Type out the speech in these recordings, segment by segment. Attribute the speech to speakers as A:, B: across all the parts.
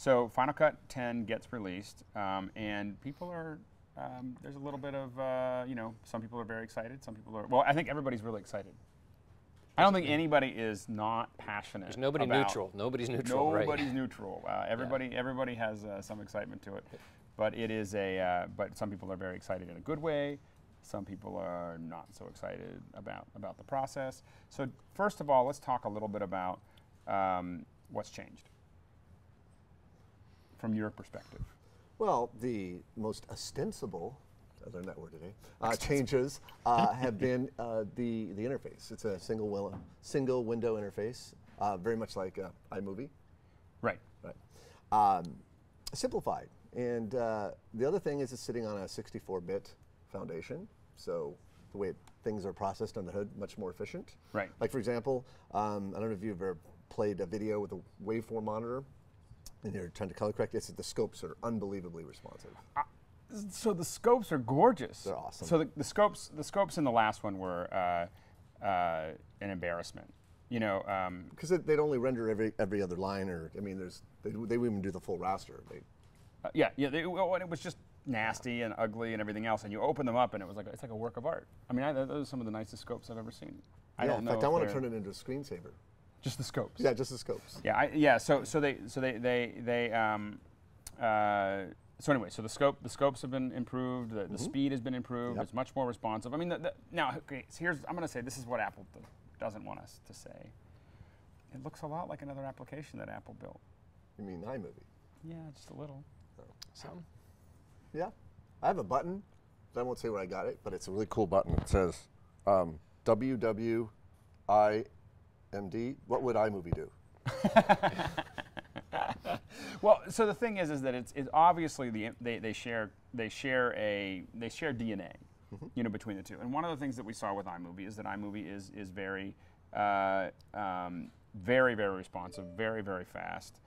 A: So Final Cut 10 gets released, and people are, there's a little bit of, you know, some people are very excited, some people are, well, I think everybody's really excited. I don't think anybody is not passionate.
B: There's nobody neutral. Nobody's neutral, right?
A: Nobody's neutral. Everybody has some excitement to it, but it is but some people are very excited in a good way. Some people are not so excited about the process. So first of all, let's talk a little bit about what's changed from your perspective.
C: Well, the most ostensible, I learned that word today, changes have been the interface. It's a single window interface, very much like iMovie.
A: Right.
C: Right. Simplified. And the other thing is it's sitting on a 64-bit foundation, so the way things are processed on the hood, much more efficient.
A: Right.
C: Like for example, I don't know if you've ever played a video with a waveform monitor, and you're trying to color correct. The scopes are unbelievably responsive.
A: So the scopes are gorgeous.
C: They're awesome.
A: So the scopes in the last one were an embarrassment. You know,
C: because they'd only render every other line, or I mean, they wouldn't even do the full raster.
A: Well, it was just nasty and ugly and everything else. And you open them up, and it's like a work of art. I mean, those are some of the nicest scopes I've ever seen. I don't know.
C: In fact, I want to turn it into a screensaver.
A: Just the scopes.
C: Yeah, just the scopes.
A: Yeah, So anyway, so the scopes have been improved. The speed has been improved.
C: Yep.
A: It's much more responsive. I mean, now okay, so I'm going to say this is what Apple doesn't want us to say. It looks a lot like another application that Apple built.
C: You mean iMovie?
A: Yeah, just a little.
B: Some.
C: Yeah, I have a button. I won't say where I got it, but it's a really cool button. It says WWIMD. What would iMovie do?
A: Well, so the thing is that it's obviously they share DNA, you know, between the two. And one of the things that we saw with iMovie is that iMovie is very very responsive, very fast.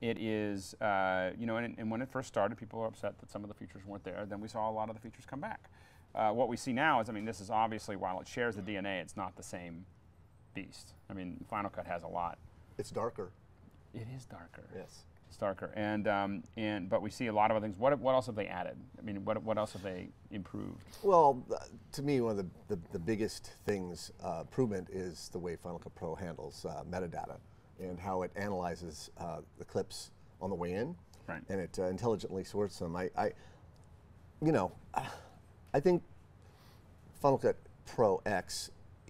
A: It is, you know, and when it first started, people were upset that some of the features weren't there. Then we saw a lot of the features come back. What we see now is, I mean, this is obviously, while it shares the DNA, it's not the same beast. I mean, Final Cut has a lot.
C: It's darker.
A: It is darker.
C: Yes.
A: It's darker, but we see a lot of other things. What else have they added? I mean, what else have they improved?
C: Well, to me, one of the biggest things improvement is the way Final Cut Pro handles metadata and how it analyzes the clips on the way in,
A: right,
C: and it intelligently sorts them. I think Final Cut Pro X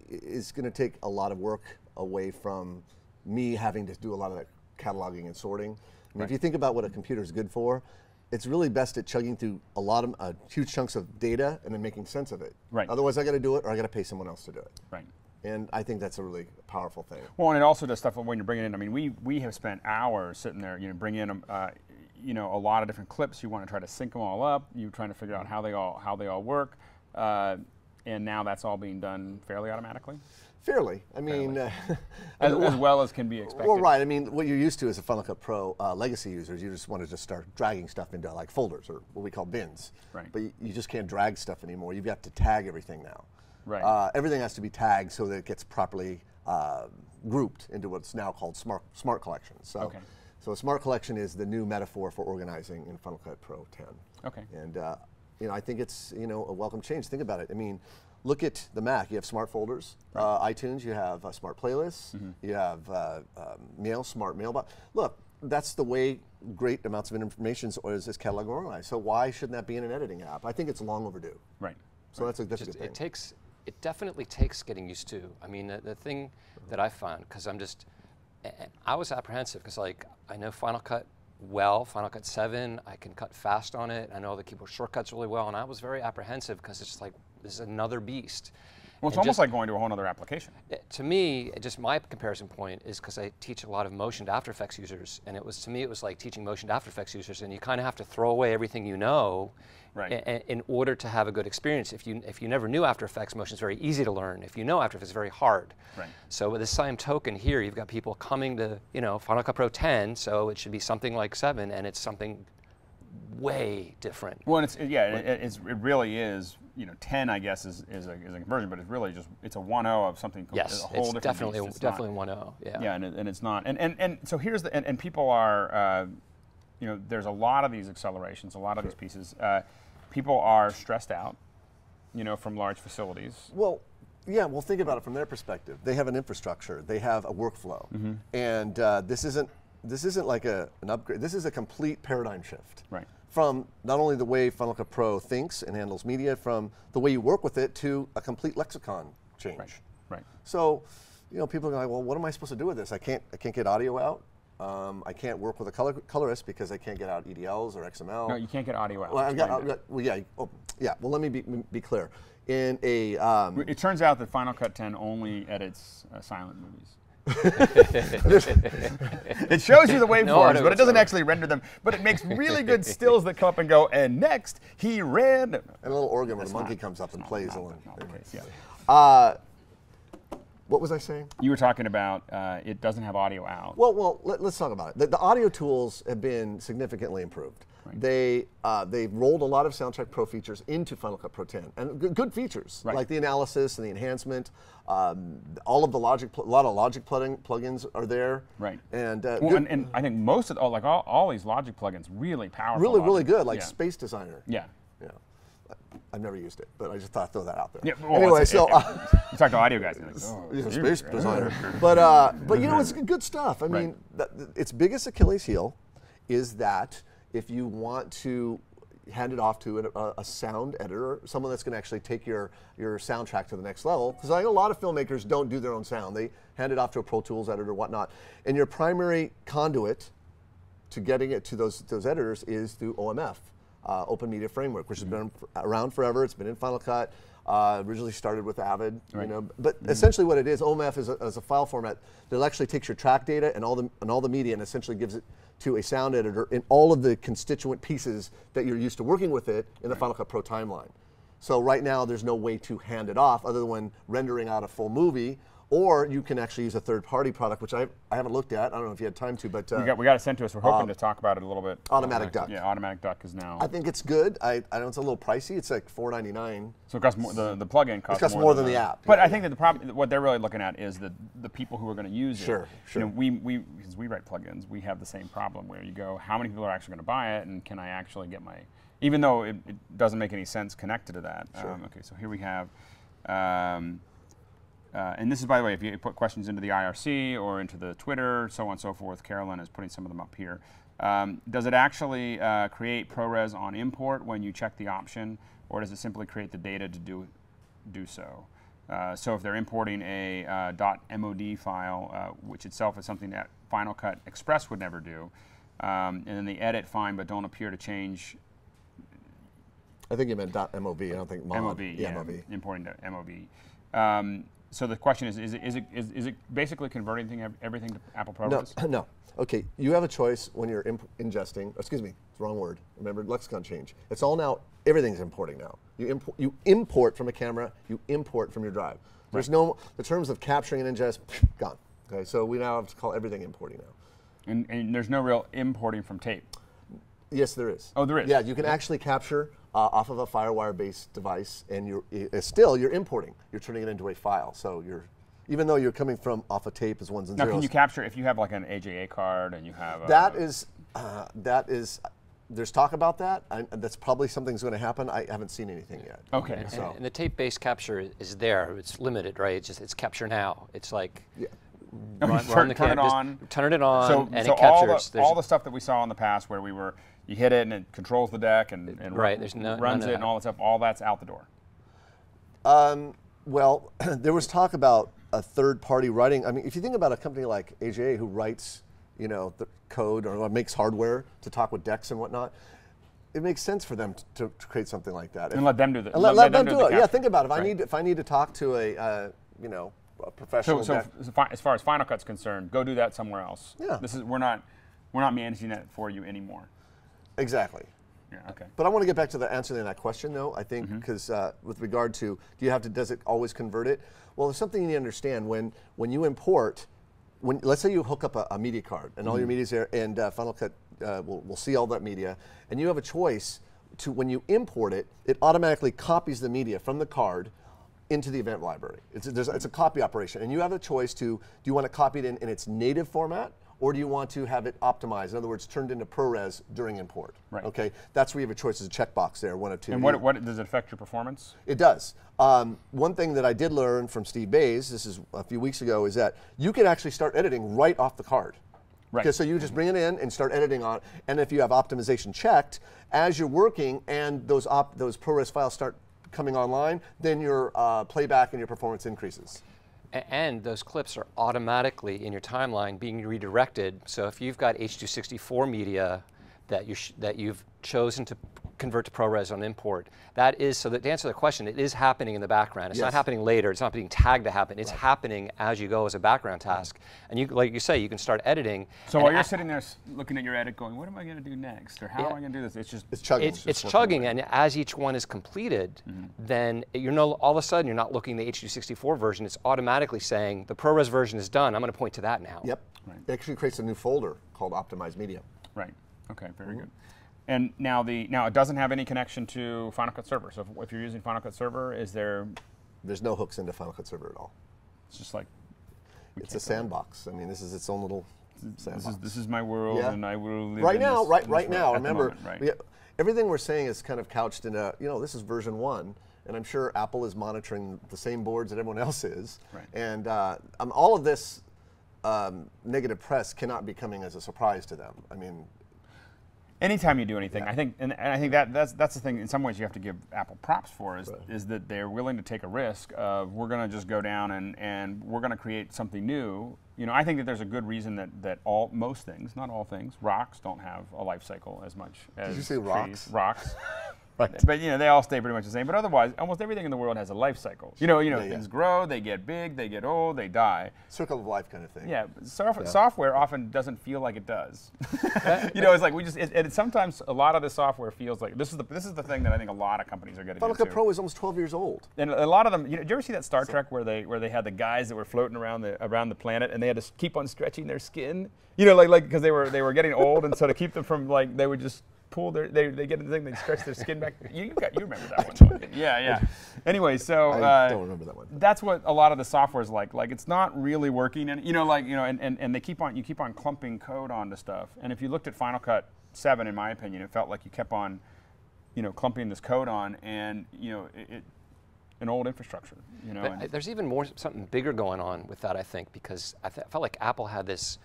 C: is going to take a lot of work away from me having to do a lot of that cataloging and sorting. I mean, if you think about what a computer is good for, it's really best at chugging through a lot of huge chunks of data and then making sense of it.
A: Right.
C: Otherwise, I got to do it, or I got to pay someone else to do it.
A: Right.
C: And I think that's a really powerful thing.
A: Well, and it also does stuff when you're bringing in. I mean, we have spent hours sitting there, you know, bringing in, you know, a lot of different clips. You want to try to sync them all up. You're trying to figure out how they all work. And now that's all being done fairly automatically.
C: Fairly. I mean,
A: as well as can be expected.
C: Well, right. I mean, what you're used to as a Final Cut Pro legacy users, you just want to start dragging stuff into like folders or what we call bins.
A: Right.
C: But you just can't drag stuff anymore. You've got to tag everything now.
A: Right.
C: Everything has to be tagged so that it gets properly grouped into what's now called smart collections. So,
A: okay.
C: So a smart collection is the new metaphor for organizing in Final Cut Pro 10.
A: Okay.
C: And you know, I think it's, you know, a welcome change. Think about it. I mean, look at the Mac. You have smart folders. Right. iTunes, you have smart playlists. You have smart mailbox. Look, that's the way great amounts of information is catalog organized. So why shouldn't that be in an editing app? I think it's long overdue.
A: Right.
C: So that's a good thing.
B: It definitely takes getting used to. I mean, the thing that I found, because I was apprehensive, because like, I know Final Cut well, Final Cut 7, I can cut fast on it. I know the keyboard shortcuts really well, and I was very apprehensive because it's like, this is another beast.
A: Well, it's almost like going to a whole other application.
B: To me, just my comparison point is because I teach a lot of motion to After Effects users, and to me, it was like teaching motion to After Effects users, and you kind of have to throw away everything you know, right, in order to have a good experience. If you never knew After Effects, motion is very easy to learn. If you know After Effects, it's very hard.
A: Right.
B: So with the same token here, you've got people coming to, you know, Final Cut Pro 10, so it should be something like 7, and it's something way different.
A: Well, and it really is. 10 I guess is a conversion, but it's really just it's a 1.0 of something.
B: Yes,
A: a whole
B: it's
A: different beast.
B: definitely 1.0. Yeah.
A: Yeah, and it's not. And so here's the and people are, there's a lot of these accelerations, a lot of these pieces. People are stressed out, from large facilities.
C: Well, yeah. Well, think about it from their perspective. They have an infrastructure. They have a workflow, and this isn't like an upgrade. This is a complete paradigm shift.
A: Right.
C: From not only the way Final Cut Pro thinks and handles media, from the way you work with it to a complete lexicon change.
A: Right.
C: So, people are like, well, what am I supposed to do with this? I can't get audio out. I can't work with a colorist because I can't get out EDLs or XML.
A: No, you can't get audio out.
C: Well, let me be clear. In a
A: it turns out that Final Cut 10 only edits silent movies. It shows you the waveforms, but it doesn't actually render them. But it makes really good stills that come up and go, and next he ran.
C: And a little organ where the monkey comes up and plays along. What was I saying?
A: You were talking about it doesn't have audio out.
C: Well, let's talk about it. The audio tools have been significantly improved. Right. They rolled a lot of Soundtrack Pro features into Final Cut Pro 10, and good features like the analysis and the enhancement. All of the Logic, a lot of Logic plugins are there.
A: Right.
C: And
A: and I think most of all these Logic plugins really powerful.
C: Really good, like Space Designer.
A: Yeah.
C: Yeah. I've never used it, but I just thought I'd throw that out there.
A: Yeah, well,
C: anyway, so
A: you talk to audio guys, and they're like,
C: Space Designer. But it's good stuff. I mean, its biggest Achilles heel is that if you want to hand it off to a sound editor, someone that's going to actually take your soundtrack to the next level, because I know a lot of filmmakers don't do their own sound. They hand it off to a Pro Tools editor or whatnot. And your primary conduit to getting it to those editors is through OMF. Open Media Framework, which has been around forever. It's been in Final Cut. Originally started with Avid, but essentially what it is, OMF is a file format that actually takes your track data and all the media and essentially gives it to a sound editor in all of the constituent pieces that you're used to working with it in the Final Cut Pro timeline. So right now there's no way to hand it off other than when rendering out a full movie. Or you can actually use a third-party product, which I haven't looked at. I don't know if you had time to, but
A: we got it sent to us. We're hoping to talk about it a little bit.
C: Automatic Duck.
A: Yeah, Automatic Duck is now.
C: I think it's good. I know it's a little pricey. It's like $4.99.
A: So it costs more. The plugin costs
C: more than the app.
A: But I think that the problem, what they're really looking at, is the people who are going to use it.
C: Sure.
A: Because we write plugins, we have the same problem where you go, how many people are actually going to buy it, and can I actually get my, even though it doesn't make any sense connected to that.
C: Sure.
A: Okay, so here we have. And this is, by the way, if you put questions into the IRC or into the Twitter, so on and so forth, Carolyn is putting some of them up here. Does it actually create ProRes on import when you check the option, or does it simply create the data to do so? So if they're importing a .mod file, which itself is something that Final Cut Express would never do, and then they edit fine but don't appear to change.
C: I think you meant .mov. I don't think mod.
A: MOV,
C: yeah, MOV.
A: Importing to MOV. So the question is it basically converting everything to Apple ProRes?
C: No. Okay, you have a choice when you're ingesting. Excuse me, it's the wrong word. Remember, lexicon change. It's all now. Everything's importing now. You import from a camera. You import from your drive. There's no the terms of capturing and ingest gone. Okay, so we now have to call everything importing now.
A: And there's no real importing from tape.
C: Yes, there is.
A: Oh, there is.
C: Yeah, you can actually capture off of a FireWire-based device, and you're importing. You're turning it into a file. So even though you're coming from off a tape as ones and zeros.
A: Now, can you capture if you have like an AJA card and you have?
C: That is. There's talk about that. That's probably something's going to happen. I haven't seen anything yet.
A: Okay.
B: And the tape-based capture is there. It's limited, right? It's capture now. It's like. Yeah.
A: Turn it on.
B: Turn it on, and
A: so
B: it captures.
A: All the stuff that we saw in the past, where you hit it and it controls the deck and runs it and all that stuff. All that's out the door.
C: Well, there was talk about a third-party writing. I mean, if you think about a company like AJA who writes, the code or makes hardware to talk with decks and whatnot, it makes sense for them to create something like that.
A: And let them do that.
C: Let them do it. Yeah, think about it. If I need to talk to a professional.
A: So as far as Final Cut's concerned, go do that somewhere else.
C: Yeah.
A: We're not managing that for you anymore.
C: Exactly.
A: Yeah. Okay.
C: But I want to get back to the answer to that question, though. I think because with regard to does it always convert it? Well, there's something you need to understand when you import. Let's say you hook up a media card and all your media's there, and Final Cut will see all that media, and you have a choice to, when you import it, it automatically copies the media from the card into the event library. It's a copy operation, and you have a choice to, do you want to copy it in its native format, or do you want to have it optimized, in other words, turned into ProRes during import?
A: Right.
C: Okay, that's where you have a choice. There's a checkbox there, one of two.
A: And what does it affect your performance?
C: It does. One thing that I did learn from Steve Bays, this is a few weeks ago, is that you can actually start editing right off the card.
A: Right.
C: Okay, so you just bring it in and start editing on, and if you have optimization checked, as you're working and those ProRes files start coming online, then your playback and your performance increases.
B: And those clips are automatically in your timeline being redirected. So if you've got H.264 media that you've chosen to convert to ProRes on import, that is, so that to answer the question, it is happening in the background. It's not happening later. It's not being tagged to happen. It's happening as you go as a background task. And you, like you say, you can start editing.
A: So while you're sitting there looking at your edit going, what am I going to do next? Or how am I going to do this? It's chugging.
B: It's chugging, and as each one is completed, then all of a sudden you're not looking at the H.264 version. It's automatically saying the ProRes version is done. I'm going to point to that now.
C: Yep. Right. It actually creates a new folder called Optimized Media.
A: Right. Okay. Very good. And now it doesn't have any connection to Final Cut Server. So if you're using Final Cut Server,
C: There's no hooks into Final Cut Server at all.
A: It's just like
C: it's a sandbox. I mean, this is its own little sandbox.
A: This is my world, and I will live
C: right
A: in
C: now.
A: this,
C: Right now. Remember,
A: moment,
C: everything we're saying is kind of couched in a, this is version 1, and I'm sure Apple is monitoring the same boards that everyone else is.
A: Right.
C: And all of this negative press cannot be coming as a surprise to them. I mean.
A: Anytime you do anything, I think, and I think that's the thing. In some ways, you have to give Apple props for is that they're willing to take a risk of we're going to just go down and we're going to create something new. I think that there's a good reason that most things, not all things, rocks don't have a life cycle as much as
C: Did you say
A: trees.
C: rocks?
A: Rocks.
C: Right.
A: But they all stay pretty much the same. But otherwise, almost everything in the world has a life cycle. Things grow, they get big, they get old, they die.
C: Circle of life kind of thing.
A: Yeah, software often doesn't feel like it does. It's like sometimes a lot of the software feels like this is the thing that I think a lot of companies are getting
C: Final
A: into.
C: Cut Pro is almost 12 years old.
A: And a lot of them, did you ever see that Star Trek where they had the guys that were floating around the planet and they had to keep on stretching their skin? Because they were getting old, and so to keep them from they would just pull they get the thing, they stretch their skin back. You remember that one? Yeah. Anyway, so
C: I don't remember that one.
A: That's what a lot of the software is like. Like it's not really working, and and you keep on clumping code onto stuff. And if you looked at Final Cut 7, in my opinion, it felt like you kept on, clumping this code on, and an old infrastructure.
B: There's even something bigger going on with that, I think, because I felt like Apple had this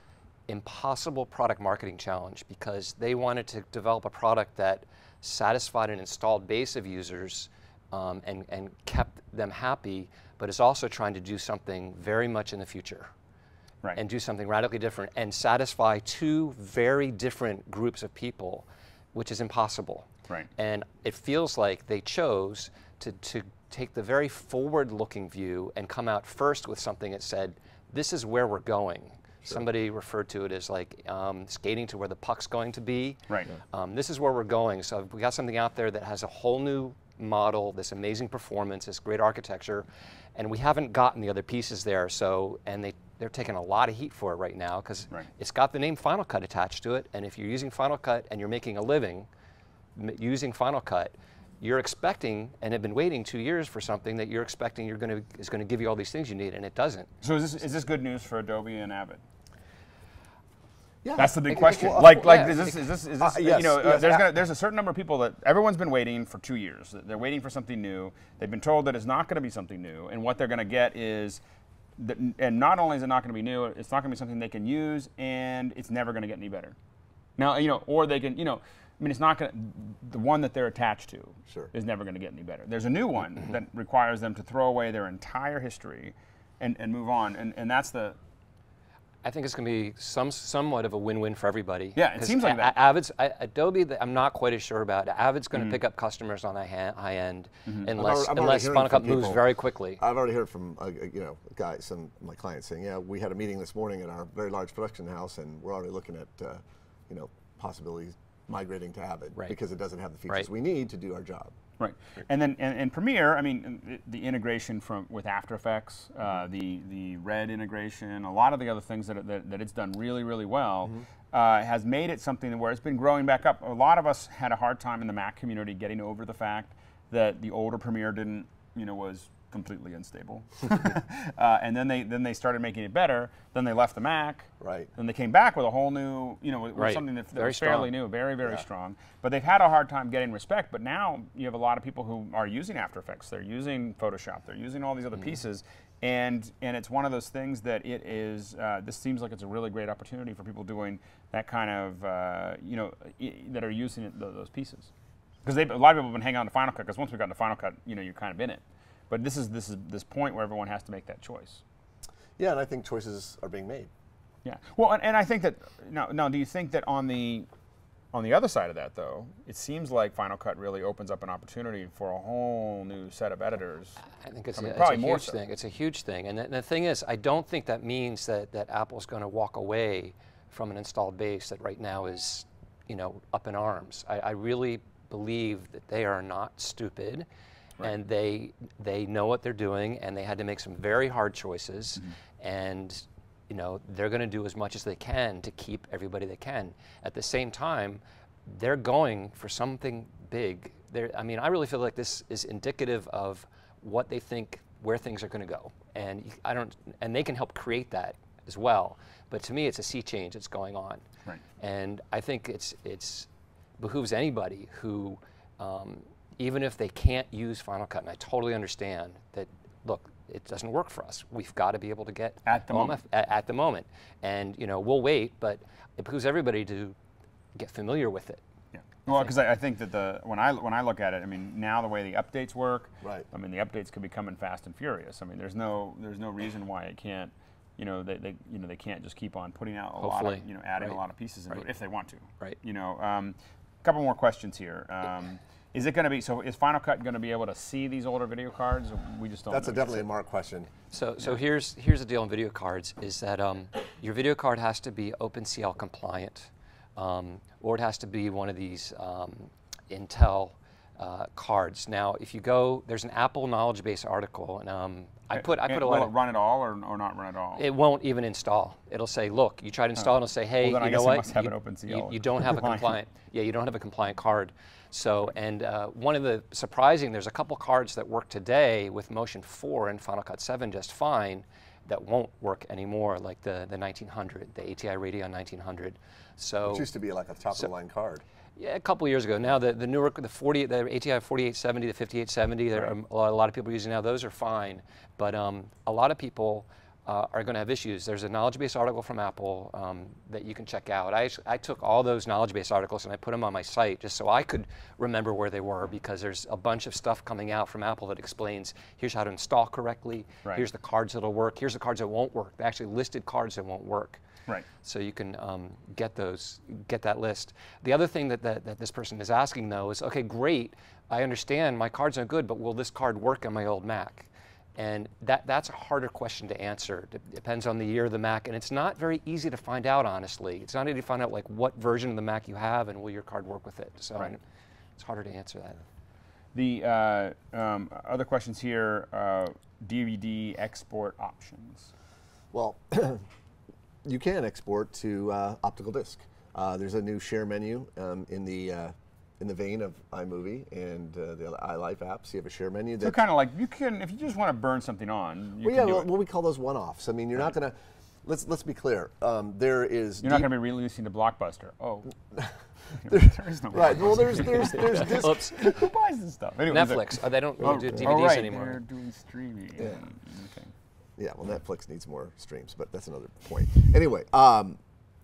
B: impossible product marketing challenge because they wanted to develop a product that satisfied an installed base of users and kept them happy, but is also trying to do something very much in the future. Right. And do something radically different and satisfy two very different groups of people, which is impossible.
A: Right.
B: And it feels like they chose to take the very forward-looking view and come out first with something that said, this is where we're going. Sure. Somebody referred to it as like skating to where the puck's going to be. Right. This is where we're going. So we got something out there that has a whole new model, this amazing performance, this great architecture, and we haven't gotten the other pieces there. So, and they're taking a lot of heat for it right now because it's got the name Final Cut attached to it. And if you're using Final Cut and you're making a living using Final Cut, you're expecting and have been waiting 2 years for something that you're expecting is going to give you all these things you need, and it doesn't.
A: So is this good news for Adobe and Avid?
C: Yeah.
A: That's the big question. There's a certain number of people that everyone's been waiting for 2 years. They're waiting for something new. They've been told that it's not going to be something new, and what they're going to get is, and not only is it not going to be new, it's not going to be something they can use, and it's never going to get any better. Now, or they can, it's not going to, the one that they're attached to is never going to get any better. There's a new one that requires them to throw away their entire history and move on, and that's the.
B: I think it's going to be somewhat of a win-win for everybody.
A: Yeah, it seems like that.
B: Adobe, I'm not quite as sure about. Avid's going to pick up customers on the high end unless Final Cut moves very quickly.
C: I've already heard from guys, some of my clients saying, yeah, we had a meeting this morning at our very large production house, and we're already looking at possibilities migrating to Avid
B: Right.
C: because it doesn't have the features
B: Right.
C: we need to do our job.
A: Right, and then in Premiere, I mean, the integration with After Effects, the Red integration, a lot of the other things that it's done really, really well, has made it something where it's been growing back up. A lot of us had a hard time in the Mac community getting over the fact that the older Premiere didn't, was completely unstable, and then they started making it better. Then they left the Mac.
C: Right.
A: Then they came back with a whole new, with
B: Right.
A: something that
B: Very
A: was fairly
B: strong.
A: new, very, very strong. But they've had a hard time getting respect. But now you have a lot of people who are using After Effects. They're using Photoshop. They're using all these other pieces. And it's one of those things that it is. This seems like it's a really great opportunity for people doing that kind of, that are using those pieces. Because a lot of people have been hanging on to Final Cut. Because once we got into Final Cut, you're kind of in it. But this is this point where everyone has to make that choice.
C: Yeah, and I think choices are being made.
A: Yeah. Well, and I think that now, do you think that on the other side of that, though, it seems like Final Cut really opens up an opportunity for a whole new set of editors?
B: I think it's,
A: probably
B: a
A: more
B: huge
A: so.
B: thing. It's a huge thing. And the thing is, I don't think that means that Apple's going to walk away from an installed base that right now is, up in arms. I really believe that they are not stupid. Right. And they know what they're doing, and they had to make some very hard choices, and they're going to do as much as they can to keep everybody they can. At the same time, they're going for something big. I mean, I really feel like this is indicative of what they think, where things are going to go, and and they can help create that as well. But to me, it's a sea change that's going on,
A: right.
B: And I think it's behooves anybody who. Even if they can't use Final Cut, and I totally understand that, look, it doesn't work for us. We've got to be able to get
A: at the moment.
B: At the moment, and we'll wait, but it behooves everybody to get familiar with it.
A: Yeah. Well, because I think that when I look at it, I mean, now the way the updates work,
C: right.
A: I mean, the updates could be coming fast and furious. I mean, there's no reason why it can't. They can't just keep on putting out a
B: Hopefully.
A: lot of adding
B: Right.
A: a lot of pieces into it if they want to.
B: Right.
A: A couple more questions here. Is it going to be, so is Final Cut going to be able to see these older video cards? Or we just don't
C: That's
A: know
C: definitely
A: yet?
C: a Mark question.
B: So here's the deal on video cards is that your video card has to be OpenCL compliant, or it has to be one of these Intel cards. Now, if you go, there's an Apple knowledge base article, and I put a lot
A: will it
B: of,
A: run at all or not run at all?
B: it won't even install. It'll say, look, you try to install, and it'll say, hey,
A: well, then I
B: you know
A: guess it
B: what?
A: must have an OpenCL
B: You don't have a compliant. Yeah, you don't have a compliant card. So, and one of the surprising, there's a couple cards that work today with Motion 4 and Final Cut 7 just fine that won't work anymore, like the 1900, the ATI Radeon 1900. So
C: It used to be like a top-of-the-line card.
B: yeah, a couple years ago. Now the newer, the ATI 4870, the 5870, there are a lot of people using now. Those are fine, but a lot of people are going to have issues. There's a knowledge base article from Apple that you can check out. I took all those knowledge base articles and I put them on my site just so I could remember where they were, because there's a bunch of stuff coming out from Apple that explains here's how to install correctly, here's the cards that'll work, here's the cards that won't work. They actually listed cards that won't work.
A: Right.
B: So you can get that list. The other thing that this person is asking though is, okay, great, I understand my cards are good, but will this card work on my old Mac? And that's a harder question to answer. It depends on the year of the Mac, and it's not very easy to find out, honestly. It's not easy to find out like what version of the Mac you have and will your card work with it. So it's harder to answer that.
A: The other questions here, DVD export options.
C: Well, you can export to optical disc. There's a new share menu in the vein of iMovie and the iLife apps. You have a share menu.
A: So kind of like you can, if you just want to burn something on, you can do it.
C: Well, we call those one-offs. I mean, you're not going to. Let's be clear. There is.
A: You're not going to be releasing to Blockbuster. Oh.
C: there
A: is no
C: right. Well, there's disc.
B: Oops.
A: Who buys this stuff? Anyway,
B: Netflix. They don't do DVDs
A: right,
B: anymore.
A: They're doing streaming.
C: Yeah.
A: Okay.
C: Yeah. Well, Netflix needs more streams, but that's another point. Anyway.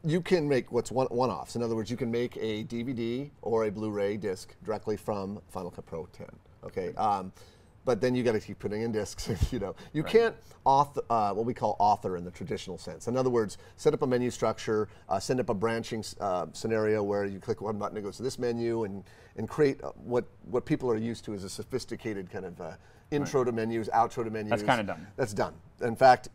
C: You can make what's one-offs. In other words, you can make a DVD or a Blu-ray disc directly from Final Cut Pro 10. Okay, but then you got to keep putting in discs. You can't author what we call author in the traditional sense. In other words, set up a menu structure, send up a branching scenario where you click one button, it goes to this menu, and create what people are used to as a sophisticated kind of intro to menus, outro to menus.
A: That's kind of done.
C: That's done. In fact.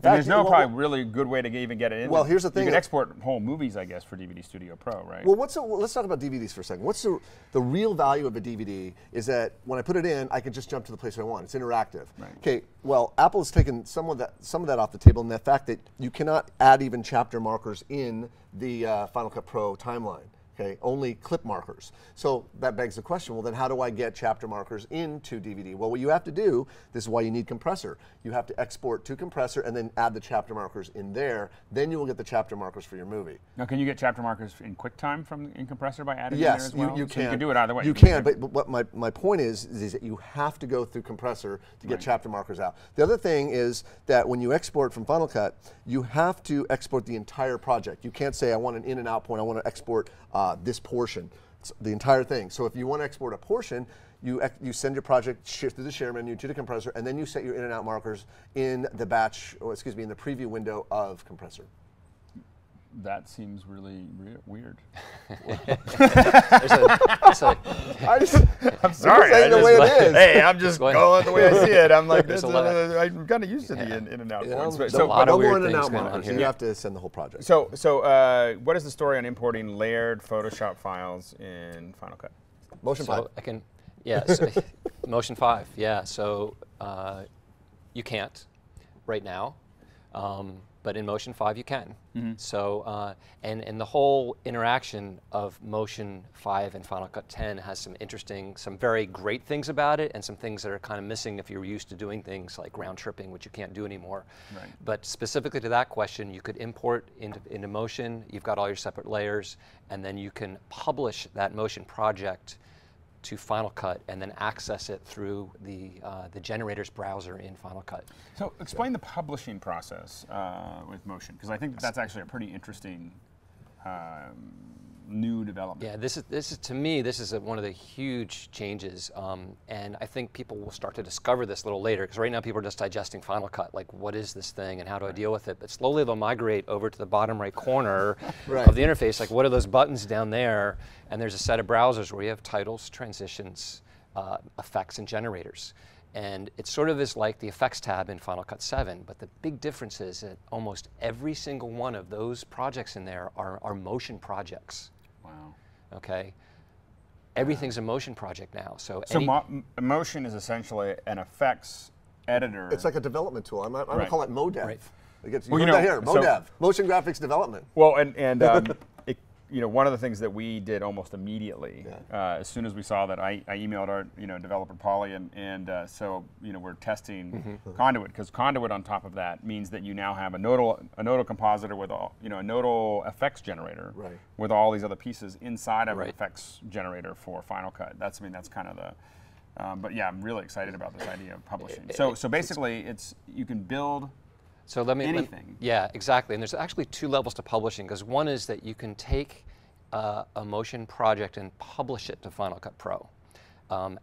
A: there's no probably really good way to even get it in.
C: Well, here's the thing.
A: You can export whole movies, I guess, for DVD Studio Pro, right?
C: Well, let's talk about DVDs for a second. What's the real value of a DVD is that when I put it in, I can just jump to the place I want. It's interactive.
A: Right.
C: Okay, well, Apple has taken some of that off the table, and the fact that you cannot add even chapter markers in the Final Cut Pro timeline. Okay, only clip markers. So that begs the question, well then how do I get chapter markers into DVD? Well, what you have to do, this is why you need Compressor. You have to export to Compressor and then add the chapter markers in there. Then you will get the chapter markers for your movie.
A: Now, can you get chapter markers in QuickTime in Compressor by adding
C: yes,
A: in there as well?
C: you
A: So
C: can.
A: you can do it either way.
C: You can, but what my point is that you have to go through Compressor to get chapter markers out. The other thing is that when you export from Final Cut, you have to export the entire project. You can't say, I want an in and out point, I want to export this portion, the entire thing. So if you want to export a portion, you send your project through the share menu to the Compressor, and then you set your in and out markers in the batch, or excuse me, in the preview window of Compressor.
A: That seems really weird.
C: I'm sorry, saying the way it is.
A: Hey, I'm just going the way I see it. I'm like, I'm kind of used to the in and out points.
B: There's
C: So
B: a lot of weird
C: in and
B: things
C: out
B: going on
C: markers.
B: here.
C: You have to send the whole project.
A: So what is the story on importing layered Photoshop files in Final Cut?
C: Motion 5.
B: I can, yeah, so Motion 5, yeah. So you can't right now, but in Motion 5 you can. So, and the whole interaction of Motion 5 and Final Cut 10 has some very great things about it, and some things that are kind of missing if you're used to doing things like round tripping, which you can't do anymore.
A: Right.
B: But specifically to that question, you could import into Motion, you've got all your separate layers, and then you can publish that Motion project to Final Cut and then access it through the generator's browser in Final Cut.
A: So explain the publishing process with Motion, because I think that's actually a pretty interesting new development.
B: Yeah, this is to me, this is one of the huge changes, and I think people will start to discover this a little later, because right now people are just digesting Final Cut, like what is this thing and how do I deal with it? But slowly they'll migrate over to the bottom right corner of the interface, like what are those buttons down there? And there's a set of browsers where you have titles, transitions, effects, and generators. And it sort of is like the effects tab in Final Cut 7, but the big difference is that almost every single one of those projects in there are motion projects.
A: Wow.
B: Okay. Everything's a motion project now. So
A: Motion is essentially an effects editor.
C: It's like a development tool. I'm going to call it MoDev.
B: Right.
C: You heard that here, MoDev, Motion Graphics Development.
A: Well, and one of the things that we did almost immediately, as soon as we saw that, I emailed our developer Polly, and so we're testing Conduit, because Conduit on top of that means that you now have a nodal compositor with a nodal effects generator with all these other pieces inside of an effects generator for Final Cut. That's kind of the, but yeah, I'm really excited about this idea of publishing. So basically, you can build.
B: So
A: anything.
B: Yeah, exactly. And there's actually two levels to publishing, because one is that you can take a motion project and publish it to Final Cut Pro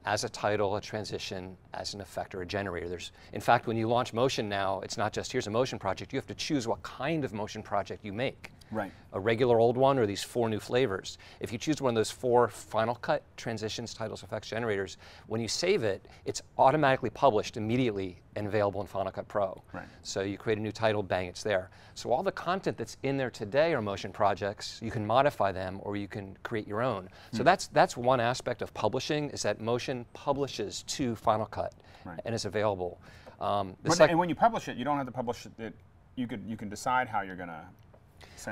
B: as a title, a transition, as an effect, or a generator. In fact, when you launch Motion now, it's not just here's a motion project. You have to choose what kind of motion project you make.
A: Right.
B: A regular old one or these 4 new flavors. If you choose one of those 4 Final Cut transitions, titles, effects, generators, when you save it, it's automatically published immediately and available in Final Cut Pro.
A: Right.
B: So you create a new title, bang, it's there. So all the content that's in there today are motion projects. You can modify them or you can create your own. So that's one aspect of publishing, is that Motion publishes to Final Cut and is available.
A: And when you publish it, you don't have to publish it. You can decide how you're going to.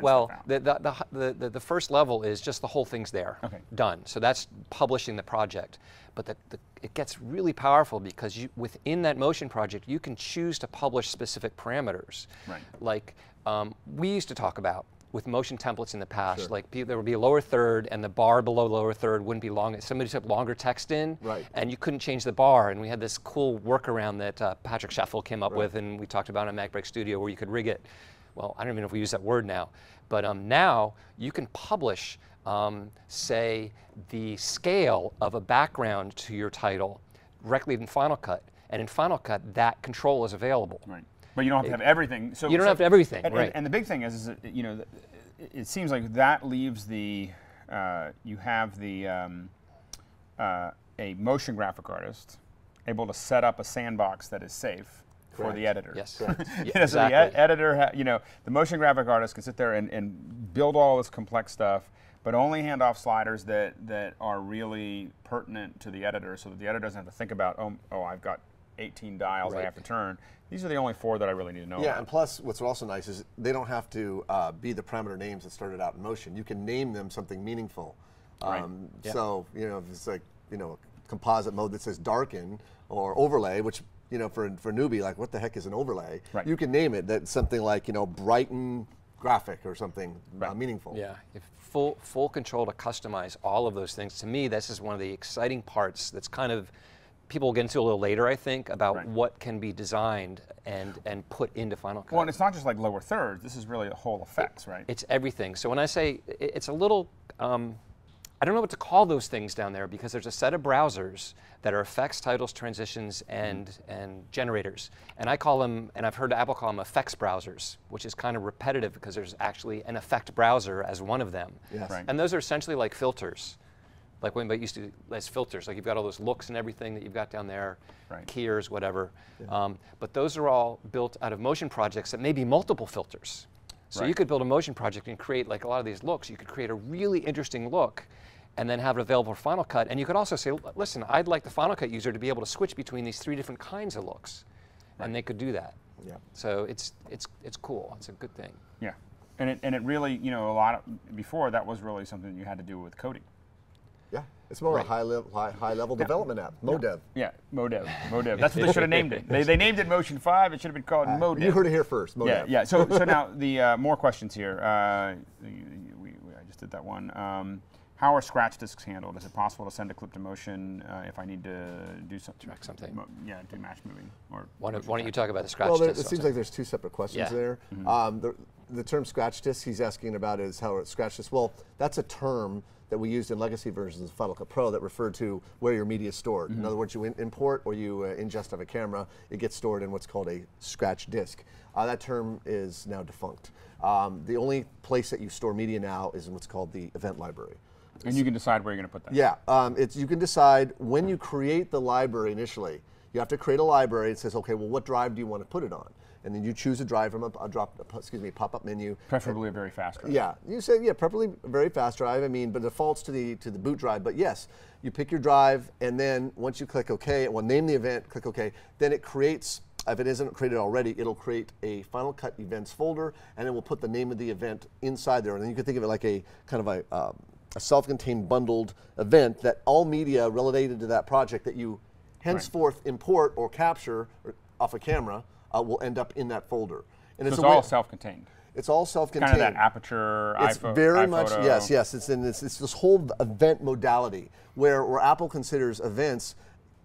B: Well, the first level is just the whole thing's there, done. So that's publishing the project. But it gets really powerful, because within that motion project, you can choose to publish specific parameters. Right. Like we used to talk about with motion templates in the past, like there would be a lower third, and the bar below lower third wouldn't be long. Somebody put longer text in, and you couldn't change the bar. And we had this cool workaround that Patrick Sheffield came up with, and we talked about in Macbreak Studio, where you could rig it. Well, I don't even know if we use that word now, but now you can publish, say, the scale of a background to your title directly in Final Cut, and in Final Cut, that control is available. Right.
A: But you don't have to have everything. So,
B: you don't have everything, right?
A: And the big thing is that, it seems like that leaves the you have the a motion graphic artist able to set up a sandbox that is safe for the editor.
B: Yes.
A: So
B: Exactly.
A: the editor, the motion graphic artist can sit there and build all this complex stuff, but only hand off sliders that are really pertinent to the editor, so that the editor doesn't have to think about, oh, I've got 18 dials I have to turn. These are the only 4 that I really need to know about.
C: And plus, what's also nice is they don't have to be the parameter names that started out in motion. You can name them something meaningful. So, if it's like, composite mode that says darken or overlay, which, for newbie, like, what the heck is an overlay? You can name it that's something like, brighten graphic or something meaningful.
B: Yeah, full control to customize all of those things. To me, this is one of the exciting parts that's kind of, people will get into a little later, I think, about what can be designed and put into Final Cut.
A: Well, and it's not just like lower thirds, this is really a whole effects, right?
B: It's everything. So when I say, it's a little, I don't know what to call those things down there, because there's a set of browsers that are effects, titles, transitions, and generators. And I call them, and I've heard Apple call them effects browsers, which is kind of repetitive because there's actually an effect browser as one of them.
C: Yes.
B: And those are essentially like filters. Like when used to as filters, like you've got all those looks and everything that you've got down there, keyers, whatever. But those are all built out of motion projects that may be multiple filters. So you could build a motion project and create, like a lot of these looks, you could create a really interesting look and then have it available for Final Cut. And you could also say, listen, I'd like the Final Cut user to be able to switch between these 3 different kinds of looks. And they could do that. So it's cool. It's a good thing.
A: Yeah. And it really, a lot of, before that was really something you had to do with coding.
C: Yeah, it's more a high level development app, MoDev.
A: Yeah, MoDev. That's what they should have named it. They named it Motion 5. It should have been called MoDev.
C: You heard it here first, MoDev.
A: Yeah. So now the more questions here. I just did that one. How are scratch disks handled? Is it possible to send a clip to Motion if I need to do something?
B: Track something.
A: Do match moving. Or
B: why don't you talk about the scratch
C: disks? Well,
B: disks?
C: it seems like there's 2 separate questions there. The term scratch disk he's asking about is how it's scratch disk. Well, that's a term that we used in legacy versions of Final Cut Pro that referred to where your media is stored. In other words, you import or you ingest of a camera, it gets stored in what's called a scratch disk. That term is now defunct. The only place that you store media now is in what's called the event library.
A: And you can decide where you're going to put that.
C: Yeah, you can decide when you create the library initially. You have to create a library. It says, okay, well, what drive do you want to put it on? And then you choose a drive from a pop-up menu.
A: Preferably a very fast drive.
C: Yeah, you say preferably a very fast drive. I mean, but defaults to the boot drive. But yes, you pick your drive, and then once you click OK, well, name the event, click OK. Then it creates. If it isn't created already, it'll create a Final Cut events folder, and it will put the name of the event inside there. And then you can think of it like a kind of a self-contained bundled event that all media related to that project that you henceforth import or capture off a camera will end up in that folder. And
A: so it's all self-contained.
C: It's all self-contained.
A: Kind of that Aperture,
C: It's very much, yes. It's this whole event modality where Apple considers events,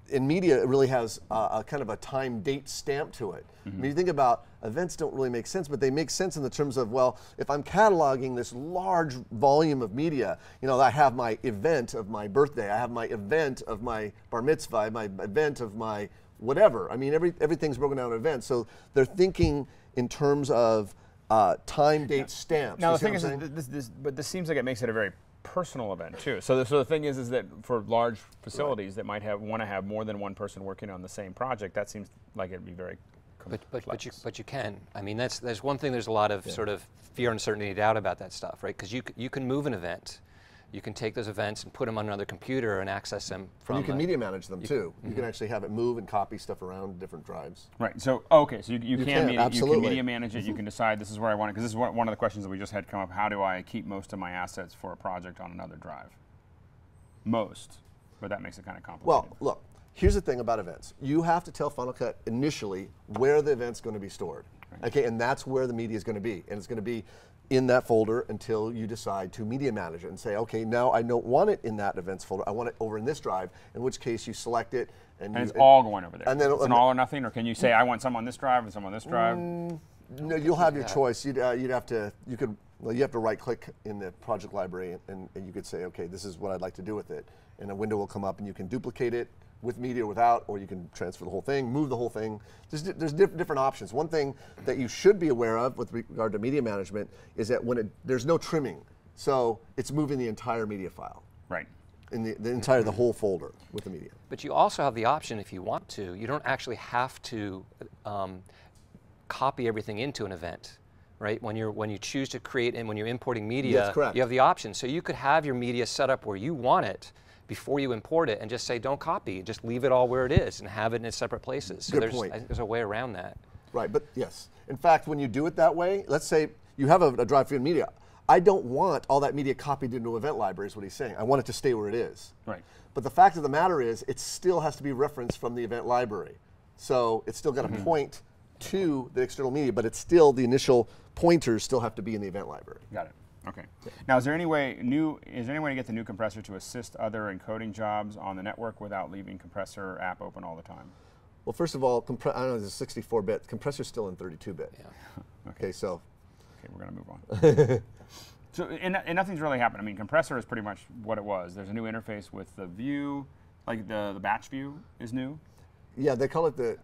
C: in media it really has a kind of a time date stamp to it. I mean, you think about events don't really make sense, but they make sense in the terms of, well, if I'm cataloging this large volume of media, I have my event of my birthday, I have my event of my bar mitzvah, I have my event of my whatever. I mean, everything's broken down in events. So they're thinking in terms of time, date, stamps.
A: Now the thing is, this seems like it makes it a very personal event too. So the thing is that for large facilities that might want to have more than one person working on the same project, that seems like it'd be very complex.
B: But you can. I mean, there's one thing. There's a lot of sort of fear, uncertainty, doubt about that stuff, right? Because you can move an event. You can take those events and put them on another computer and access them from.
C: And you can media manage them too. You can actually have it move and copy stuff around different drives.
A: Right. So you can media manage it. You can decide this is where I want it, because this is one of the questions that we just had come up. How do I keep most of my assets for a project on another drive? Most, but that makes it kind of complicated.
C: Well, look. Here's the thing about events. You have to tell Final Cut initially where the event's going to be stored. Right. Okay, and that's where the media is going to be, and it's going to be in that folder until you decide to media manage it and say, okay, now I don't want it in that events folder. I want it over in this drive, in which case you select it. And
A: it's all going over there.
C: And then
A: it's an all or nothing, or can you say, I want some on this drive and some on this drive?
C: No, you'll have your choice. You have to right click in the project library and you could say, okay, this is what I'd like to do with it. And a window will come up and you can duplicate it with media or without, or you can transfer the whole thing, move the whole thing. There's different options. One thing that you should be aware of with regard to media management is that there's no trimming. So it's moving the entire media file.
A: Right.
C: in the whole folder with the media.
B: But you also have the option, if you want to, you don't actually have to copy everything into an event, right? When you choose to create and when you're importing media,
C: that's correct.
B: you have the option. So you could have your media set up where you want it before you import it and just say don't copy, just leave it all where it is and have it in separate places. So
C: Good point.
B: I think there's a way around that.
C: Right, but yes. In fact, when you do it that way, let's say you have a drive for media. I don't want all that media copied into event library is what he's saying. I want it to stay where it is.
A: Right.
C: But the fact of the matter is, it still has to be referenced from the event library. So it's still got to point to the external media, but it's still, the initial pointers still have to be in the event library.
A: Got it. Okay. Now, is there any way to get the new compressor to assist other encoding jobs on the network without leaving compressor app open all the time?
C: Well, first of all, I don't know, it's 64-bit. Compressor's still in 32-bit.
B: Yeah.
C: Okay, so.
A: Okay, we're going to move on. So, and nothing's really happened. I mean, compressor is pretty much what it was. There's a new interface with the view, like the batch view is new.
C: Yeah, they call it the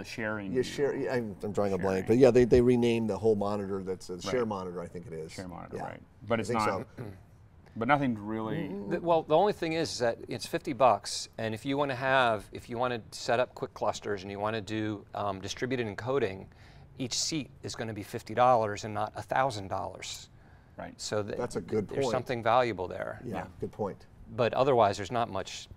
A: sharing.
C: Yeah, share. Yeah, I'm drawing a blank, but yeah, they renamed the whole monitor. That's a share monitor, I think it is.
A: Share monitor,
C: yeah.
A: right? But it's not.
C: So.
A: But nothing really.
B: Well, the only thing is that it's $50, and if you want to set up quick clusters and you want to do distributed encoding, each seat is going to be $50 and not $1,000.
A: Right.
B: So
C: that's a good point.
B: There's something valuable there.
C: Yeah, good point.
B: But otherwise, there's not much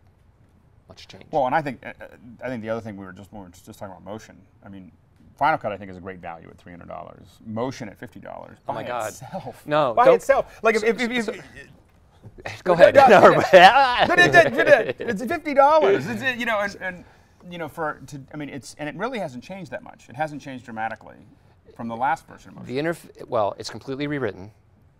B: change.
A: Well, and I think the other thing we were just talking about motion. I mean, Final Cut I think is a great value at $300. Motion at $50.
B: Oh my God!
A: Itself.
B: No,
A: by itself. Like if
B: go ahead.
A: It's $50. It's, you know, and you know, I mean, it really hasn't changed that much. It hasn't changed dramatically from the last version of motion.
B: Well, it's completely rewritten.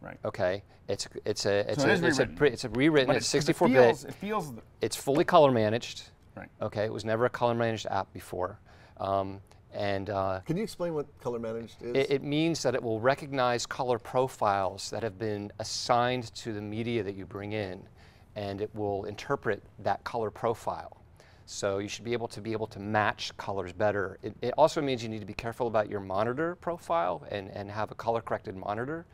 A: Right.
B: Okay. It's
A: But
B: rewritten. It's 64-bit.
A: It feels.
B: It's fully color managed.
A: Right.
B: Okay. It was never a color managed app before.
C: Can you explain what color managed is?
B: It means that it will recognize color profiles that have been assigned to the media that you bring in, and it will interpret that color profile. So you should be able to match colors better. It also means you need to be careful about your monitor profile and have a color corrected monitor.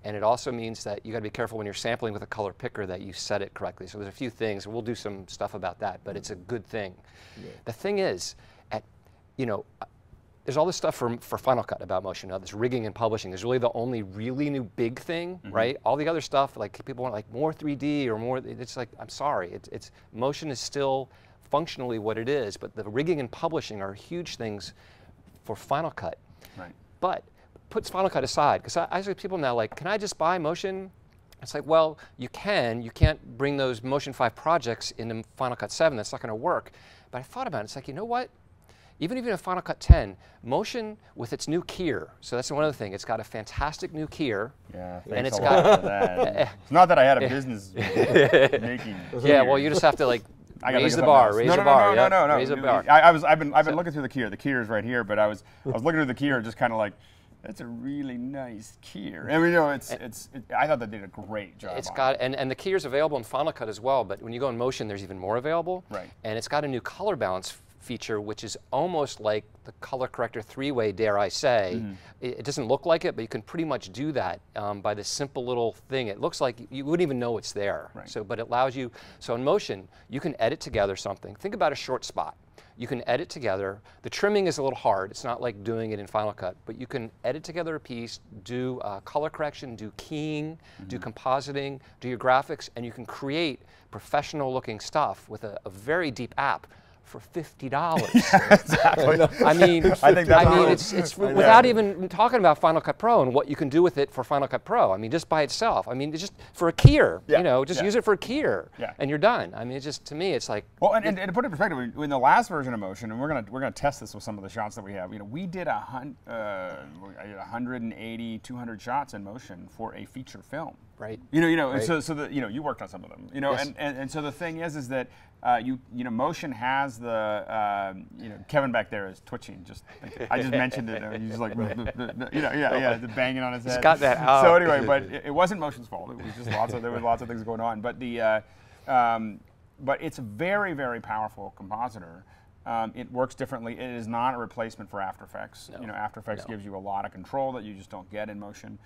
B: And it also means that you got to be careful when you're sampling with a color picker that you set it correctly. So there's a few things. We'll do some stuff about that, but it's a good thing. Yeah. The thing is, there's all this stuff for Final Cut about motion. This rigging and publishing is really the only really new big thing, right? All the other stuff, like people want like more 3D or more. It's like, I'm sorry, motion is still functionally what it is, but the rigging and publishing are huge things for Final Cut.
A: Right.
B: But put Final Cut aside, because I see people now like, can I just buy Motion? It's like, well, you can. You can't bring those Motion 5 projects into Final Cut 7. That's not going to work. But I thought about it. It's like, you know what? Even in Final Cut 10, Motion with its new keyer. So that's one other thing. It's got a fantastic new keyer.
A: Yeah,
B: and it's
A: got that. It's not that I had a business making.
B: Yeah, well, you just have to like raise the bar. Raise the bar.
A: I've been looking through the keyer. The keyer is right here, but I was looking through the keyer, just kind of like, that's a really nice keyer. I mean, you know, I thought they did a great job.
B: It's got and the keyer's available in Final Cut as well. But when you go in Motion, there's even more available.
A: Right.
B: And it's got a new color balance feature, which is almost like the color corrector three-way, dare I say. It doesn't look like it, but you can pretty much do that by this simple little thing. It looks like you wouldn't even know it's there.
A: Right.
B: So, but it allows you. So in Motion, you can edit together something. Think about a short spot. You can edit together. The trimming is a little hard. It's not like doing it in Final Cut, but you can edit together a piece, do color correction, do keying, do compositing, do your graphics, and you can create professional-looking stuff with a very deep app for $50.
A: Exactly.
B: I mean, it's without even talking about Final Cut Pro and what you can do with it for Final Cut Pro. I mean, just by itself. I mean, it's just for a keyer.
A: Yeah.
B: You know, just use it for a keyer,
A: yeah.
B: and you're done. I mean, it's just, to me, it's like.
A: Well, and to put it in perspective, in the last version of Motion, and we're gonna test this with some of the shots that we have. You know, we did 180, 200 shots in Motion for a feature film.
B: Right.
A: Right. So you worked on some of them.
B: Yes.
A: And so the thing is that Motion has the Kevin back there is twitching. I just mentioned it. And he's like the banging on his head.
B: He's got that out.
A: So anyway, but it wasn't Motion's fault. It was just there was lots of things going on. But but it's a very, very powerful compositor. It works differently. It is not a replacement for After Effects.
B: No.
A: After Effects gives you a lot of control that you just don't get in Motion.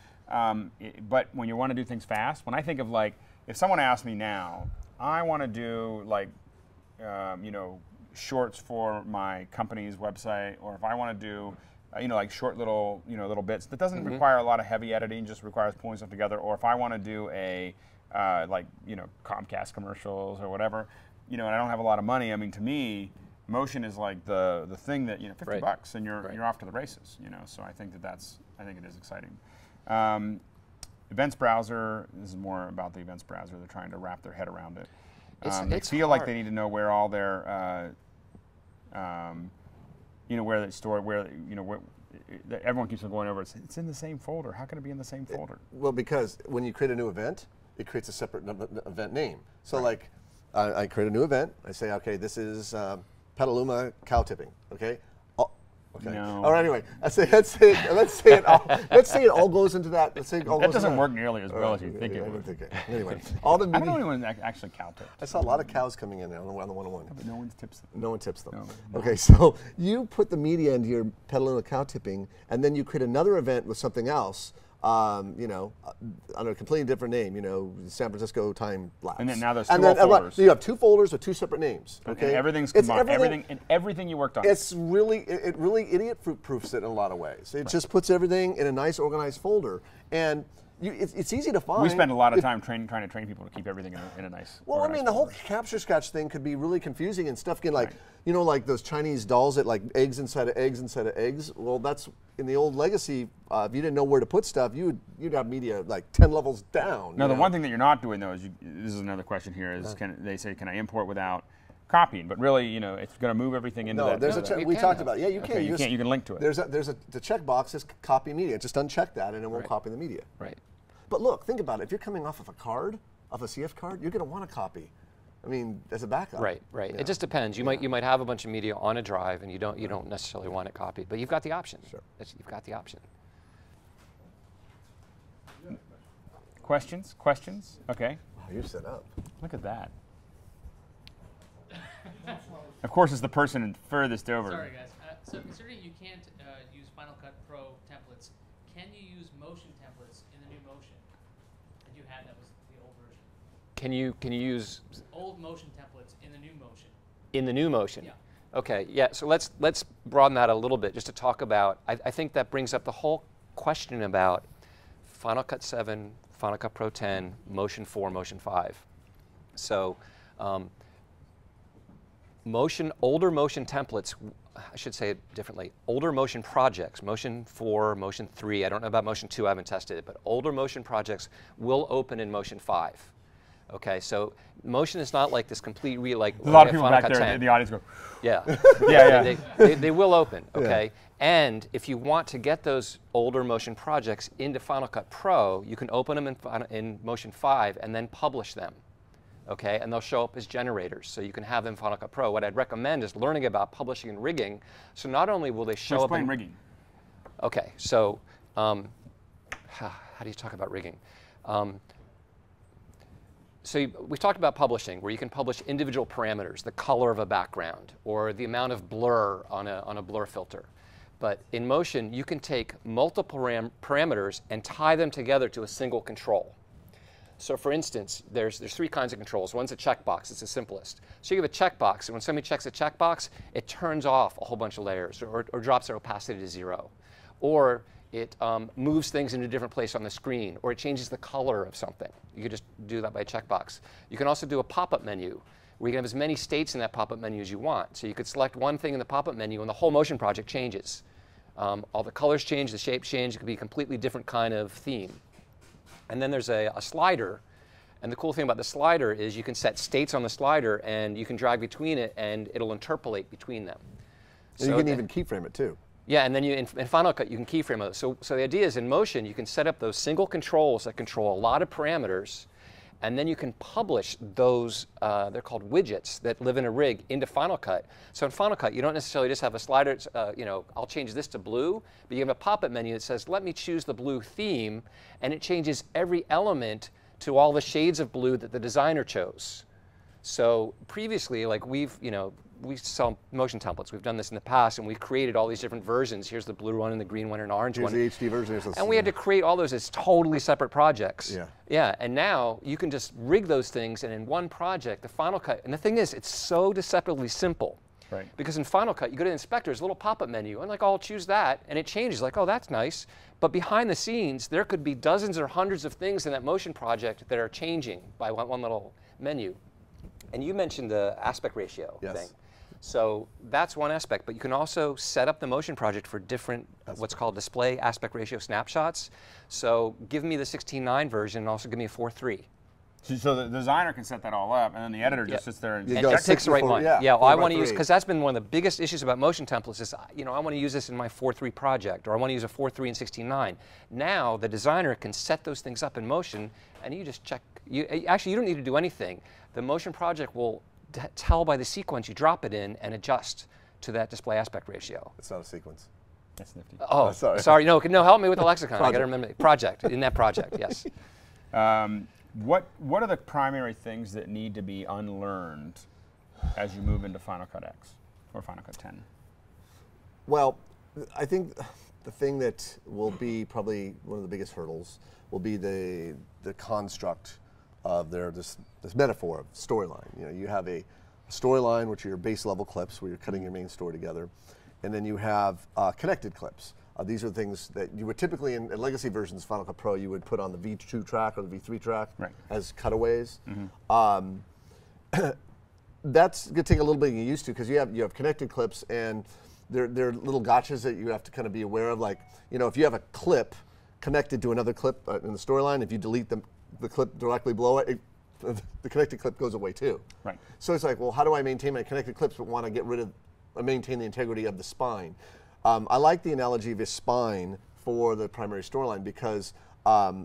A: But when you want to do things fast, when I think of like, if someone asked me now, I want to do like, you know, shorts for my company's website, or if I want to do, you know, like short little, you know, little bits that doesn't require a lot of heavy editing, just requires pulling stuff together, or if I want to do a, like, you know, Comcast commercials or whatever, you know, and I don't have a lot of money. I mean, to me, motion is like the thing that, you know, $50 and you're off to the races, you know. So I think I think it is exciting. Events browser, this is more about the events browser. They're trying to wrap their head around it. They feel like they need to know where all their, you know, where they store, where, you know, where, everyone keeps on going over, it's in the same folder. How can it be in the same folder?
C: Well, because when you create a new event, it creates a separate event name. So like, I create a new event. I say, okay, this is Petaluma cow tipping. Okay. Okay.
A: No.
C: All right. Anyway, let's say it all goes into that. Let's say it all
A: that
C: goes
A: doesn't
C: into
A: work nearly as well as you think it would.
C: Anyway, all the
A: I don't know anyone that actually cow tips.
C: I saw a lot of cows coming in on the 101.
A: But no one tips them.
C: No one tips them.
A: No.
C: Okay, so you put the media into your Petaluma cow tipping, and then you create another event with something else. You know, under a completely different name, you know, San Francisco time lapse.
A: And then now there's two folders.
C: So you have two folders with two separate names. Okay,
A: and everything's combined. Everything you worked on.
C: It's really, it really idiot-proofs it in a lot of ways. It just puts everything in a nice, organized folder, and it's easy to find.
A: We spend a lot of time trying to train people to keep everything in a nice.
C: Well, I mean, the whole capture scratch thing could be really confusing, and stuff can like, you know, like those Chinese dolls that like eggs inside of eggs inside of eggs. Well, that's in the old legacy. If you didn't know where to put stuff, you'd have media like 10 levels down.
A: No, the one thing that you're not doing though is this is another question here is they say can I import without copying? But really, you know, it's going to move everything into that.
C: No, there's we talked about. Yeah, you can.
A: You can link to it.
C: There's the checkbox is copy media. Just uncheck that, and it won't copy the media.
B: Right.
C: But look, think about it. If you're coming off of a card, off a CF card, you're going to want a copy. I mean, as a backup.
B: Right. Yeah. It just depends. You might have a bunch of media on a drive, and you don't necessarily want it copied, but you've got the option.
C: Sure.
B: You've got the option.
A: Questions? Okay.
C: Wow, you're set up.
A: Look at that. Of course, it's the person furthest over.
D: Sorry, guys. So considering you can't use Final Cut Pro templates, can you use motion templates in the new motion that you had that was the old version?
B: Can you use
D: old motion templates in the new motion?
B: In the new motion?
D: Yeah.
B: Okay. Yeah. So let's broaden that a little bit, just to talk about. I think that brings up the whole question about Final Cut 7, Final Cut Pro 10, Motion 4, Motion 5. So older motion templates, I should say it differently, older motion projects, Motion 4, Motion 3, I don't know about Motion 2, I haven't tested it, but older motion projects will open in Motion 5. Okay, so motion is not like this complete a
A: lot of people back there in the audience go,
B: yeah.
A: yeah.
B: They will open, okay? Yeah. And if you want to get those older motion projects into Final Cut Pro, you can open them in Motion 5 and then publish them, okay? And they'll show up as generators, so you can have them in Final Cut Pro. What I'd recommend is learning about publishing and rigging, so not only will they show up
A: Explain rigging.
B: Okay, so how do you talk about rigging? So we talked about publishing, where you can publish individual parameters, the color of a background, or the amount of blur on a blur filter. But in motion, you can take multiple parameters and tie them together to a single control. So for instance, there's three kinds of controls. One's a checkbox, it's the simplest. So you have a checkbox, and when somebody checks a checkbox, it turns off a whole bunch of layers, or drops their opacity to 0. Or it moves things into a different place on the screen, or it changes the color of something. You can just do that by a checkbox. You can also do a pop-up menu, where you can have as many states in that pop-up menu as you want. So you could select one thing in the pop-up menu, and the whole motion project changes. All the colors change, the shapes change. It could be a completely different kind of theme. And then there's a slider. And the cool thing about the slider is you can set states on the slider, and you can drag between it, and it'll interpolate between them.
C: And so you can even keyframe it, too.
B: Yeah, and then in Final Cut, you can keyframe it. So the idea is in motion, you can set up those single controls that control a lot of parameters, and then you can publish those, they're called widgets that live in a rig, into Final Cut. So in Final Cut, you don't necessarily just have a slider, you know, I'll change this to blue, but you have a pop-up menu that says, let me choose the blue theme, and it changes every element to all the shades of blue that the designer chose. So previously, like we've, you know, we sell motion templates. We've done this in the past, and we've created all these different versions. Here's the blue one and the green one and orange one.
C: Here's the HD version.
B: And we had to create all those as totally separate projects.
C: Yeah.
B: Yeah, and now you can just rig those things, and in one project, the Final Cut, and the thing is, it's so deceptively simple.
A: Right.
B: Because in Final Cut, you go to Inspector, there's a little pop-up menu, and like, I'll choose that, and it changes, like, oh, that's nice. But behind the scenes, there could be dozens or hundreds of things in that motion project that are changing by one little menu. And you mentioned the aspect ratio thing. So that's one aspect, but you can also set up the motion project for different, what's called display aspect ratio snapshots. So give me the 16:9 version and also give me a 4:3.
A: So the designer can set that all up, and then the editor just sits there and
B: it picks the right one.
C: Yeah,
B: well, I want to use, because that's been one of the biggest issues about motion templates is, I want to use this in my 4:3 project, or I want to use a 4:3 and 16:9. Now the designer can set those things up in motion, and you just check. Actually, you don't need to do anything. The motion project will tell by the sequence you drop it in and adjust to that display aspect ratio.
C: It's not a sequence.
A: That's nifty.
B: Oh, sorry. No, help me with the lexicon. I got to remember project in that project. Yes.
A: What are the primary things that need to be unlearned as you move into Final Cut X or Final Cut 10?
C: Well, I think the thing that will be probably one of the biggest hurdles will be the construct of this metaphor of storyline. You have a storyline, which are your base level clips where you're cutting your main story together, and then you have connected clips. These are things that you would typically, in legacy versions of Final Cut Pro, you would put on the V2 track or the V3 track as cutaways. That's going to take a little bit of getting used to, because you have connected clips, and they're little gotchas that you have to kind of be aware of. Like, if you have a clip connected to another clip in the storyline, if you delete the clip directly below it, the connected clip goes away too.
A: Right.
C: So it's like, well, how do I maintain my connected clips but want to get rid of, maintain the integrity of the spine? I like the analogy of a spine for the primary storyline, because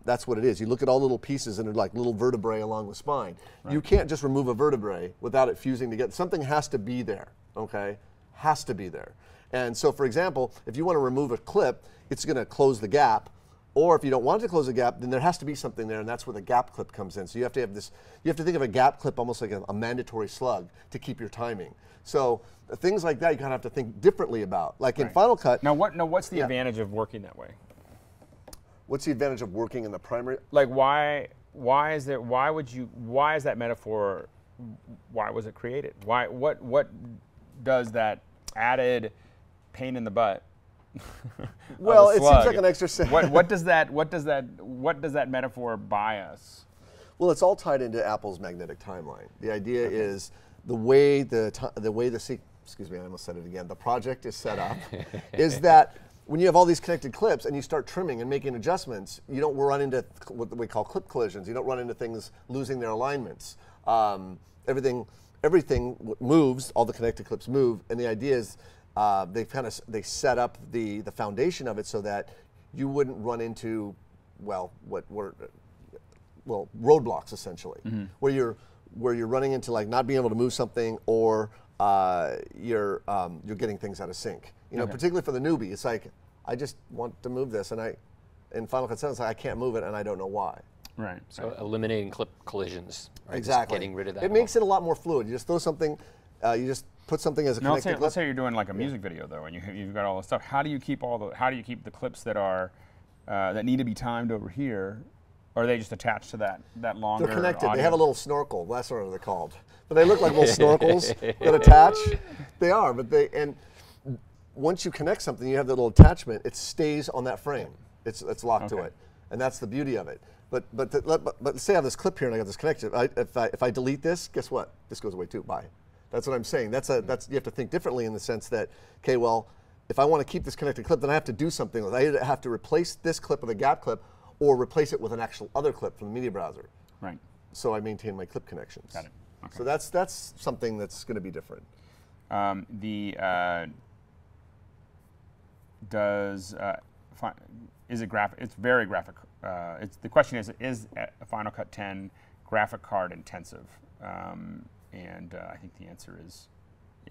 C: that's what it is. You look at all the little pieces and they're like little vertebrae along the spine. Right. You can't just remove a vertebrae without it fusing together. Something has to be there, okay? Has to be there. And so, for example, if you want to remove a clip, it's going to close the gap. Or if you don't want it to close the gap, then there has to be something there, and that's where the gap clip comes in. So you have to have this, you have to think of a gap clip almost like a mandatory slug to keep your timing. So things like that you kind of have to think differently about. Like in Final Cut.
A: Now what's the advantage of working that way?
C: What's the advantage of working in the primary?
A: Like why is that metaphor, why was it created? What does that added pain in the butt?
C: Well, it seems like an extra set.
A: what does that metaphor buy us?
C: Well, it's all tied into Apple's magnetic timeline. The idea is the way the excuse me, I almost said it again. The project is set up is that when you have all these connected clips and you start trimming and making adjustments, you don't run into what we call clip collisions. You don't run into things losing their alignments. Everything moves. All the connected clips move, and the idea is. They set up the foundation of it so that you wouldn't run into, roadblocks essentially, where you're running into like not being able to move something, or you're getting things out of sync. Particularly for the newbie, it's like I just want to move this, and in Final Cut 7, it's like I can't move it, and I don't know why.
A: Right.
B: So eliminating clip collisions. Right?
C: Exactly.
B: Just getting rid of that.
C: It makes it a lot more fluid. You just throw something. You just put something as a connected clip.
A: Let's say you're doing like a music video though, and you've got all this stuff. How do you keep the clips that are that need to be timed over here? Or are they just attached to that longer?
C: They're connected.
A: Audio?
C: They have a little snorkel. That's what they're called. But they look like little snorkels that attach. They are, and once you connect something, you have that little attachment. It stays on that frame. It's locked to it, and that's the beauty of it. But say I have this clip here and I got this connected. If I delete this, guess what? This goes away too. Bye. That's what I'm saying. You have to think differently in the sense that, okay, well, if I want to keep this connected clip, then I have to do something with it. I either have to replace this clip with a gap clip, or replace it with an actual other clip from the media browser.
A: Right.
C: So I maintain my clip connections.
A: Got it. Okay.
C: So that's something that's going to be different.
A: Is it graphic? It's very graphic. The question is a Final Cut 10 graphic card intensive? And I think the answer is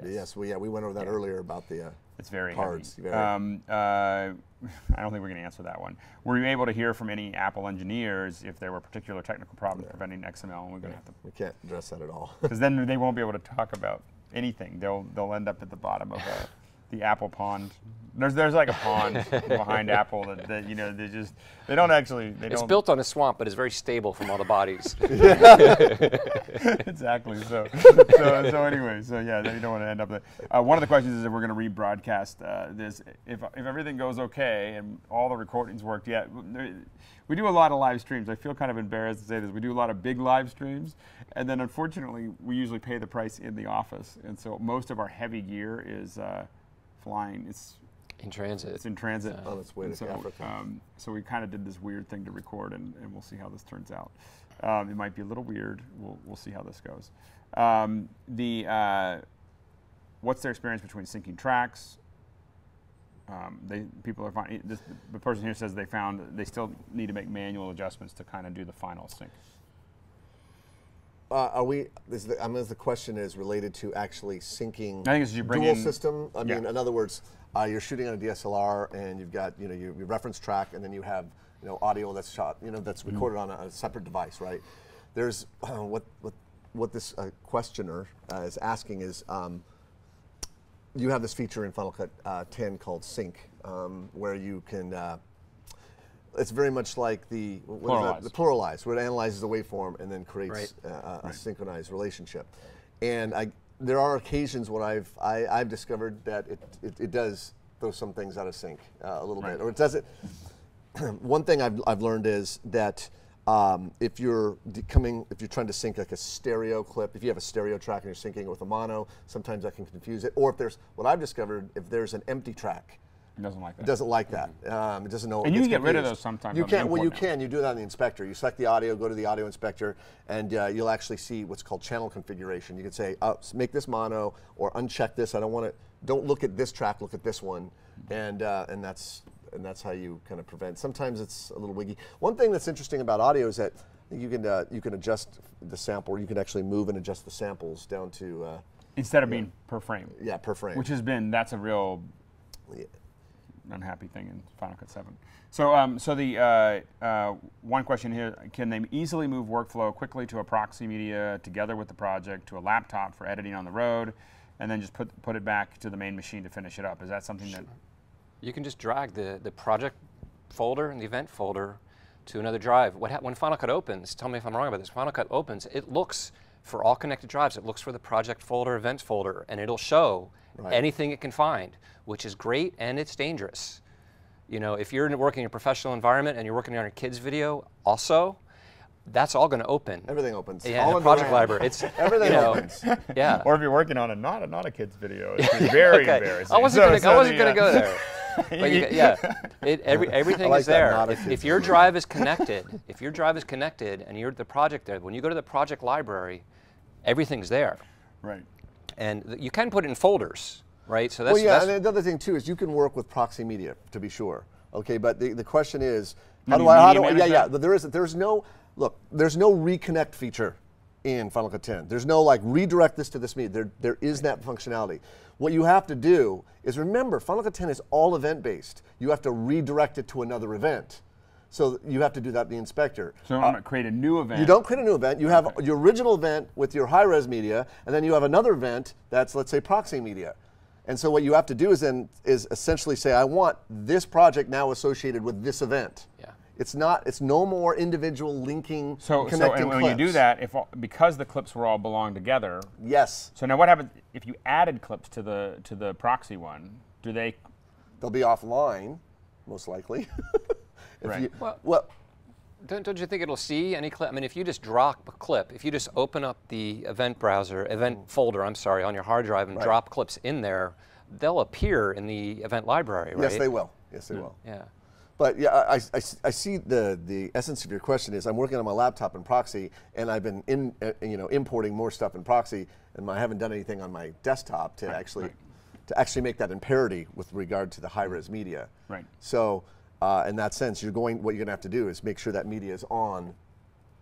A: yes.
C: Yes, we went over that earlier about the
A: it's very
C: cards.
A: Heavy. I don't think we're going to answer that one. Were you able to hear from any Apple engineers if there were particular technical problems preventing XML? And we're going to have to.
C: We can't address that at all.
A: Because then they won't be able to talk about anything, they'll end up at the bottom of the apple pond. There's like a pond behind Apple that you know they don't actually
B: It's built on a swamp, but it's very stable from all the bodies.
A: Exactly. So anyway, so yeah, you don't want to end up there. One of the questions is if we're going to rebroadcast this. If everything goes okay and all the recordings worked, yeah. We do a lot of live streams. I feel kind of embarrassed to say this. We do a lot of big live streams, and then unfortunately, we usually pay the price in the office, and so most of our heavy gear is flying. It's
B: in transit.
A: It's in transit.
C: On its way to Africa.
A: So we kind of did this weird thing to record, and we'll see how this turns out. It might be a little weird. We'll see how this goes. What's their experience between syncing tracks? People are finding the person here says they found they still need to make manual adjustments to kind of do the final sync.
C: The question is related to actually syncing
A: I think it's you bring
C: dual
A: in,
C: system. I
A: yeah.
C: mean, in other words, you're shooting on a DSLR and you've got your reference track, and then you have audio that's shot that's recorded on a separate device, right? There's what this questioner is asking is. You have this feature in Final Cut 10 called Sync, where you can, it's very much like the pluralize, where it analyzes the waveform and then creates a synchronized relationship. And there are occasions when I've discovered that it does throw some things out of sync a little bit, or it does it. One thing I've learned is that if you're trying to sync like a stereo clip, if you have a stereo track and you're syncing it with a mono, sometimes that can confuse it. Or if there's, what I've discovered, if there's an empty track,
A: it doesn't like that.
C: It doesn't like that. It doesn't know.
A: And you can get rid of those sometimes.
C: You can. Well, you can. You do that on the inspector. You select the audio, go to the audio inspector, and you'll actually see what's called channel configuration. You can say, make this mono, or uncheck this. I don't want it. Don't look at this track. Look at this one, and that's how you kind of prevent. Sometimes it's a little wiggy. One thing that's interesting about audio is that you can adjust the sample. Or you can actually move and adjust the samples down to
A: instead of being per frame.
C: Yeah, per frame.
A: Which has been a real unhappy thing in Final Cut 7. So the one question here: can they easily move workflow quickly to a proxy media together with the project to a laptop for editing on the road, and then just put it back to the main machine to finish it up? Is that something that
B: you can just drag the project folder and the event folder to another drive? When Final Cut opens, tell me if I'm wrong about this, Final Cut opens, it looks for all connected drives, it looks for the project folder, events folder, and it'll show anything it can find, which is great and it's dangerous. If you're working in a professional environment and you're working on a kid's video also, that's all going to open.
C: Everything opens.
B: Yeah, all in the project library. It's
C: everything opens.
B: Yeah.
A: Or if you're working on not a kid's video, it's very embarrassing.
B: I wasn't going to go there. But everything is there. If your drive is connected, and you're the project there, when you go to the project library, everything's there.
A: Right.
B: And you can put it in folders, right? So that's
C: and the other thing too is you can work with proxy media, to be sure. Okay, but the question is, how do I? There's no reconnect feature in Final Cut 10. There's no redirect this to this media. There is that functionality. What you have to do is remember, Final Cut 10 is all event based. You have to redirect it to another event. So you have to do that in the inspector.
A: So I'm going to create a new event.
C: You don't create a new event. You have your original event with your high-res media, and then you have another event that's, let's say, proxy media. And so what you have to do is essentially say, I want this project now associated with this event.
B: Yeah.
C: It's no more individual linking, connecting
A: and when you do that, because the clips were all belong together.
C: Yes.
A: So now what happens if you added clips to the proxy one? They'll
C: be offline, most likely.
A: Right.
B: Don't you think it'll see any clip? I mean, if you just drop a clip, if you just open up the event folder, on your hard drive and drop clips in there, they'll appear in the event library, right?
C: Yes, they will. Yes, they will.
B: Yeah.
C: But yeah, I see the essence of your question is I'm working on my laptop in Proxy, and I've been importing more stuff in Proxy, and I haven't done anything on my desktop to actually make that in parity with regard to the high-res media.
A: Right.
C: So in that sense, what you're going to have to do is make sure that media is on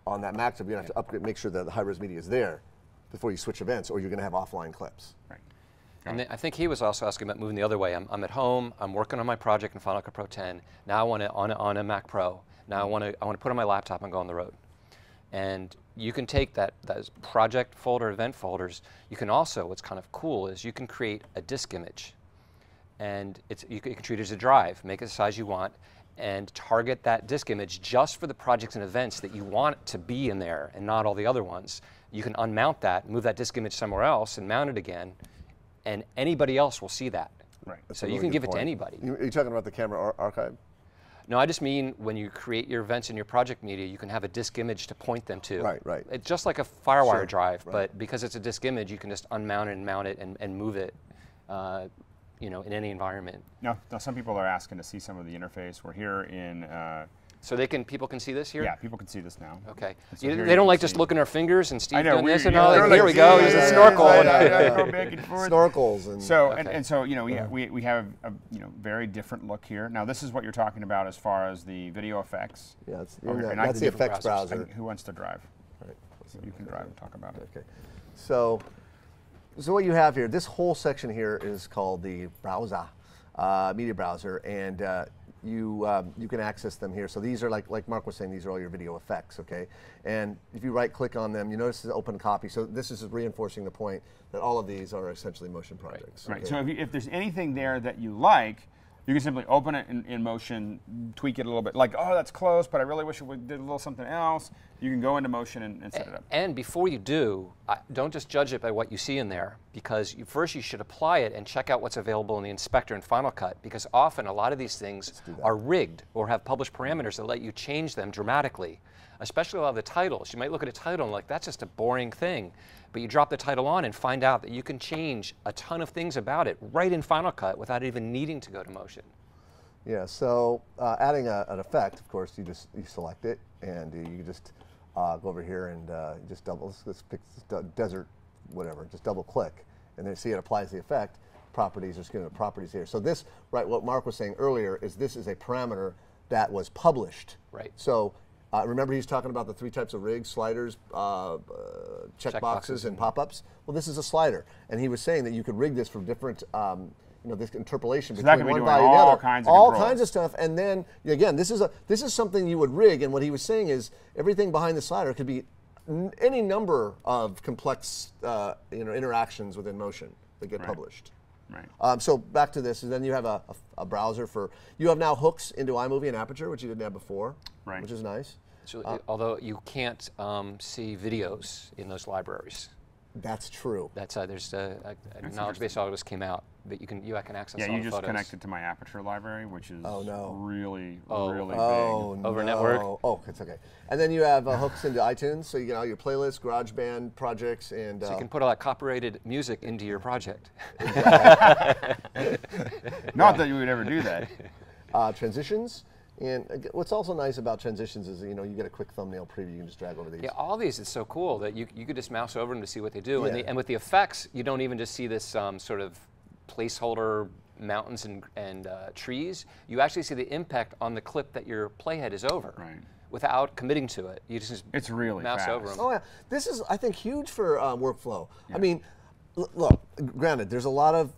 C: that Mac. You're going to have to make sure that the high-res media is there before you switch events, or you're going to have offline clips.
A: Right.
B: And I think he was also asking about moving the other way. I'm at home. I'm working on my project in Final Cut Pro 10. Now I want it on a Mac Pro. Now I want to put it on my laptop and go on the road. And you can take those project folder, event folders. You can also, what's kind of cool is you can create a disk image. And you can treat it as a drive, make it the size you want, and target that disk image just for the projects and events that you want to be in there and not all the other ones. You can unmount that, move that disk image somewhere else and mount it again, and anybody else will see that.
A: Right.
B: So you can give it to anybody.
C: Are you talking about the camera archive?
B: No, I just mean when you create your events in your project media, you can have a disk image to point them to.
C: Right, right.
B: It's just like a FireWire
C: Sure,
B: drive,
C: right.
B: but because it's a disk image, you can just unmount it and mount it and move it you know, in any environment.
A: Now, some people are asking to see some of the interface. We're here in.
B: So people can see this here?
A: Yeah, people can see this now.
B: Okay.
A: So
B: They don't like just looking at our fingers and Steve doing this and
A: yeah,
B: all.
A: they're
B: Like,
A: like,
B: here we go. There's a snorkel.
A: Go back and forth.
C: Snorkels and
A: So
B: Okay.
A: and so you know we have a very different look here. Now this is what you're talking about as far as the video effects.
C: yeah, it's,
A: Okay, and
C: that's the
B: different
C: effects
B: browsers.
C: browser.
A: Who wants to drive?
C: Right.
A: You can drive and talk about it.
C: Okay, so what you have here, this whole section here is called the browser, media browser, and you can access them here. So these are like Mark was saying, these are all your video effects, okay? And if you right-click on them, you notice it's open copy. So this is reinforcing the point that all of these are essentially motion projects.
A: Right.
C: Okay?
A: So if there's anything there that you like, you can simply open it in Motion, tweak it a little bit. Like, oh, that's close, but I really wish it did a little something else. You can go into Motion and set it up.
B: And before you do, don't just judge it by what you see in there, because first you should apply it and check out what's available in the inspector and Final Cut, because often a lot of these things are rigged or have published parameters that let you change them dramatically, especially a lot of the titles. You might look at a title and like, that's just a boring thing. But you drop the title on and find out that you can change a ton of things about it right in Final Cut without even needing to go to Motion.
C: Yeah, so adding an effect, of course, you select it, and you just go over here and just let's pick desert, whatever, just double click, and then see it applies the effect. Properties, there's going to be properties here. So this, right, what Mark was saying earlier is this is a parameter that was published.
B: Right.
C: So remember he's talking about the 3 types of rigs, sliders, checkboxes, and pop-ups? Well, this is a slider, and he was saying that you could rig this for different this interpolation
A: So that
C: between
A: can be
C: one
A: doing
C: value and the
A: all
C: other.
A: kinds of
C: all
A: controls.
C: kinds of stuff, and then again, this is something you would rig, and what he was saying is everything behind the slider could be any number of complex interactions within Motion that get published.
A: Right.
C: So back to this, and then you have a browser you have now hooks into iMovie and Aperture, which you didn't have before,
A: Right.
C: which is nice.
B: So, although you can't see videos in those libraries.
C: That's true.
B: That's there's a knowledge base all just came out, but you can access
A: Yeah,
B: all
A: you
B: the
A: just
B: photos.
A: connected to my Aperture library, which is really
C: Oh,
A: big.
B: Over
C: no.
B: network?
C: Oh, it's okay. And then you have hooks into iTunes, so you get all your playlists, GarageBand projects, and
B: So you can put all that copyrighted music into your project.
A: Not that you would ever do that.
C: transitions. And what's also nice about transitions is you get a quick thumbnail preview. You can just drag over these.
B: Yeah, all these is so cool that you could just mouse over them to see what they do.
C: Yeah.
B: And with the effects, you don't even just see this sort of placeholder mountains and trees. You actually see the impact on the clip that your playhead is over.
A: Right.
B: Without committing to it. You just
A: It's really
B: mouse
A: fast.
B: over them.
C: Oh yeah, this is I think huge for workflow. I mean, look, granted, there's a lot of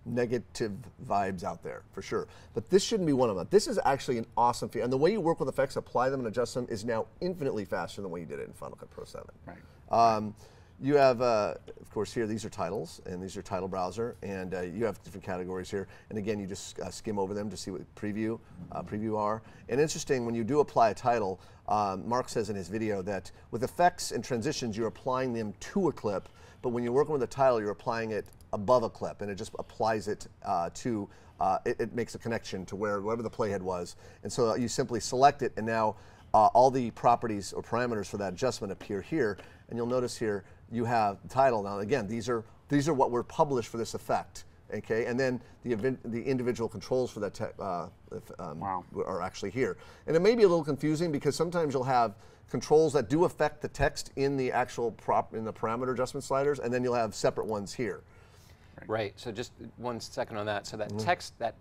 C: negative vibes out there for sure, but this shouldn't be one of them. This is actually an awesome feature, and the way you work with effects, apply them and adjust them, is now infinitely faster than the way you did it in Final Cut Pro 7.
A: Right.
C: You have, of course, here these are titles, and these are title browser, and you have different categories here. And again, you just skim over them to see what preview are. And interesting, when you do apply a title, Mark says in his video that with effects and transitions, you're applying them to a clip, but when you're working with a title, you're applying it above a clip, and it just applies it to. It makes a connection to wherever the playhead was, and so you simply select it, and now all the properties or parameters for that adjustment appear here. And you'll notice here you have the title. Now again, these are what were published for this effect, okay? And then the individual controls for that are actually here. And it may be a little confusing because sometimes you'll have controls that do affect the text in the actual in the parameter adjustment sliders, and then you'll have separate ones here.
B: Right. So just 1 second on that. So that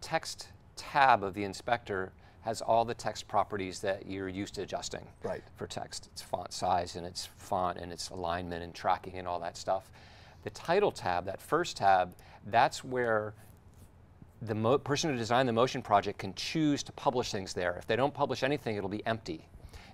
B: text tab of the inspector has all the text properties that you're used to adjusting for text. It's font size and its font and its alignment and tracking and all that stuff. The title tab, that first tab, that's where the person who designed the motion project can choose to publish things there. If they don't publish anything, it'll be empty.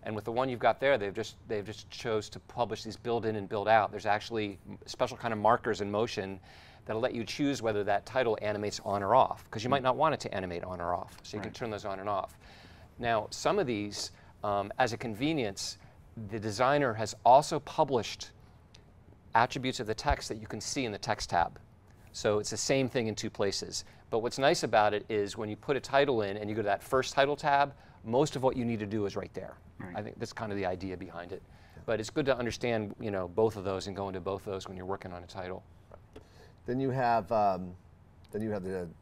B: And with the one you've got there, they've just chose to publish these build in and build out. There's actually special kind of markers in motion that'll let you choose whether that title animates on or off, because you might not want it to animate on or off. So you can turn those on and off. Now, some of these, as a convenience, the designer has also published attributes of the text that you can see in the text tab. So it's the same thing in two places. But what's nice about it is when you put a title in and you go to that first title tab, most of what you need to do is right there. Right. I think that's kind of the idea behind it. But it's good to understand, you know, both of those and go into both of those when you're working on a title.
C: Then you have, of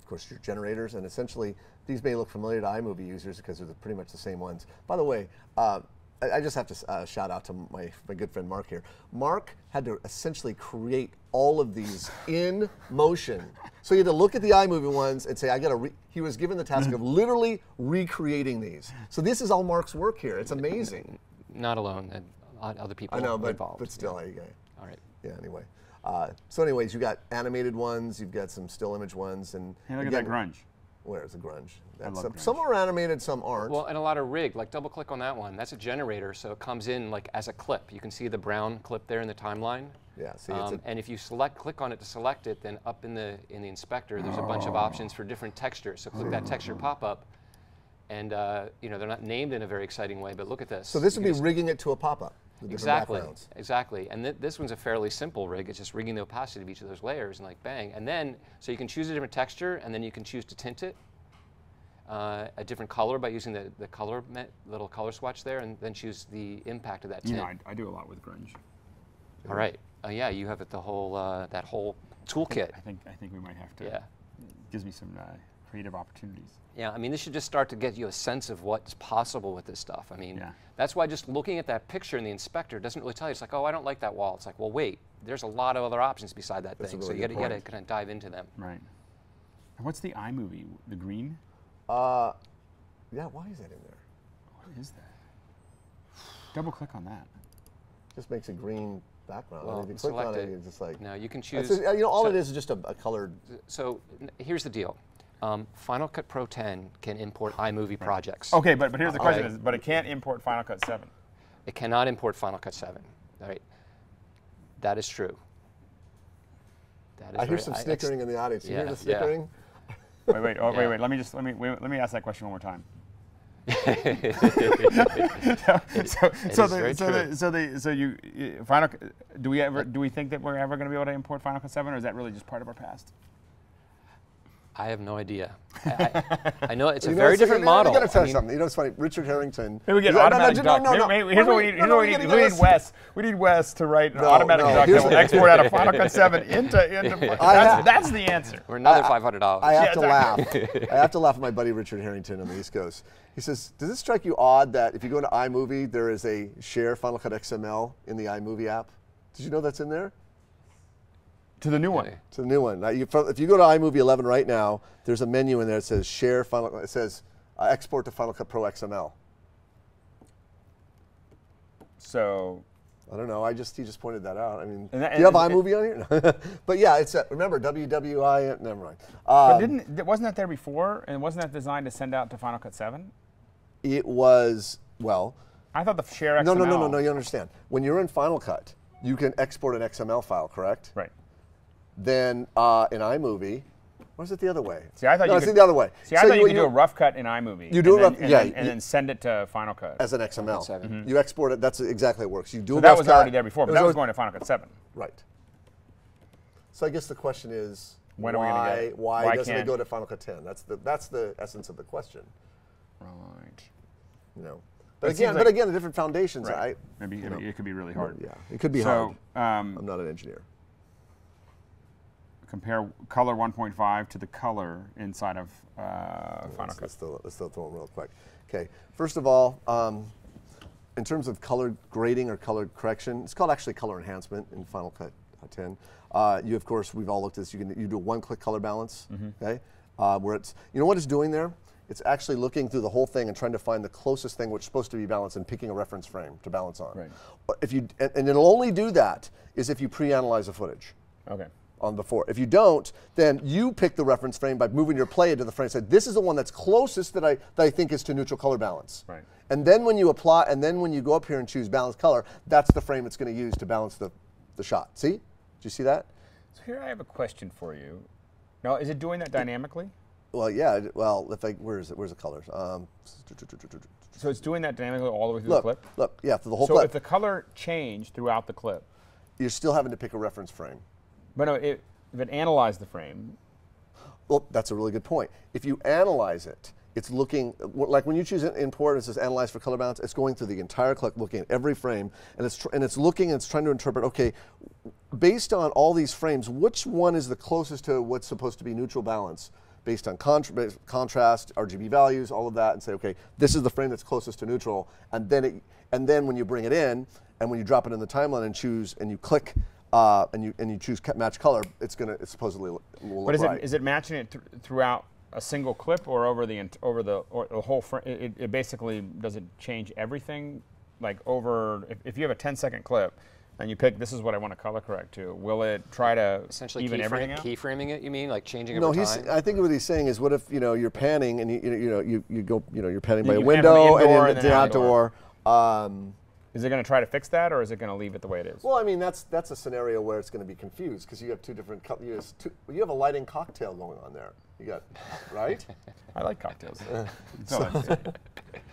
C: course, your generators, and essentially these may look familiar to iMovie users because they're pretty much the same ones. By the way, I just have to shout out to my good friend Mark here. Mark had to essentially create all of these in motion. So he had to look at the iMovie ones and say, he was given the task of literally recreating these. So this is all Mark's work here. It's amazing.
B: Not alone, other people
C: I know,
B: involved.
C: But still,
B: yeah. All right.
C: Yeah, anyway. So anyways, you got animated ones, you've got some still image ones, and
A: hey, look at that grunge.
C: Where's the grunge?
A: Grunge.
C: Some are animated, some aren't.
B: Well, and a lot of rig, like double click on that one. That's a generator, so it comes in like as a clip. You can see the brown clip there in the timeline.
C: Yeah, see,
B: and if you click on it to select it, then up in the inspector, there's a bunch of options for different textures. So click that texture pop-up, and you know, they're not named in a very exciting way, but look at this.
C: So this would be rigging it to a pop-up.
B: Exactly, exactly. And this one's a fairly simple rig. It's just rigging the opacity of each of those layers and like bang. And then, so you can choose a different texture, and then you can choose to tint it a different color by using the little color swatch there, and then choose the impact of that tint.
A: You know, I do a lot with grunge.
B: All right. Yeah, you have it the whole that whole toolkit.
A: I think we might have to.
B: Yeah.
A: It gives me some creative opportunities.
B: Yeah, I mean, this should just start to get you a sense of what's possible with this stuff. I mean, that's why just looking at that picture in the inspector doesn't really tell you. It's like, oh, I don't like that wall. It's like, well, wait, there's a lot of other options beside that thing. So you got to kind of dive into them.
A: Right. And what's the iMovie? The green?
C: Yeah, why is that in there?
A: What is that? Double click on that.
C: Just makes a green background.
B: Well,
C: if you click on it, you're just like.
B: No, you can choose.
C: You know, all it is just a colored.
B: So here's the deal. Final Cut Pro 10 can import iMovie projects.
A: Okay, but here's the question: is, but it can't import Final Cut 7.
B: It cannot import Final Cut 7. All right. That is true. That is
C: I hear some snickering in the audience. You hear the snickering?
A: Wait. Let me ask that question one more time. Do we think that we're ever going to be able to import Final Cut 7, or is that really just part of our past?
B: I have no idea. I know it's a very different model.
C: I got to tell you something. You know, it's funny. Richard Harrington.
A: Maybe we get automatic duck. Here's what we need. We need Wes to write an automatic duck that will export out of Final Cut 7 into. That's the answer.
B: Or another $500.
C: I have to laugh. I have to laugh at my buddy Richard Harrington on the East Coast. He says, "Does it strike you odd that if you go into iMovie, there is a share Final Cut XML in the iMovie app? Did you know that's in there?"
A: To the new one.
C: To the new one. Now, if you go to iMovie 11 right now, there's a menu in there that says Share Final. It says Export to Final Cut Pro XML.
A: So.
C: I don't know. He just pointed that out. I mean, do you have iMovie on here? But yeah, it's remember WWI. Never mind.
A: But wasn't that there before? And wasn't that designed to send out to Final Cut 7?
C: It was
A: I thought the Share XML.
C: No. You understand? When you're in Final Cut, you can export an XML file, correct?
A: Right.
C: Then in iMovie, or is it the other way?
A: See, I thought
C: it's the other way.
A: See, I thought you could do a rough cut in iMovie.
C: You do
A: and then send it to Final Cut
C: as an XML. You export it. That's exactly how it works. You do.
A: So that was already there before, but that was going to Final Cut 7.
C: Right. So I guess the question is,
A: when are we going to get it?
C: Why doesn't it go to Final Cut 10? That's the essence of the question.
A: Right.
C: You know. But again, the different foundations.
A: Right. Maybe it could be really hard.
C: Yeah, it could be hard. I'm not an engineer.
A: Compare color 1.5 to the color inside of Final Cut.
C: Let's still throw them real quick. Okay, first of all, in terms of color grading or color correction, it's called actually color enhancement in Final Cut 10. Of course, we've all looked at this. You do a one-click color balance, okay? Where it's, you know what it's doing there? It's actually looking through the whole thing and trying to find the closest thing which is supposed to be balanced and picking a reference frame to balance on.
A: Right.
C: And it'll only do that is if you pre-analyze the footage.
A: Okay.
C: On before. If you don't, then you pick the reference frame by moving your play into the frame and say, this is the one that's closest that I think is to neutral color balance.
A: Right.
C: And then when you apply, and then when you go up here and choose balance color, that's the frame it's going to use to balance the shot. See? Did you see that?
A: So here I have a question for you. Now, is it doing that dynamically?
C: Well, yeah. Well, if where is it? Where's the colors?
A: So it's doing that dynamically all the way through
C: Look,
A: the clip?
C: look, yeah, for the whole
A: So
C: clip.
A: if the color changed throughout the clip,
C: You're still having to pick a reference frame.
A: but no, if it analyzed the frame,
C: Well, that's a really good point. If you analyze it, it's looking, like when you choose import, it says analyze for color balance, it's going through the entire clip, looking at every frame, and it's looking and it's trying to interpret, okay, based on all these frames, which one is the closest to what's supposed to be neutral balance? Based on contrast, RGB values, all of that, and say, okay, this is the frame that's closest to neutral, and then when you bring it in, and when you drop it in the timeline and choose, and you click, and you choose match color, it's supposedly will look
A: but
C: right.
A: is it matching it throughout a single clip or over the whole frame? It basically, does it change everything? Like if you have a 10-second clip, and you pick, this is what I want to color correct to, will it try to
B: Essentially
A: even everything out?
B: keyframing it, you mean, like changing it
C: No,
B: over time?
C: I think what he's saying is, what if you're panning and you go you're panning by a
A: You pan from
C: window
A: indoor
C: and
A: and
C: then
A: then
C: outdoor.
A: Is it going to try to fix that, or is it going to leave it the way it is?
C: Well, I mean that's a scenario where it's going to be confused because you have two different you have a lighting cocktail going on there. You got right.
A: I like cocktails.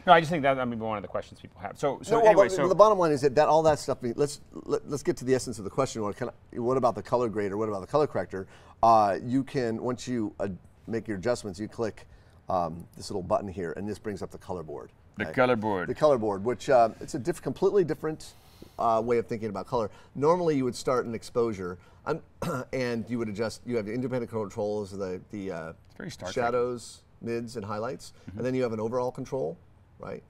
A: No, I just think that one of the questions people have. So
C: No, well,
A: anyway,
C: the bottom line is that all that stuff. Let's get to the essence of the question. What about the color grader? What about the color corrector? You can, once you make your adjustments, you click this little button here, and this brings up the color board.
A: the color board.
C: The color board, which it's a completely different way of thinking about color. Normally, you would start an exposure, and you would adjust. You have the independent controls, the
A: very Star Trek.
C: shadows, mids, and highlights, and then you have an overall control. Right.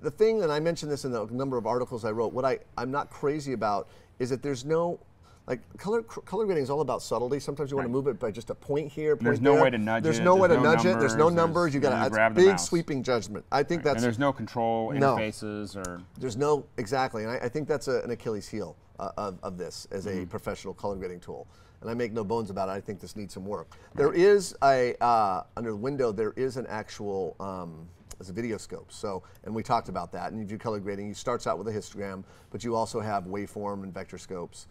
C: The thing, and I mentioned this in a number of articles I wrote, what I'm not crazy about is that there's no, like, color grading is all about subtlety. Sometimes you want to move it by just a point here, point
A: There's no
C: there.
A: way to nudge
C: There's
A: it.
C: no way
A: There's
C: to
A: no
C: nudge it. There's no
A: numbers.
C: numbers. You got
A: You
C: a
A: grab the
C: big
A: mouse.
C: sweeping judgment. I think that's
A: And there's no control interfaces or.
C: there's no, exactly, and I think that's an Achilles heel of this as a professional color grading tool. And I make no bones about it. I think this needs some work. There is under the window, there is an actual, it's a video scope. So, and we talked about that. And you do color grading. It starts out with a histogram, but you also have waveform and vector scopes,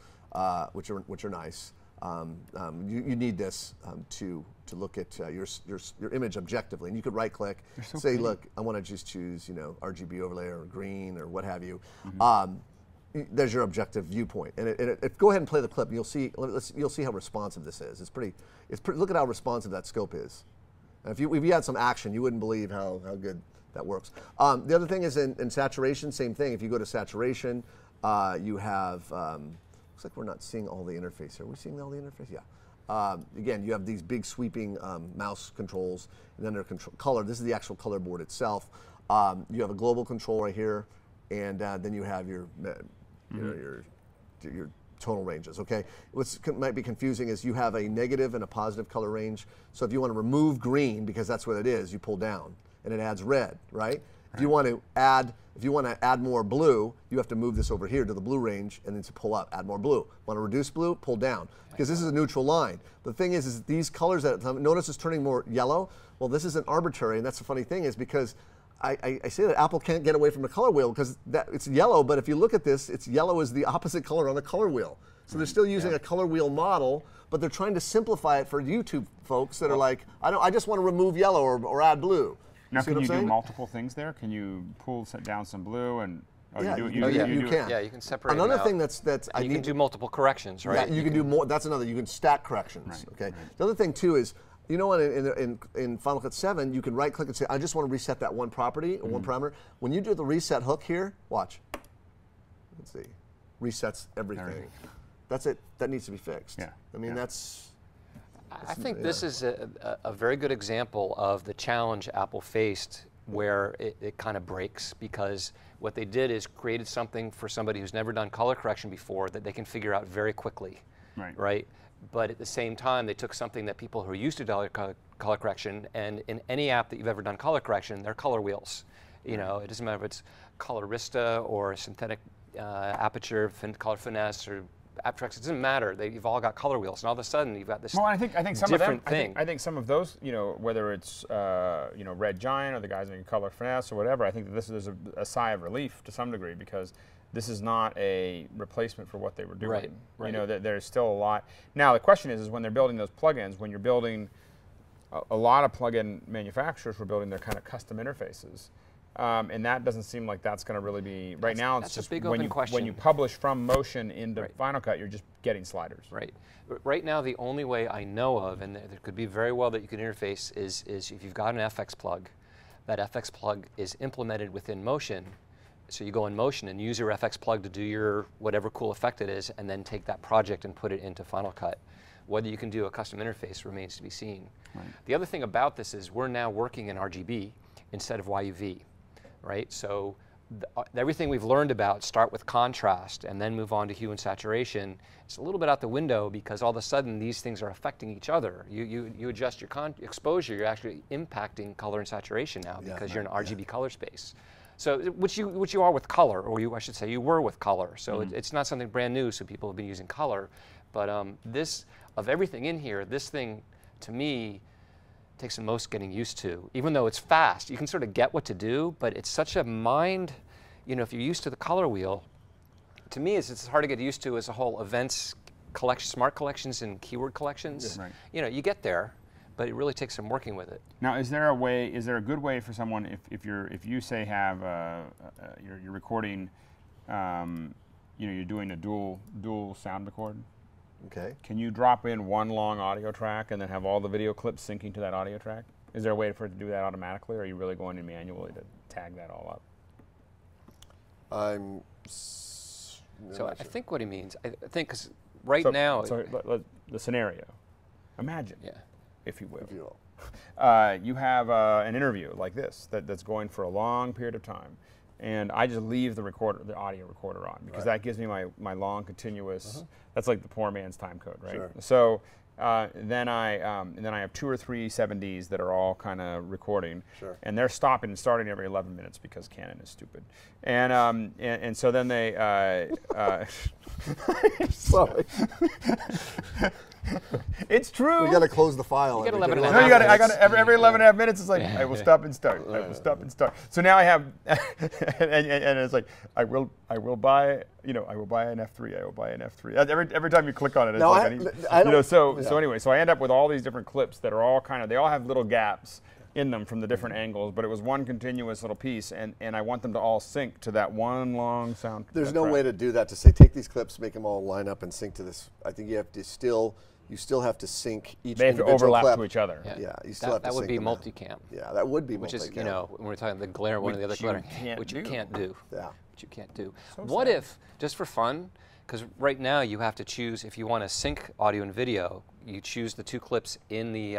C: which are nice. You need this to look at your image objectively. And you could right click,
A: So
C: say,
A: pretty.
C: look, I want to just choose RGB overlay or green or what have you. There's your objective viewpoint, and go ahead and play the clip. And you'll see how responsive this is. It's pretty. Look at how responsive that scope is. And if you had some action, you wouldn't believe how good that works. The other thing is in saturation, same thing. If you go to saturation, you have. Looks like we're not seeing all the interface here. Are we seeing all the interface? Yeah. Again, you have these big sweeping mouse controls, and then their color. This is the actual color board itself. You have a global control right here, and then you have your tonal ranges. Okay. What might be confusing is you have a negative and a positive color range. So if you want to remove green, because that's what it is, you pull down, and it adds red, right? If you want to add more blue, you have to move this over here to the blue range, and then to pull up, add more blue. Want to reduce blue? Pull down, because this is a neutral line. The thing is these colors that notice is turning more yellow. Well, this isn't arbitrary, and that's the funny thing is because I say that Apple can't get away from the color wheel because it's yellow, but if you look at this, yellow is the opposite color on the color wheel. So they're still using a color wheel model, but they're trying to simplify it for YouTube folks that are like, I just want to remove yellow or add blue.
A: Now,
C: See
A: can
C: what
A: you
C: I'm
A: do
C: saying?
A: multiple things there? Can you set down some blue and
C: Yeah,
A: you do it?
C: you
A: do it.
C: can.
B: Yeah, you can separate
C: Another
B: them out.
C: thing that's
B: And you can do multiple corrections, right?
C: Yeah, you can do more. That's another. You can stack corrections.
A: Right,
C: Okay.
A: right.
C: The other thing too is, you know what? In Final Cut 7, you can right click and say, I just want to reset that one property or one parameter. When you do the reset hook here, watch. Let's see. Resets everything. That's it. That needs to be fixed.
A: Yeah,
C: I mean,
A: yeah.
C: that's.
B: I think this is a very good example of the challenge Apple faced where it kind of breaks, because what they did is created something for somebody who's never done color correction before that they can figure out very quickly, right? But at the same time, they took something that people who are used to color correction, and in any app that you've ever done color correction, they're color wheels. You know, it doesn't matter if it's Colorista or synthetic Aperture, Color Finesse, or After Effects, it doesn't matter. You've all got color wheels, and all of a sudden you've got this
A: well, I think some
B: different
A: of them,
B: thing.
A: I think some of those, whether it's Red Giant or the guys making Color Finesse or whatever, I think that there's a sigh of relief to some degree, because this is not a replacement for what they were doing.
B: Right.
A: There's still a lot. Now the question is when they're building those plugins, when you're building a lot of plugin manufacturers were building their kind of custom interfaces. And that doesn't seem like that's going to really be, right now it's just when you publish from Motion into Final Cut, you're just getting sliders.
B: Right. Right now the only way I know of, and there could be very well that you can interface, is if you've got an FX plug, that FX plug is implemented within Motion, so you go in Motion and use your FX plug to do your whatever cool effect it is, and then take that project and put it into Final Cut. Whether you can do a custom interface remains to be seen. Right. The other thing about this is we're now working in RGB instead of YUV. Right, so everything we've learned about start with contrast and then move on to hue and saturation. It's a little bit out the window because all of a sudden these things are affecting each other. You adjust your exposure, you're actually impacting color and saturation now because you're in RGB color space. So which you are with color, or I should say you were with color. So it's not something brand new. So people have been using color, but this of everything in here, this thing to me takes the most getting used to. Even though it's fast, you can sort of get what to do, but it's such a mind, if you're used to the color wheel, to me it's hard to get used to as a whole events collection, smart collections and keyword collections. Yeah. Right. You get there, but it really takes some working with it.
A: Now, is there a good way for someone, if you say have, you're recording, you're doing a dual sound record?
C: Okay.
A: Can you drop in one long audio track and then have all the video clips syncing to that audio track? Is there a way for it to do that automatically, or are you really going in manually to tag that all up?
B: So I think what he means, I think, because now...
A: So the scenario, imagine, if you will. You have an interview like this that's going for a long period of time, and I just leave the audio recorder on, because that gives me my long continuous. That's like the poor man's time code, right? Sure. So then I have 2 or 3 7Ds that are all kind of recording, and they're stopping and starting every 11 minutes because Canon is stupid, and so then they. Sorry. It's true.
C: We got to close the file.
B: You got 11 and a
A: No,
B: half
A: I got every 11 and a half minutes. It's like I will stop and start. I will stop and start. So now I have, and it's like I will buy I will buy an F3. I will buy an F3. Every time you click on it, it's like so anyway, so I end up with all these different clips that are all they all have little gaps in them from the different angles, but it was one continuous little piece, and I want them to all sync to that one long sound.
C: There's no way to do that, to say take these clips, make them all line up and sync to this. I think you have to still have to sync each
A: They have to
C: individual
A: overlap
C: clip.
A: to each other.
C: Yeah, you still have to sync
B: that would be
C: them
B: multicam.
C: Yeah, that would be
B: which
C: multicam.
B: is, when we're talking the glare, one of the other glaring, which you can't do.
C: Yeah.
B: Which you can't do.
A: So
B: what
A: sad.
B: if, just for fun, because right now you have to choose, if you want to sync audio and video, you choose the 2 clips in the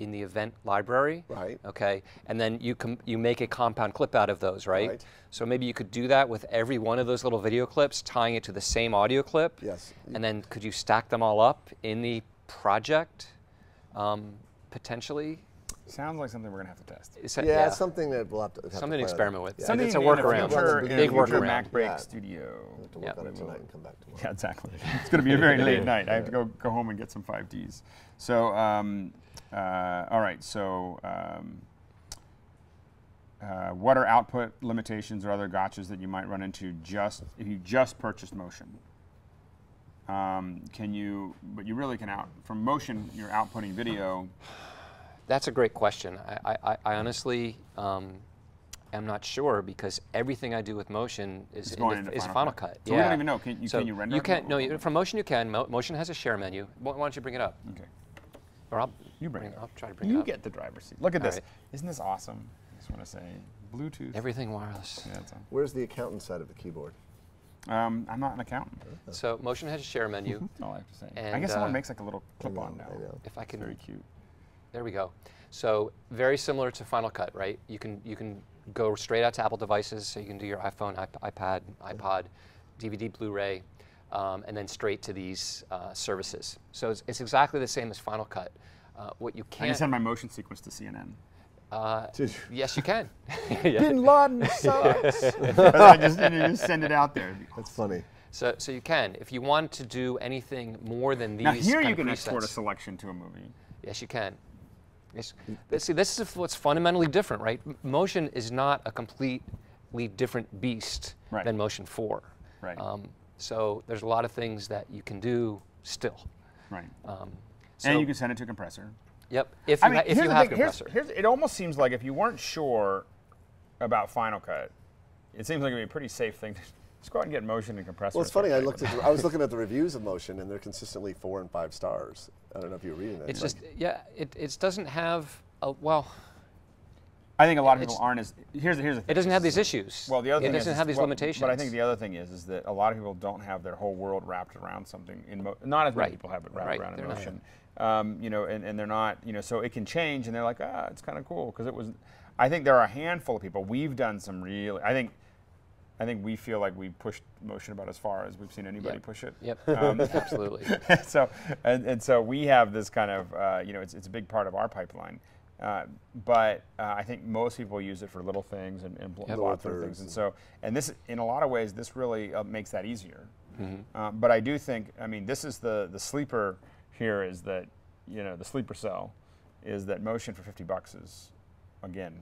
B: event library,
C: right?
B: Okay, and then you make a compound clip out of those, right? So maybe you could do that with every one of those little video clips, tying it to the same audio clip.
C: Yes.
B: And then could you stack them all up in the project, potentially?
A: Sounds like something we're gonna have to test.
C: Yeah, something that we'll have to
B: something to experiment with.
C: Yeah.
B: Something it's a workaround. Big workaround.
A: Macbreak studio.
C: We'll have to work on it tonight and come back tomorrow.
A: Yeah, exactly. It's going to be a very late night. I have to go home and get some 5Ds. So, all right. So, what are output limitations or other gotchas that you might run into if you just purchased Motion? But you really can from Motion, you're outputting video.
B: That's a great question. I honestly am not sure, because everything I do with Motion is Final Cut.
A: So we don't even know. Can you render?
B: You can't. No, from Motion you can. Motion has a share menu. Why don't you bring it up?
A: Okay.
B: Or
A: I'll
B: try to bring it up.
A: You get the driver's seat. Look at this.
B: Right.
A: Isn't this awesome? I just want to say, Bluetooth.
B: Everything wireless.
A: Yeah,
C: Where's the accountant side of the keyboard?
A: I'm not an accountant.
B: So Motion has a share menu.
A: That's all I have to say.
B: And
A: I guess someone makes like a little clip-on now.
B: If I can.
A: Very cute.
B: There we go. So very similar to Final Cut, right? You can go straight out to Apple devices, so you can do your iPhone, iPad, iPod, DVD, Blu-ray, and then straight to these services. So it's exactly the same as Final Cut. What you can't.
A: I can send my motion sequence to CNN.
B: Yes, you can.
A: Bin Laden sucks. You just send it out there.
C: That's funny.
B: So you can. If you want to do anything more than these
A: Now here
B: kind
A: you
B: of
A: can
B: presets,
A: export a selection to a movie.
B: yes, you can. Yes. See, this is what's fundamentally different, right? Motion is not a completely different beast
A: Right.
B: than Motion 4.
A: Right.
B: So there's a lot of things that you can do still.
A: Right.
B: So,
A: And you can send it to a compressor.
B: Yep. If
A: I
B: you,
A: mean,
B: if you have compressor.
A: it almost seems like if you weren't sure about Final Cut, it seems like it'd be a pretty safe thing to just go out and get Motion and compressor.
C: Well, it's funny. I was looking at the reviews of Motion, and they're consistently 4 and 5 stars. I don't know if you were reading that.
B: It's just, yeah, it doesn't have, well,
A: I think a lot of people aren't as. Here's the thing.
B: it doesn't have these issues.
A: Well, the other
B: it
A: thing
B: doesn't have these
A: well,
B: limitations.
A: But I think the other thing is that a lot of people don't have their whole world wrapped around something not as many
B: Right.
A: people have it wrapped
B: Right.
A: around
B: They're
A: in
B: not.
A: Motion. You know, and they're not, you know, so it can change, and they're like, it's kind of cool because it was. I think there are a handful of people. We've done some really. I think we feel like we pushed Motion about as far as we've seen anybody
B: Yep.
A: push it.
B: Yep. Absolutely.
A: So so we have this kind of you know, it's a big part of our pipeline. But I think most people use it for little things and lots of things, and so this in a lot of ways this really makes that easier.
B: Mm-hmm.
A: But I do think, I mean, this is the sleeper here is that, you know, the sleeper cell is that Motion for $50 is again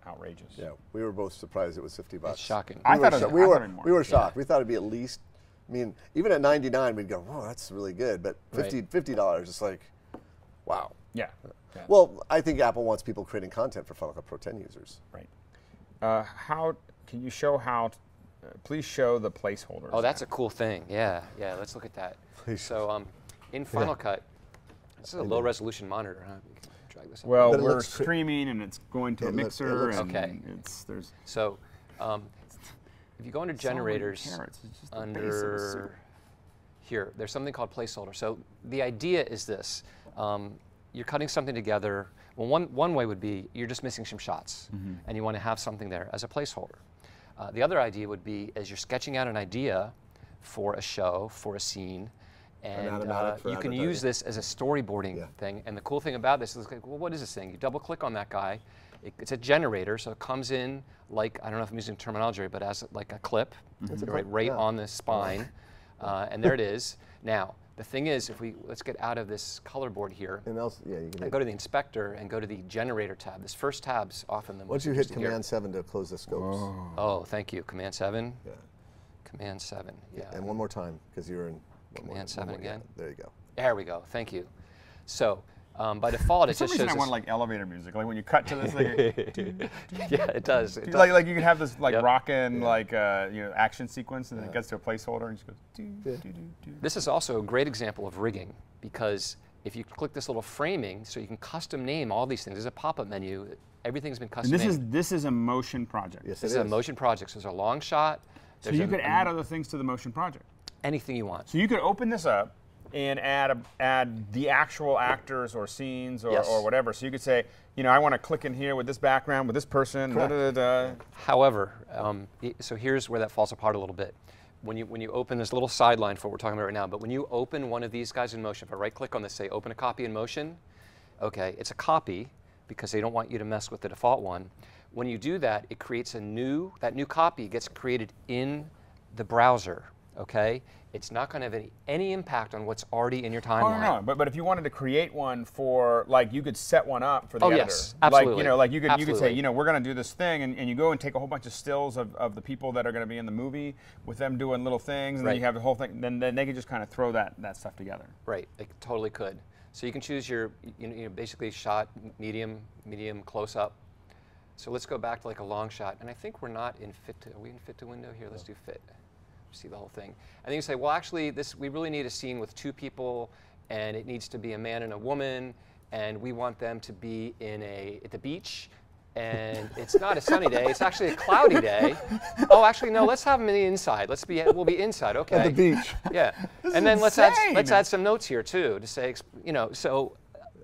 A: outrageous.
C: Yeah, we were both surprised it was $50.
B: It's shocking.
A: I thought it was-
C: we
A: I
C: were
A: thought it'd be more.
C: we were shocked. We thought it'd be at least. I mean, even at $99, we'd go, "Whoa, that's really good." But $50, it's like, wow.
A: Yeah. Yeah.
C: Well, I think Apple wants people creating content for Final Cut Pro 10 users.
A: Right. How can you show how? Please show the placeholders.
B: Oh, that's a cool thing. Yeah, yeah. Let's look at that.
C: Please.
B: So in Final Cut, this is a low-resolution monitor. Huh? We can drag this up.
A: Well,
C: But it
A: we're
C: looks
A: streaming and it's going to a mixer,
C: looks-
A: and
B: Okay.
A: there's
B: So if you go into generators
A: carrots, it's just the base of a soup.
B: under here, there's something called placeholder. So the idea is this. You're cutting something together. Well, one way would be you're just missing some shots, and you want to have something there as a placeholder. The other idea would be as you're sketching out an idea for a show, for a scene, and
C: automatic for
B: you can
C: advertising.
B: use this as a storyboarding
C: Yeah.
B: thing. And the cool thing about this is, like, well, what is this thing? You double click on that guy. It's a generator, so it comes in like, I don't know if I'm using terminology, but as like a clip, right
C: yeah.
B: on the spine, and there it is. Now, the thing is, let's get out of this color board here.
C: And else, yeah, you can.
B: And go to the inspector and go to the generator tab. This first tab's often the most
C: Once you hit
B: interesting here.
C: Command 7 to close the scopes.
B: Oh, thank you. Command 7.
C: Yeah.
B: Command 7. Yeah.
C: And one more time, because you're in.
B: Command 7 again.
C: Yeah, there you go.
B: There we go. Thank you. So by default, it
A: For some
B: just
A: reason
B: shows
A: I want
B: us-
A: like elevator music, like when you cut to this, like,
B: yeah, it does. It does.
A: like you can have this like
B: Yep.
A: rockin' like you know, action sequence, and then it gets to a placeholder and it just goes. Doo, doo, doo, doo.
B: This is also a great example of rigging, because if you click this little framing, so you can custom name all these things. There's a pop-up menu. Everything's been custom
A: And
B: named.
A: this is a Motion project.
C: Yes,
B: This
C: it
B: is a motion project. So there's a long shot.
A: So
B: There's
A: you could add other things to the Motion project.
B: anything you want.
A: So you could open this up and add the actual actors or scenes or,
B: Yes.
A: or whatever. So you could say, you know, I want to click in here with this background, with this person. Da, da, da, da.
B: However, so here's where that falls apart a little bit. When you open this little sideline for what we're talking about right now, but when you open one of these guys in Motion, if I right-click on this, say open a copy in Motion, okay, it's a copy because they don't want you to mess with the default one. When you do that, it creates that new copy gets created in the browser, okay? It's not going to have any impact on what's already in your timeline.
A: Oh, no, but if you wanted to create one for, like, you could set one up for the editor.
B: Yes,
A: Like,
B: absolutely.
A: you know, like you could say,
B: Absolutely.
A: you know, we're going to do this thing, and you go and take a whole bunch of stills of the people that are going to be in the movie with them doing little things, and then
B: Right.
A: you have the whole thing. Then they could just kind of throw that stuff together.
B: Right, it totally could. So you can choose your, you know, basically shot, medium, close up. So let's go back to like a long shot, and I think we're not in fit to, are we in fit to window here? Let's do fit. See the whole thing. And then you say, well, actually, we really need a scene with two people, and it needs to be a man and a woman, and we want them to be at the beach, and it's not a sunny day, it's actually a cloudy day. Oh, actually, no, let's have them in the inside. We'll be inside, okay.
C: At the beach.
B: Yeah,
A: This
B: and
A: is
B: then let's
A: insane.
B: add some notes here too to say, you know, so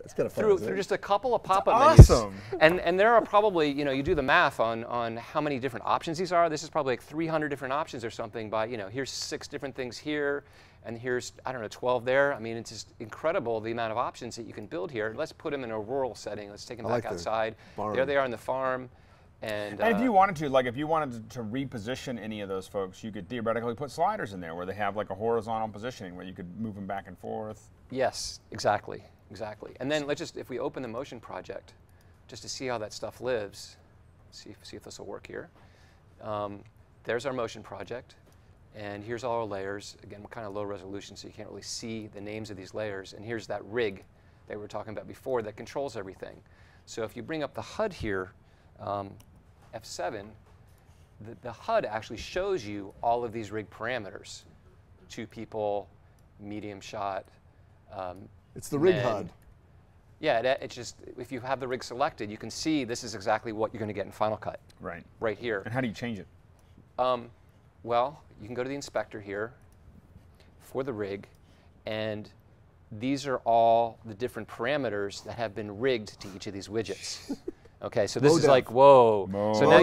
C: It's kind of fun.
B: through
C: isn't it?
B: just a couple of pop-up
A: awesome.
B: menus, and there are probably, you know, you do the math on how many different options these are. This is probably like 300 different options or something. By, you know, here's 6 different things here, and here's, I don't know, 12 there. I mean, it's just incredible the amount of options that you can build here. Let's put them in a rural setting. Let's take them
C: I
B: back
C: like the
B: outside.
C: barn.
B: There they are on the farm. And
A: if you wanted to, like if you wanted to reposition any of those folks, you could theoretically put sliders in there where they have like a horizontal positioning where you could move them back and forth.
B: yes, exactly. And then if we open the motion project, just to see how that stuff lives, see if this will work here. There's our motion project, and here's all our layers. Again, we're kind of low resolution, so you can't really see the names of these layers. And here's that rig that we were talking about before that controls everything. So if you bring up the HUD here, F7, the HUD actually shows you all of these rig parameters. 2 people, medium shot.
C: It's the rig
B: men.
C: HUD.
B: Yeah, it's just, if you have the rig selected, you can see this is exactly what you're going to get in Final Cut.
A: Right.
B: Right here.
A: And how do you change it?
B: Well, you can go to the inspector here for the rig, and these are all the different parameters that have been rigged to each of these widgets. Okay, so this is like, whoa. So now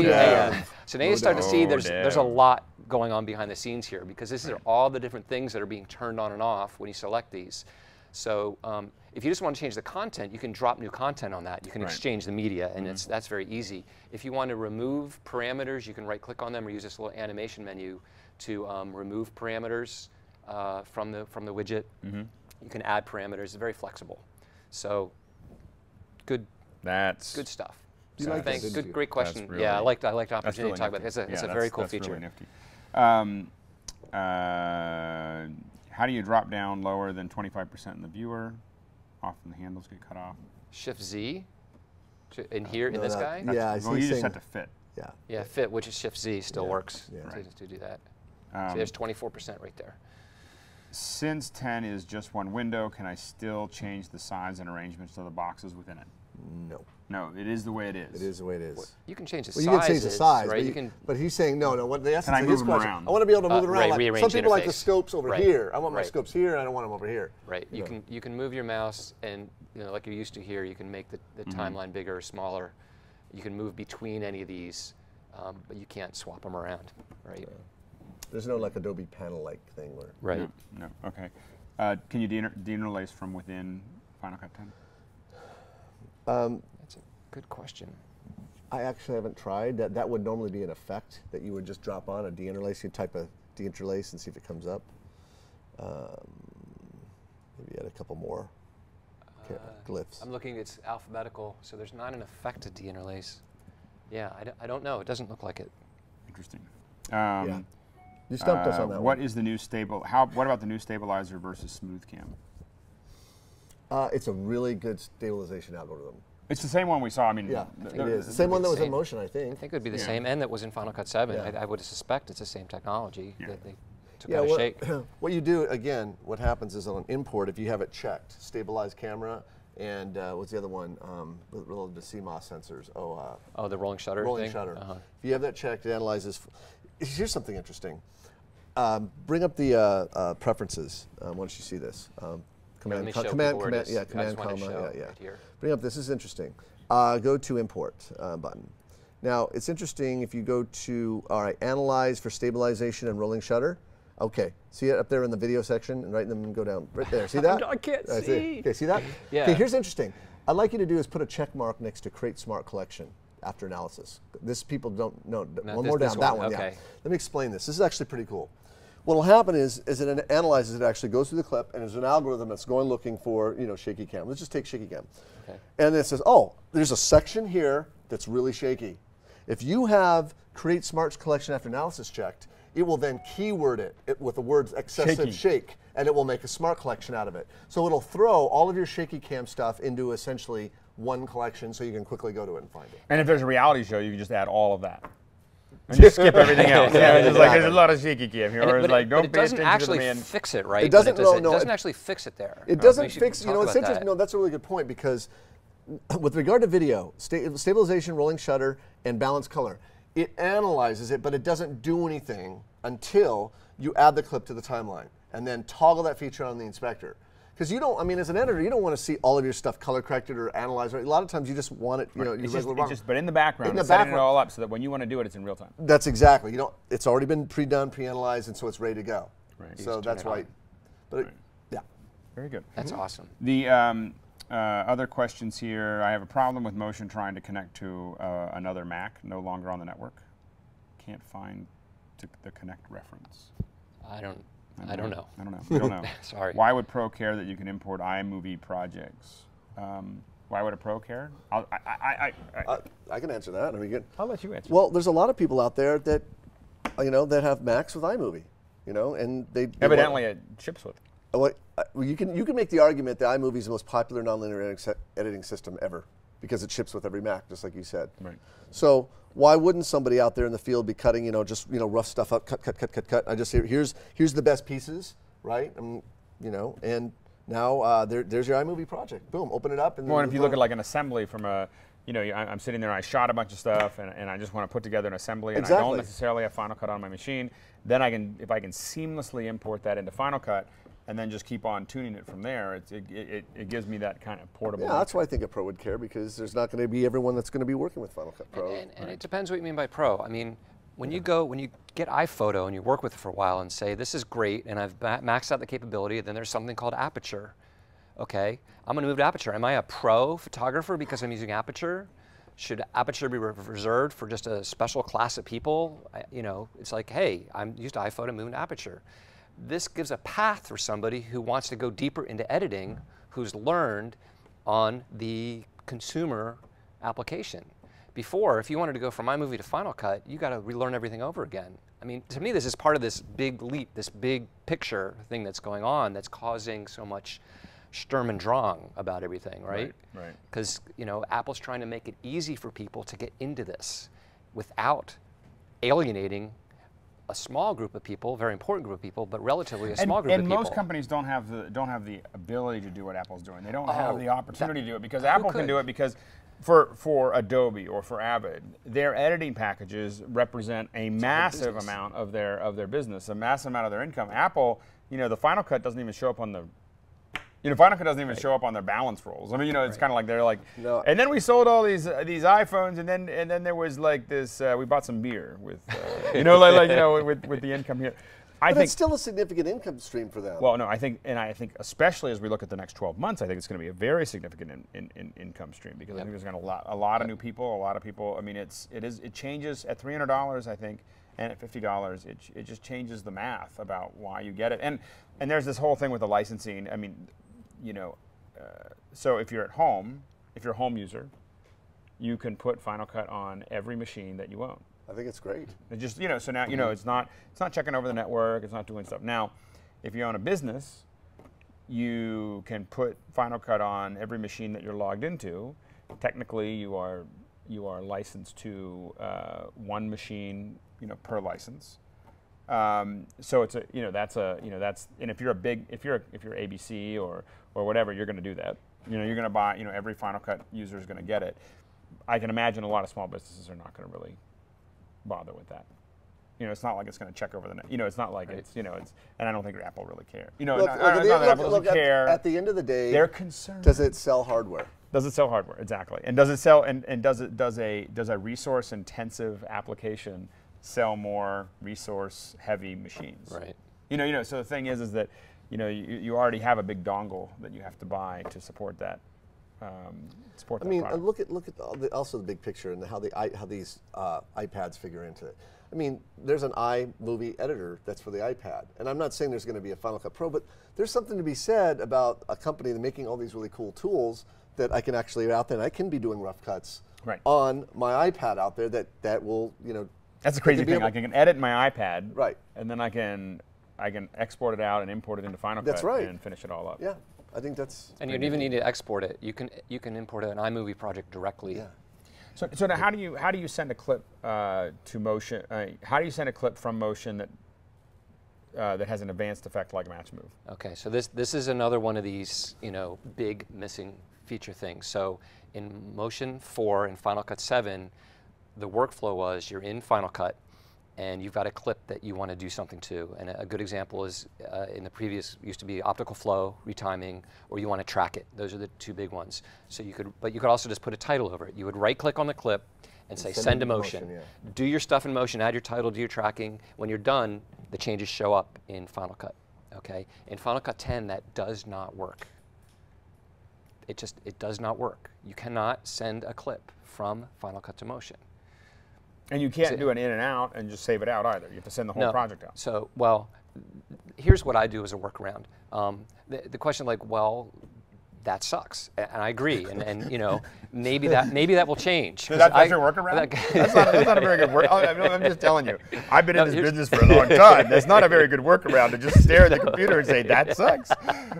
B: you start to see there's a lot going on behind the scenes here, because these are all the different things that are being turned on and off when you select these. So if you just want to change the content, you can drop new content on that. You can exchange the media, and that's very easy. If you want to remove parameters, you can right-click on them or use this little animation menu to remove parameters from the widget. You can add parameters. It's very flexible. So good stuff.
C: You like this,
B: good, great question.
A: Really,
B: yeah, I liked the opportunity
A: really
B: to talk about this. It's a very cool feature.
A: Really nifty. How do you drop down lower than 25% in the viewer? Often the handles get cut off.
B: Shift Z in here, in this guy?
C: Yeah,
A: well, you just have to fit.
C: Yeah.
B: Yeah, fit, which is Shift Z, still works
C: Yeah.
B: to do that. So there's 24% right there.
A: Since 10 is just one window, can I still change the size and arrangements of the boxes within it?
C: No.
A: No, it is the way it is.
C: It is the way it is.
B: You can change the
C: Well,
B: sizes,
C: you can change the size,
B: right?
C: but he's saying no. What the essence
A: Can I
C: of his
A: move 'em
C: question?
A: around?
C: I want to be able to move it around.
B: right,
C: Like,
B: rearrange
C: some people like the
B: interface.
C: scopes over
B: Right.
C: here. I want my
B: Right.
C: scopes here, and I don't want them over here.
B: Right. You can move your mouse, and like you're used to here, you can make the timeline bigger or smaller. You can move between any of these, but you can't swap them around, right?
C: There's no like Adobe panel-like thing where.
B: Right.
A: No. Okay. Can you deinterlace from within Final Cut 10?
B: That's a good question.
C: I actually haven't tried. That would normally be an effect that you would just drop on a deinterlace. You type a deinterlace and see if it comes up. Maybe add a couple more glyphs.
B: I'm looking, it's alphabetical, so there's not an effect to deinterlace. Yeah, I don't know. It doesn't look like it.
A: Interesting.
C: Yeah. You stumped us on that
A: what
C: one.
A: is the new what about the new stabilizer versus smooth cam?
C: It's a really good stabilization algorithm.
A: It's the same one we saw. I mean,
C: Yeah, it is. The same one that was in motion, I think.
B: I think it would be the same, and that was in Final Cut 7.
C: Yeah.
B: I would suspect it's the same technology that they took
C: Yeah,
B: out a shake.
C: what you do, again, what happens is on import, if you have it checked, stabilize camera, and what's the other one, relative to CMOS sensors?
B: Oh, the rolling shutter
C: rolling
B: thing?
C: shutter. If you have that checked, it analyzes. Here's something interesting. Bring up the preferences. Why don't you see this? Command,
B: comma,
C: yeah. Bring up, this is interesting. Go to import button. Now, it's interesting if you go to, analyze for stabilization and rolling shutter. Okay, see it up there in the video section, and right then go down, right there, see that?
B: I can't see.
C: Okay, see that?
B: Yeah.
C: Okay, here's interesting. I'd like you to do is put a check mark next to create smart collection after analysis. This people don't know, one more down, that one, yeah. Let me explain this. This is actually pretty cool. What will happen is it analyzes it, actually goes through the clip, and there's an algorithm that's going looking for, shaky cam. Let's just take shaky cam.
B: Okay.
C: And it says, oh, there's a section here that's really shaky. If you have create smart collection after analysis checked, it will then keyword it with the words excessive shake, and it will make a smart collection out of it. So it'll throw all of your shaky cam stuff into essentially one collection so you can quickly go to it and find it.
A: And if there's a reality show, you can just add all of that. And just skip everything else. It's like there's a lot of shaky cam here. Or it's like, don't pay attention to the man.
B: It doesn't actually fix it, right?
C: It doesn't,
B: it doesn't actually fix it there.
C: It doesn't fix, it's interesting. No, that's a really good point, because with regard to video, stabilization, rolling shutter, and balanced color, it analyzes it, but it doesn't do anything until you add the clip to the timeline and then toggle that feature on the inspector. Because you don't, as an editor, you don't want to see all of your stuff color corrected or analyzed. Right? A lot of times you just want it, your regular
A: but in the background, setting it all up so that when you want to do it, it's in real time.
C: That's exactly. It's already been pre-done, pre-analyzed, and so it's ready to go.
A: Right.
C: So that's why. But
A: yeah. Very good.
B: That's awesome.
A: The Other questions here. I have a problem with motion trying to connect to another Mac, no longer on the network. Can't find the connect reference.
B: I don't know.
A: I don't know. We don't know.
B: Sorry.
A: Why would Pro care that you can import iMovie projects? Why would a Pro care?
C: I can answer that. I mean,
A: I'll let you answer.
C: well, there's a lot of people out there that, that have Macs with iMovie, and they
A: Evidently it ships with.
C: Well, you can make the argument that iMovie is the most popular nonlinear editing system ever because it ships with every Mac, just like you said.
A: Right.
C: So why wouldn't somebody out there in the field be cutting, just rough stuff up, cut? I just here's the best pieces, right? And now there's your iMovie project. Boom, open it up. And
A: well, if you look at like an assembly from a, I'm sitting there and I shot a bunch of stuff and I just want to put together an assembly and I don't necessarily have Final Cut on my machine, then if I can seamlessly import that into Final Cut and then just keep on tuning it from there, it gives me that kind of portable.
C: Yeah, that's why I think a pro would care, because there's not going to be everyone that's going to be working with Final Cut Pro.
B: And it depends what you mean by pro. I mean, when you get iPhoto and you work with it for a while and say, this is great and I've maxed out the capability, then there's something called Aperture. Okay, I'm going to move to Aperture. Am I a pro photographer because I'm using Aperture? Should Aperture be reserved for just a special class of people? It's like, hey, I'm used to iPhoto, moving to Aperture. This gives a path for somebody who wants to go deeper into editing, who's learned on the consumer application. Before, if you wanted to go from iMovie to Final Cut, you got to relearn everything over again. I mean, to me, this is part of this big leap, this big picture thing that's going on that's causing so much Sturm und Drang about everything, right?
A: Right.
B: Because Apple's trying to make it easy for people to get into this without alienating a small group of people, very important group of people, but relatively a small group of people.
A: And most companies don't have the ability to do what Apple's doing. They don't have the opportunity to do it because Apple can do it because for Adobe or for Avid, their editing packages represent a massive amount of their business, a massive amount of their income. Apple, the Final Cut doesn't even show up on the Final Cut doesn't even show up on their balance rolls. I mean, it's kind of like they're like,
C: no.
A: And then we sold all these iPhones, and then there was like this. We bought some beer with, with the income here.
C: But it's still a significant income stream for them.
A: Well, no, I think especially as we look at the next 12 months, I think it's going to be a very significant income stream because I think there's going to be a lot of new people, a lot of people. I mean, it changes at $300, I think. And at $50, it just changes the math about why you get it. And there's this whole thing with the licensing. I mean, so if you're at home, if you're a home user, you can put Final Cut on every machine that you own.
C: I think it's great.
A: It just so now it's not checking over the network. It's not doing stuff. Now, if you own a business, you can put Final Cut on every machine that you're logged into. Technically, you are licensed to one machine per license. So it's and if you're ABC or whatever, you're going to do that. You're going to buy. Every Final Cut user is going to get it. I can imagine a lot of small businesses are not going to really bother with that. It's not like it's going to check over the net. It's not like it's and I don't think Apple really cares. Apple doesn't care.
C: At the end of the day,
A: they're concerned.
C: Does it sell hardware?
A: Does it sell hardware? Exactly. And does it sell? And does a resource intensive application sell more resource heavy machines?
B: Right.
A: So the thing is that you already have a big dongle that you have to buy to support that.
C: I mean, look at also the big picture and how these iPads figure into it. I mean, there's an iMovie editor that's for the iPad, and I'm not saying there's going to be a Final Cut Pro, but there's something to be said about a company that's making all these really cool tools that I can actually out there, and I can be doing rough cuts on my iPad out there that will
A: That's the crazy thing. I can edit my iPad,
C: right,
A: and then I can export it out and import it into Final Cut and finish it all up.
C: Yeah. I think that's.
B: And you don't even need to export it. You can import an iMovie project directly.
C: Yeah.
A: So now how do you send a clip to Motion? How do you send a clip from Motion that has an advanced effect like Match Move?
B: Okay, so this is another one of these big missing feature things. So in Motion 4 and Final Cut 7, the workflow was you're in Final Cut and you've got a clip that you want to do something to. And a good example is in the previous used to be optical flow, retiming, or you want to track it. Those are the two big ones. So you could also just put a title over it. You would right click on the clip and say send to Motion. Do your stuff in Motion, add your title, do your tracking. When you're done, the changes show up in Final Cut. Okay? In Final Cut 10, that does not work. it does not work. You cannot send a clip from Final Cut to Motion.
A: And you can't do an in and out and just save it out either. You have to send the whole project out.
B: So, well, here's what I do as a workaround. The question, like, well, that sucks, and I agree, and you know, maybe that will change.
A: That's your workaround? That's not a very good work. I'm just telling you. I've been in this business for a long time. That's not a very good workaround to just stare at the computer and say that sucks.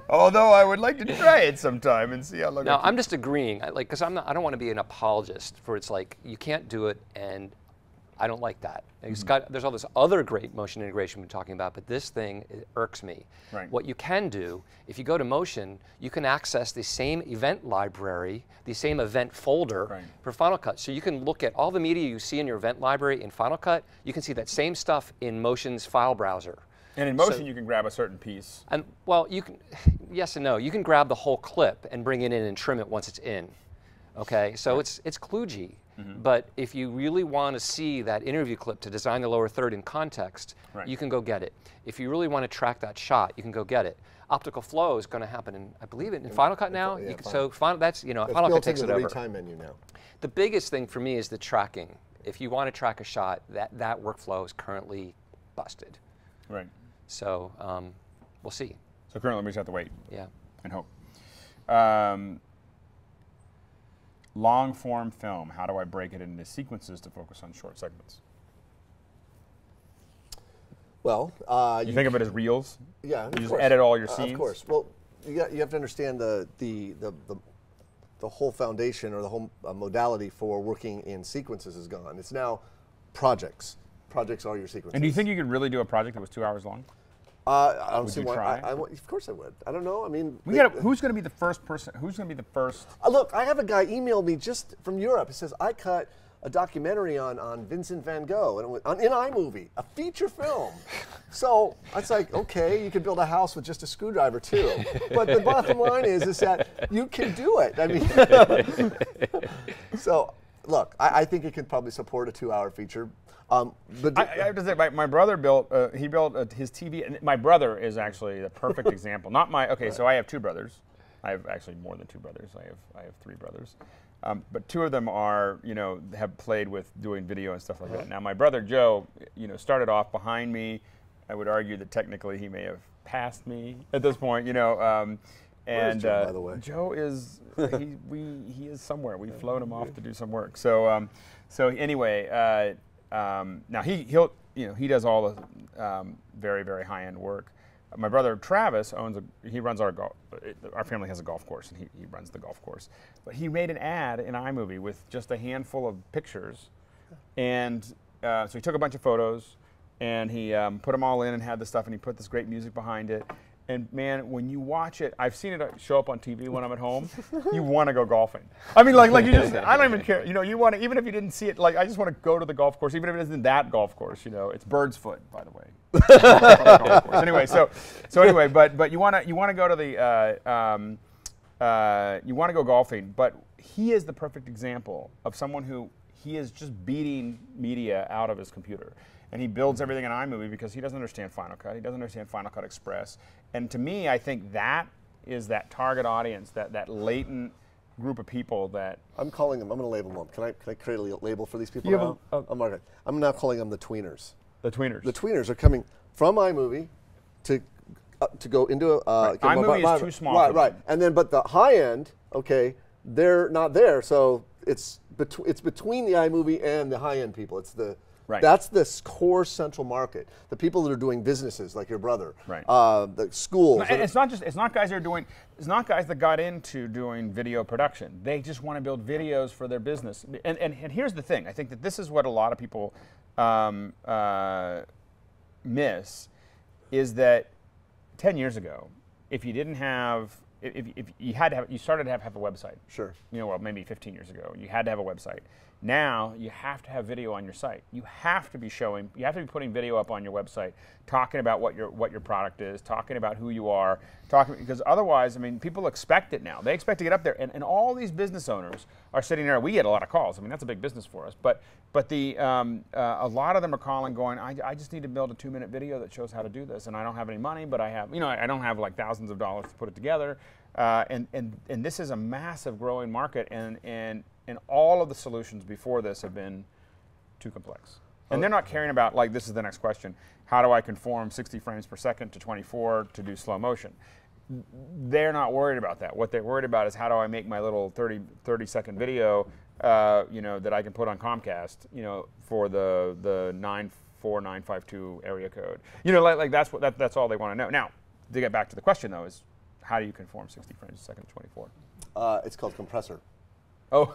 A: Although I would like to try it sometime and see how long.
B: No, I'm just agreeing, like, because I don't want to be an apologist for it's like you can't do it, and I don't like that. There's all this other great motion integration we're talking about, but this thing irks me.
A: Right.
B: What you can do, if you go to Motion, you can access the same event library, the same event folder for Final Cut. So you can look at all the media you see in your event library in Final Cut. You can see that same stuff in Motion's file browser.
A: And in Motion, you can grab a certain piece.
B: And well, you can, yes and no. You can grab the whole clip and bring it in and trim it once it's in. Okay, so it's kludgy. But if you really want to see that interview clip to design the lower third in context, you can go get it. If you really want to track that shot, you can go get it. Optical flow is going to happen in, I believe, in Final Cut now.
C: Yeah,
B: so that's, you know, Final Cut takes it over.
C: It's built into the retime menu now.
B: The biggest thing for me is the tracking. If you want to track a shot, that workflow is currently busted.
A: Right.
B: So we'll see.
A: So currently we just have to wait.
B: Yeah.
A: And hope. Long form film, how do I break it into sequences to focus on short segments?
C: Well,
A: you think of it as reels?
C: Yeah,
A: you just edit all your scenes?
C: Of course. Well, you have to understand the whole foundation or the whole modality for working in sequences is gone. It's now projects. Projects are your sequences.
A: And do you think you could really do a project that was 2 hours long?
C: I don't see
A: you
C: why.
A: try?
C: Of course I would. I don't know. I mean,
A: who's going to be the first person? Who's going to be the first?
C: Look, I have a guy email me just from Europe. He says, I cut a documentary on Vincent van Gogh and in iMovie, a feature film. So I was like, okay, you could build a house with just a screwdriver too. But the bottom line is that you can do it. I mean, so look, I think it could probably support a 2-hour feature. But
A: I have to say, my brother built his TV. And my brother is actually the perfect example. Not my. Okay, so I have 2 brothers. I have actually more than 2 brothers. I have 3 brothers. But 2 of them are, have played with doing video and stuff like that. Now my brother Joe, started off behind me. I would argue that technically he may have passed me at this point. And
C: Joe, by the way?
A: Joe is he is somewhere. We've flown him off to do some work. So anyway. Now he does all the very, very high-end work. My brother Travis runs our family has a golf course, and he runs the golf course. But he made an ad in iMovie with just a handful of pictures, and so he took a bunch of photos, and he put them all in and had the stuff, and he put this great music behind it. And man, when you watch it, I've seen it show up on TV when I'm at home. You want to go golfing. I mean, like you just, I don't even care. You want to, even if you didn't see it, like I just want to go to the golf course, even if it isn't that golf course. It's Bird's Foot, by the way. Golf course. Anyway, so anyway, but you want to go to the, you want to go golfing. But he is the perfect example of someone who he is just beating media out of his computer. And he builds everything in iMovie because he doesn't understand Final Cut. He doesn't understand Final Cut Express. And to me, I think that is that target audience, that latent group of people that...
C: I'm calling them, I'm going to label them. Can I create a label for these people now? I'm now calling them the tweeners.
A: The tweeners.
C: The tweeners are coming from iMovie to go into a...
A: iMovie is too small.
C: Right. And then, but the high end, okay, they're not there. So it's between the iMovie and the high end people. It's the...
A: Right.
C: That's the core central market. The people that are doing businesses, like your brother,
A: right.
C: The schools.
A: And it's not guys that got into doing video production. They just want to build videos for their business. And here's the thing. I think that this is what a lot of people miss, is that 10 years ago, if you didn't have, if you had to have, you started to have a website.
C: Sure.
A: Well, maybe 15 years ago, you had to have a website. Now you have to have video on your site. You have to be showing, you have to be putting video up on your website, talking about what your product is, talking about who you are, because otherwise, I mean, people expect it now. They expect to get up there, and all these business owners are sitting there. We get a lot of calls. I mean, that's a big business for us. But a lot of them are calling, going, I just need to build a 2-minute video that shows how to do this, and I don't have any money, but I have, I don't have like thousands of dollars to put it together. And this is a massive growing market, and all of the solutions before this have been too complex. And they're not caring about, like, this is the next question, how do I conform 60 frames per second to 24 to do slow motion? They're not worried about that. What they're worried about is how do I make my little 30-second video, that I can put on Comcast, for the 94952 area code. That's all they want to know. Now, to get back to the question, though, is how do you conform 60 frames a second to 24?
C: It's called Compressor.
A: Oh,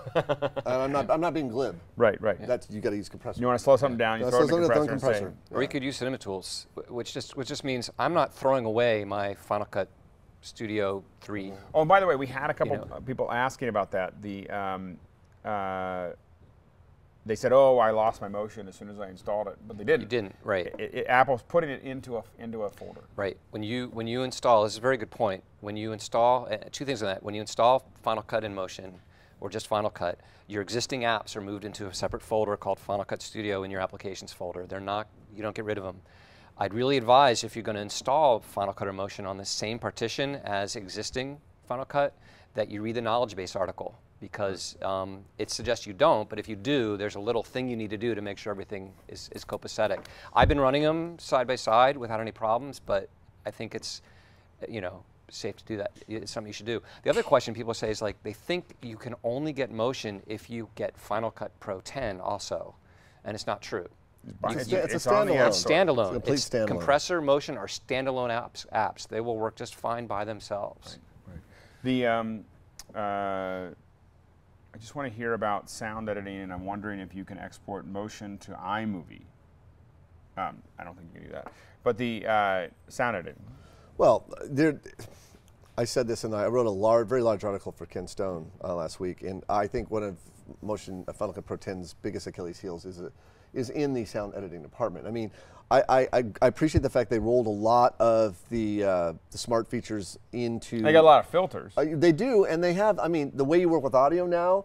C: I'm not being glib.
A: Right.
C: That's, you got to use Compressor.
A: You want to slow something down, you throw it in the compressor.
B: Or you could use Cinema Tools, which just means I'm not throwing away my Final Cut Studio 3.
A: Oh, and by the way, we had a couple people asking about that. They said, "Oh, I lost my motion as soon as I installed it," but they didn't.
B: You didn't, right?
A: Apple's putting it into a folder.
B: Right. When you install, this is a very good point. When you install, two things on that. When you install Final Cut in Motion, or just Final Cut, your existing apps are moved into a separate folder called Final Cut Studio in your applications folder. They're not, you don't get rid of them. I'd really advise, if you're going to install Final Cut or Motion on the same partition as existing Final Cut, that you read the knowledge base article, because it suggests you don't, but if you do, there's a little thing you need to do to make sure everything is copacetic. I've been running them side by side without any problems, but I think it's, safe to do that. It's something you should do. The other question people say is, like, they think you can only get motion if you get Final Cut Pro 10 also, and it's not true.
C: It's a standalone.
B: It's standalone.
C: It's a complete standalone.
B: Compressor, Motion are standalone apps. They will work just fine by themselves.
A: Right. I just want to hear about sound editing, and I'm wondering if you can export motion to iMovie. I don't think you can do that. But the sound editing.
C: Well, I said this, and I wrote a very large article for Ken Stone last week, and I think one of Final Cut Pro 10's biggest Achilles heels is in the sound editing department. I mean, I appreciate the fact they rolled a lot of the smart features into.
A: They got a lot of filters.
C: They do, and they have. I mean, the way you work with audio now,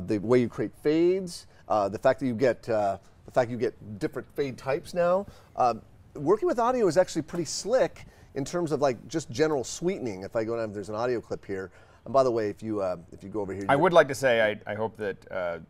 C: the way you create fades, the fact that you get different fade types now. Working with audio is actually pretty slick in terms of, like, just general sweetening. If I go down, there's an audio clip here. And by the way, if you go over here,
A: I would like to say I hope that.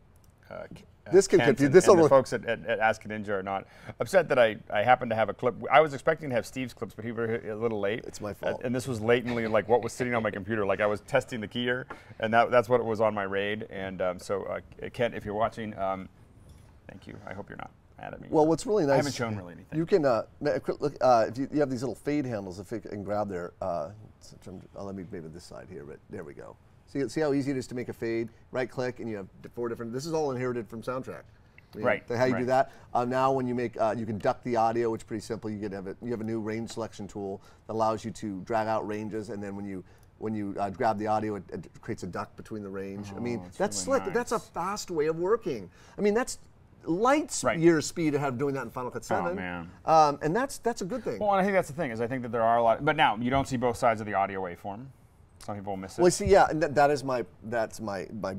C: This can confuse. This
A: and the folks at Ask a Ninja are not upset that I happen to have a clip. I was expecting to have Steve's clips, but he was a little late.
C: It's my fault.
A: And this was latently like what was sitting on my computer. Like, I was testing the keyer, and that's what it was on my RAID. And so, Kent, if you're watching, thank you. I hope you're not mad at me.
C: Well, what's really nice,
A: I haven't shown really anything.
C: You can if you have these little fade handles, if you can grab there. Let me maybe this side here, but there we go. See how easy it is to make a fade? Right click, and you have 4 different. This is all inherited from Soundtrack.
A: Right.
C: How you do that. Now, when you make, you can duck the audio, which is pretty simple. You have a new range selection tool that allows you to drag out ranges, and then when you grab the audio, it creates a duck between the range. I mean, that's
A: really
C: slick.
A: nice.
C: That's a fast way of working. I mean, that's light years speed to have doing that in Final Cut 7.
A: Oh, man.
C: And that's a good thing.
A: Well, and I think that's the thing, is I think that there are a lot. But now you don't see both sides of the audio waveform. Some people miss it.
C: Well, see, yeah, and that's my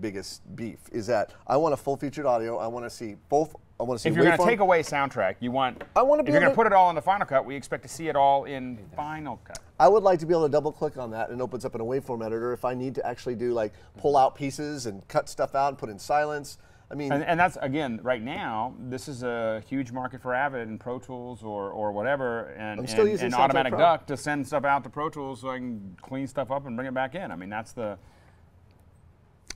C: biggest beef, is that I want a full featured audio. I want to see both. I want to see.
A: If you're going to take away Soundtrack, you want.
C: I want to be.
A: If you're going to put it all into Final Cut, we expect to see it all in Final Cut.
C: I would like to be able to double click on that, and it opens up in a waveform editor. If I need to actually do, like, pull out pieces and cut stuff out and put in silence. I mean,
A: and that's, again, right now, this is a huge market for Avid and Pro Tools or whatever, and Automatic Duck to send stuff out to Pro Tools so I can clean stuff up and bring it back in. I mean, that's the.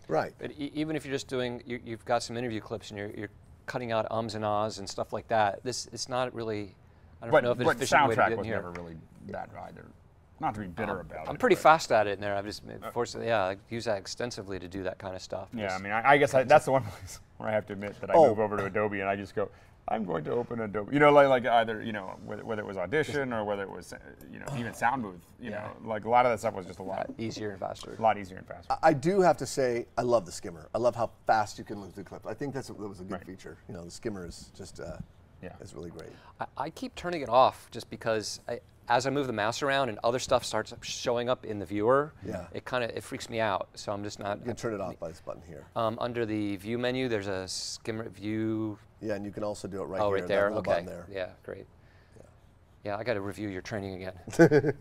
C: Right.
B: But even if you're just doing, you've got some interview clips and you're cutting out ums and ahs and stuff like that. It's not really. I don't know if it's an efficient way to do it in here.
A: Soundtrack was never really that either. Not to be bitter about it.
B: I'm pretty fast at it in there. I've just, fortunately, I use that extensively to do that kind of stuff.
A: Yeah, I mean, I guess that's the one place where I have to admit that I move over to Adobe and I just go, I'm going to open Adobe. You know, like either, you know, whether it was Audition or whether it was, you know, even Sound Booth. You know, like a lot of that stuff was just a lot
B: easier and faster.
A: A lot easier and faster.
C: I do have to say, I love the skimmer. I love how fast you can move through clips. I think that was a good feature. You know, the skimmer is just, it's really great.
B: I keep turning it off just because as I move the mouse around and other stuff starts showing up in the viewer, it freaks me out. So I'm just not.
C: You can turn it off by this button here.
B: Under the view menu, there's a skimmer view.
C: Yeah, and you can also do it right
B: here. Oh, right there.
C: Okay. Button there.
B: Yeah, great. Yeah, I got to review your training again.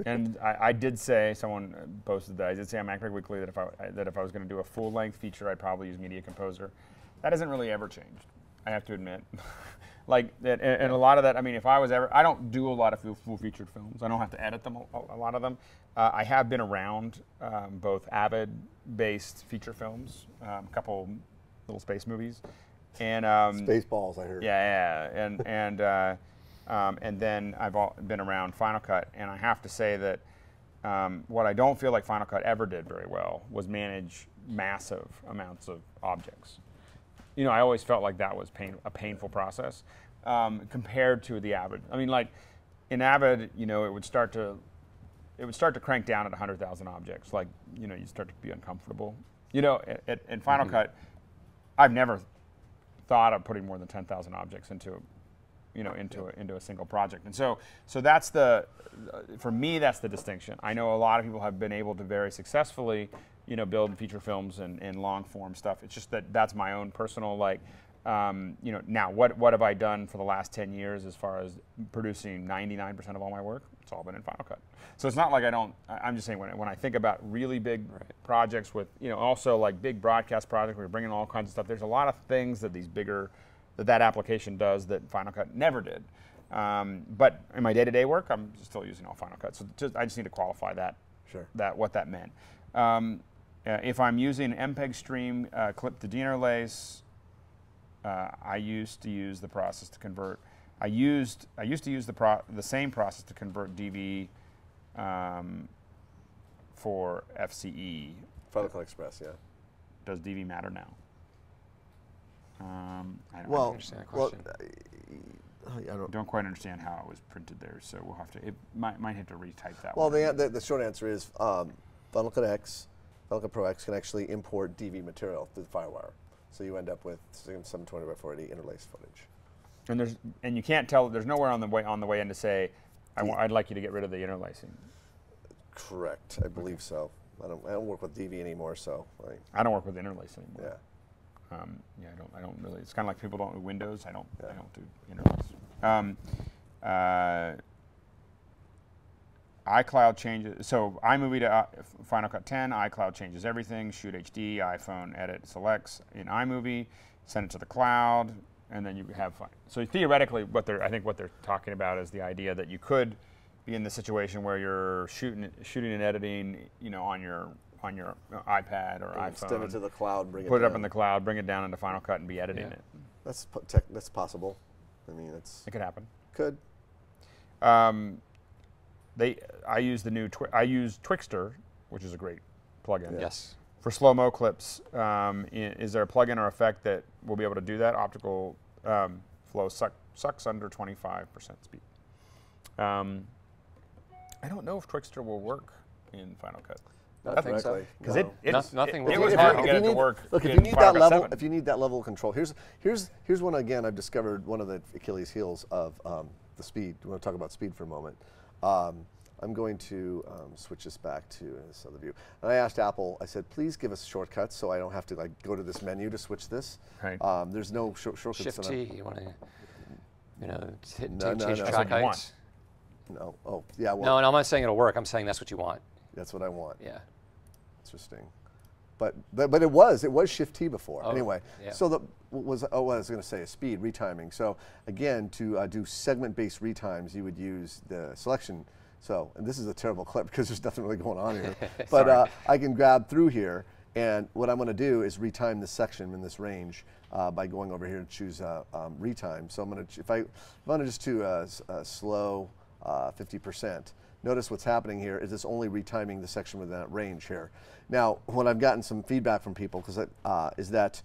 A: And I did say, someone posted that, I did say on Macbreak Weekly that if I was going to do a full-length feature, I'd probably use Media Composer. That hasn't really ever changed, I have to admit. Like, and a lot of that, I mean, if I was ever, I don't do a lot of full-featured films. I don't have to edit them, a lot of them. I have been around both Avid-based feature films, a couple little space movies, and
C: Spaceballs, I heard.
A: Yeah, and then I've been around Final Cut, and I have to say that what I don't feel like Final Cut ever did very well was manage massive amounts of objects. You know, I always felt like that was a painful process compared to the Avid. I mean, like in Avid, you know, it would start to crank down at 100,000 objects. Like, you know, you start to be uncomfortable. You know, in Final Cut, I've never thought of putting more than 10,000 objects into a single project. And so that's for me, that's the distinction. I know a lot of people have been able to very successfully, you know, build feature films and long form stuff. It's just that's my own personal, like, you know, now what have I done for the last 10 years as far as producing 99% of all my work? It's all been in Final Cut. So it's not like I'm just saying when I think about really big projects with, you know, also like big broadcast projects where you're bringing all kinds of stuff, there's a lot of things that these bigger, that application does that Final Cut never did. But in my day-to-day work, I'm still using all Final Cut. So I just need to qualify that, what that meant. If I'm using MPEG stream clip to deinterlace, I used to use the process to convert. I used to use the same process to convert DV for FCE.
C: Final Cut Express, yeah.
A: Does DV matter now? I don't
B: understand the question.
C: I
A: don't quite understand how it was printed there, so we'll have to. It might have to retype that.
C: Well, the short answer is Final Cut X, Final Cut Pro X can actually import DV material through the FireWire, so you end up with 720 by 480 interlaced footage.
A: And you can't tell. There's nowhere on the way in to say, I'd like you to get rid of the interlacing.
C: Correct, I believe so. I don't work with DV anymore, so
A: I don't work with interlace anymore.
C: Yeah.
A: I don't really. It's kind of like people don't do Windows. I don't do interlace. iCloud changes. So iMovie to Final Cut 10. iCloud changes everything. Shoot HD. iPhone edit selects in iMovie. Send it to the cloud, and then you have fun. So theoretically, I think what they're talking about is the idea that you could be in the situation where you're shooting and editing, you know, on your iPad or iPhone.
C: Extend it to the cloud,
A: put it up in the cloud, bring it down into Final Cut, and be editing it.
C: That's possible. I mean,
A: it could happen.
C: Could.
A: I use I use Twixtor, which is a great plugin.
B: Yes.
A: For slow-mo clips, is there a plugin or effect that will be able to do that? Optical flow sucks under 25% speed. I don't know if Twixtor will work in Final Cut.
C: I think so.
A: Because
B: nothing
A: it was hard to get it to work.
C: Look, if you need that level, if you need that level of control, here's one again. I've discovered one of the Achilles heels of the speed. We want to talk about speed for a moment. I'm going to switch this back to this other view. And I asked Apple. I said, please give us shortcuts so I don't have to like go to this menu to switch this.
A: Right.
C: There's no shortcuts.
B: Shift T. You want to, you know,
C: change
B: track heights.
C: No. Oh, yeah. Well,
B: no, and I'm not saying it'll work. I'm saying that's what you want.
C: That's what I want.
B: Yeah.
C: Interesting. But it was Shift T before. Anyway,
B: yeah.
C: so what I was going to say is speed, retiming. So again, to do segment-based retimes, you would use the selection. So, and this is a terrible clip because there's nothing really going on here. But I can grab through here, and what I'm going to do is retime this section in this range by going over here and choose retime. So I'm going to, if I want to just do a slow 50%. Notice what's happening here is it's only retiming the section within that range here. Now, when I've gotten some feedback from people, is that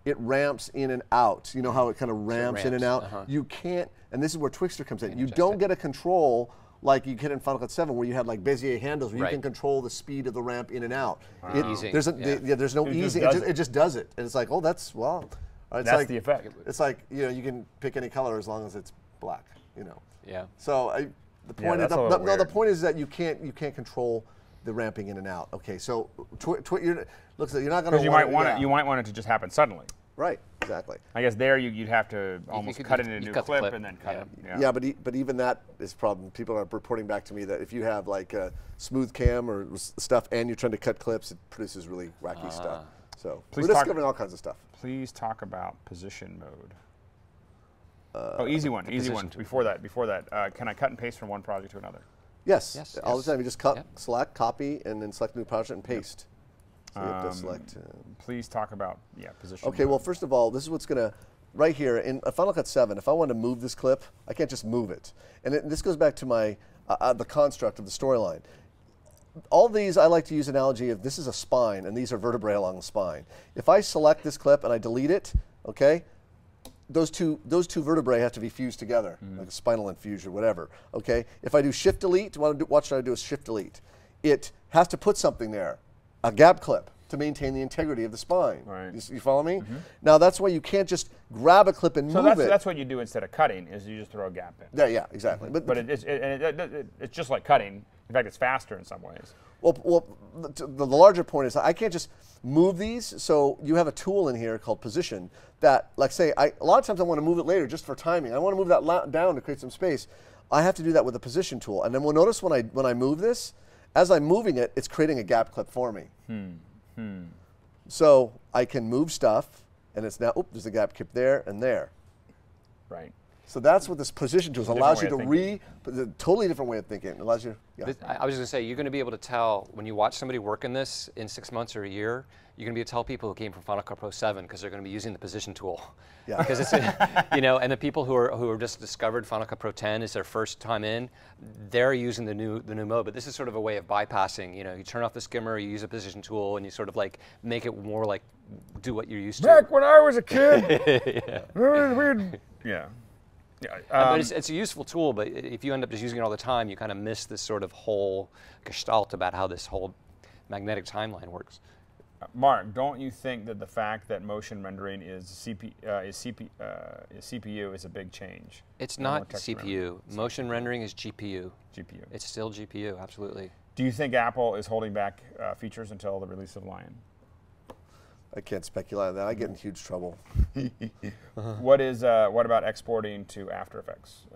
C: it ramps in and out. You know how it kind of ramps in and out?
B: Uh-huh.
C: You can't, and this is where Twixtor comes in. You
B: adjust
C: don't
B: it.
C: get a control like you get in Final Cut 7 where you had like Bezier handles where
B: Right.
C: you can control the speed of the ramp in and out.
B: Easing,
C: There's, there's no
A: It just
C: easing,
A: does
C: it just does it. And it's like, oh, that's, well. It's
A: That's
C: like,
A: the effect.
C: It's like, you know, you can pick any color as long as it's black, you know.
B: Yeah.
C: So the point is,
A: that's a little
C: no, the
A: weird.
C: point is that you can't control the ramping in and out. Okay, so looks like you're not going to
A: Because you might want it. You might want it to just happen suddenly.
C: Right, exactly.
A: I guess there you'd have to almost
B: could-
A: cut it
B: you
A: in a new
B: cut the
A: clip,
B: clip.
A: and then cut
B: Yeah.
A: it.
C: Yeah, but even that is a problem. People are reporting back to me that if you have like a smooth cam or stuff and you're trying to cut clips, it produces really wacky stuff. So
A: Please
C: we're
A: talk-
C: discovering all kinds of stuff.
A: Please talk about position mode. Easy one.
B: position
A: Before that, can I cut and paste from one project to another?
C: Yes,
B: Yes,
C: all
B: yes.
C: the time. You just cut,
B: Yep.
C: select, copy, and then select new project and paste. So you have to select.
A: Please talk about position.
C: Okay,
A: mode.
C: well, first of all, this is what's going to, right here, in Final Cut 7, if I want to move this clip, I can't just move it. And this goes back to my, the construct of the storyline. All these, I like to use analogy of this is a spine, and these are vertebrae along the spine. If I select this clip and I delete it, okay, those two vertebrae have to be fused together, like a spinal infusion or whatever, okay? If I do Shift Delete, what should I do is Shift Delete. It has to put something there, a gap clip, to maintain the integrity of the spine.
A: Right.
C: You follow me? Now that's why you can't just grab a clip and
A: So
C: move it.
A: that's what you do instead of cutting, is you just throw a gap in.
C: Yeah, exactly.
A: But it's just like cutting. In fact, it's faster in some ways.
C: Well, the larger point is I can't just move these. So you have a tool in here called position that, like say, a lot of times I want to move it later just for timing. I want to move that down to create some space. I have to do that with a position tool. And then we'll notice when I move this, as I'm moving it, it's creating a gap clip for me. So I can move stuff, and it's now, there's a gap clip there and there.
A: Right.
C: So that's what this position tool
A: a
C: allows you
A: different
C: to a totally different way of thinking. It allows you, yeah.
B: I was going to say, you're going to be able to tell when you watch somebody work in this in 6 months or a year, you're going to be able to tell people who came from Final Cut Pro 7 because they're going to be using the position tool.
C: Yeah.
B: Because it's, and the people who are just discovered Final Cut Pro 10 is their first time in, they're using the new mode. But this is sort of a way of bypassing. You turn off the skimmer, you use a position tool, and you sort of like make it more like do what you're used to.
A: Back when I was a kid. Weird. Yeah.
B: But it's a useful tool, but if you end up just using it all the time, you kind of miss this sort of whole gestalt about how this whole magnetic timeline works.
A: Mark, don't you think that the fact that motion rendering is CPU is a big change?
B: It's
A: No more
B: not
A: text
B: CPU. Motion rendering is GPU.
A: GPU.
B: It's still GPU, absolutely.
A: Do you think Apple is holding back features until the release of Lion?
C: I can't speculate on that. I get in huge trouble.
A: What about exporting to After Effects?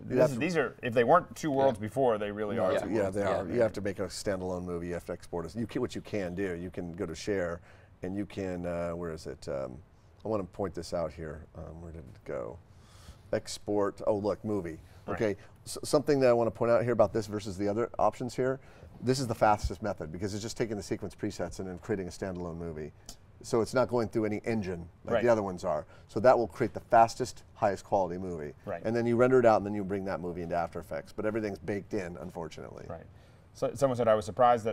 A: These are, if they weren't two worlds before, they really are. Two
C: Yeah,
A: worlds.
C: they are.
B: Yeah.
C: You have to make a standalone movie. You have to export it. What you can do, you can go to share, and you can. Where is it? I want to point this out here. Where did it go? Export. Oh, look, movie.
A: Right.
C: Okay. So something that I want to point out here about this versus the other options here. This is the fastest method because it's just taking the sequence presets and then creating a standalone movie. So it's not going through any engine like the other ones are. So that will create the fastest, highest quality movie.
A: Right.
C: And then you render it out and then you bring that movie into After Effects. But everything's baked in, unfortunately.
A: Right. So someone said I was surprised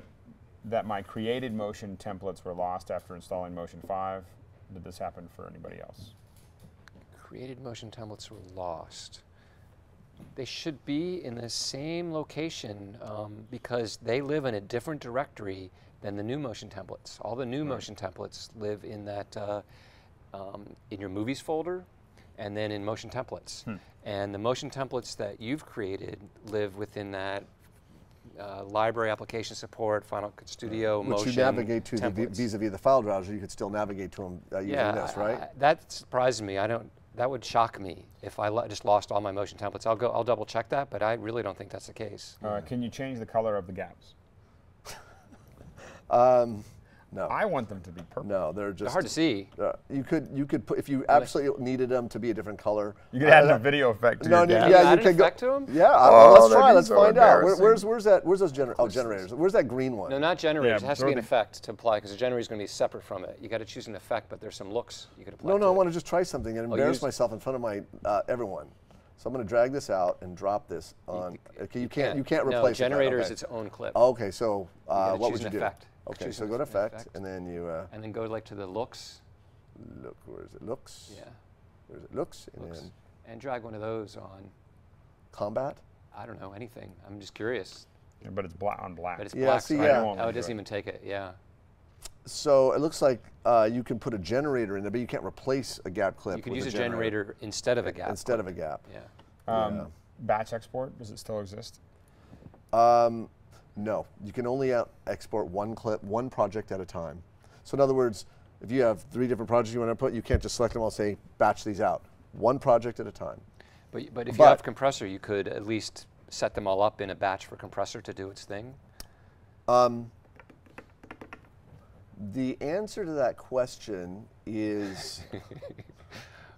A: that my created motion templates were lost after installing Motion 5. Did this happen for anybody else?
B: Created motion templates were lost. They should be in the same location because they live in a different directory than the new motion templates. All the new motion templates live in that in your movies folder and then in motion templates. And the motion templates that you've created live within that library application support, Final Cut Studio, motion
C: Which you navigate to
B: templates.
C: vis-a-vis the file browser. You could still navigate to them using this, right?
B: That surprises me. That would shock me if I just lost all my motion templates. I'll double check that, but I really don't think that's the case.
A: Can you change the color of the gaps?
C: No.
A: I want them to be purple.
C: No, they're just
B: They're hard to see.
C: You could put if you absolutely needed them to be a different color.
A: You could add a video effect to
C: No,
A: your
C: no,
A: gap.
C: yeah,
B: add
C: you
B: an
C: could go.
B: effect to 'em?
C: Yeah,
A: Oh,
C: let's
A: that'd
C: try.
A: be
C: Let's
A: so
C: find out.
A: embarrassing.
C: Where's that? Where's those generators? Where's that green one?
B: No, not generators.
A: Yeah,
B: it has to
A: throw
B: be an
A: the-
B: effect to apply because the generator is going to be separate from it. You got to choose an effect, but there's some looks you could apply.
C: No,
B: to
C: I
B: it.
C: want to just try something and embarrass
B: use-
C: myself in front of my everyone. So I'm going to drag this out and drop this on. Okay, you can't replace
B: No, generator
C: it.
B: is its own clip.
C: Okay, so
B: You gotta
C: what
B: choose
C: would you
B: an
C: do?
B: effect.
C: Okay,
B: choose
C: so
B: an
C: go to
B: effect.
C: effect, and then you
B: And then go like to the looks.
C: look. Where is it? Looks.
B: Yeah.
C: Where is it? Looks, and
B: Looks.
C: then
B: And drag one of those on,
C: combat.
B: I don't know, anything. I'm just curious.
A: Yeah, but it's black on black.
B: But it's
C: Yeah,
B: black.
C: see,
B: so
C: yeah.
B: Oh, it doesn't even take it, yeah.
C: So it looks like you can put a generator in there, but you can't replace a gap clip.
B: You can
C: with
B: use a generator instead of a gap.
C: instead of a gap.
B: Yeah.
A: Batch export, does it still exist?
C: No, you can only export one clip, one project at a time. So in other words, if you have 3 different projects you want to put, you can't just select them all and say batch these out. One project at a time.
B: But if you have Compressor, you could at least set them all up in a batch for Compressor to do its thing?
C: The answer to that question is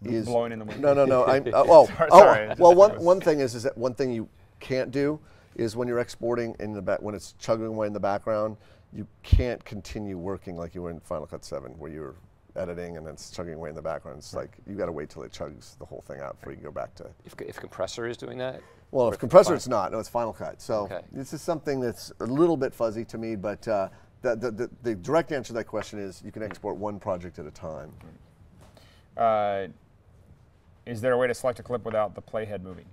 A: Blowing in the wind.
C: No.
A: Sorry.
C: Well, one thing is that one thing you can't do is when you're exporting in the when it's chugging away in the background, you can't continue working like you were in Final Cut 7, where you're editing and then it's chugging away in the background. It's like you got to wait till it chugs the whole thing out before you can go back to.
B: If Compressor is doing that?
C: Well, if Compressor, it's not. No, it's Final Cut. So
B: Okay.
C: this is something that's a little bit fuzzy to me, but the direct answer to that question is you can export one project at a time.
A: Is there a way to select a clip without the playhead moving?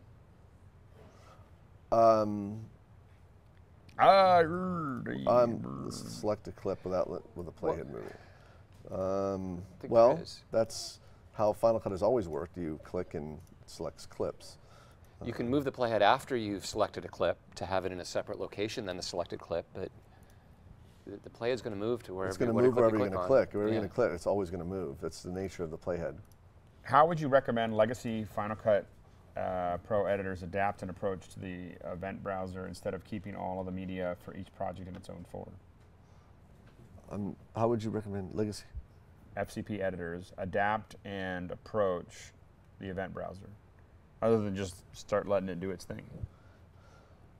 C: Select a clip with a playhead movie.
B: think
C: Well,
B: there is.
C: that's how Final Cut has always worked. You click and selects clips.
B: You can move the playhead after you've selected a clip to have it in a separate location than the selected clip, but the playhead's going to move to wherever
C: It's going to
B: whatever
C: move wherever
B: you
C: you're going to
B: on.
C: click. Wherever
B: Yeah.
C: you're going to click, it's always going to move. That's the nature of the playhead.
A: How would you recommend legacy Final Cut Pro editors adapt an approach to the event browser instead of keeping all of the media for each project in its own folder?
C: How would you recommend legacy?
A: FCP editors adapt and approach the event browser, other than just start letting it do its thing.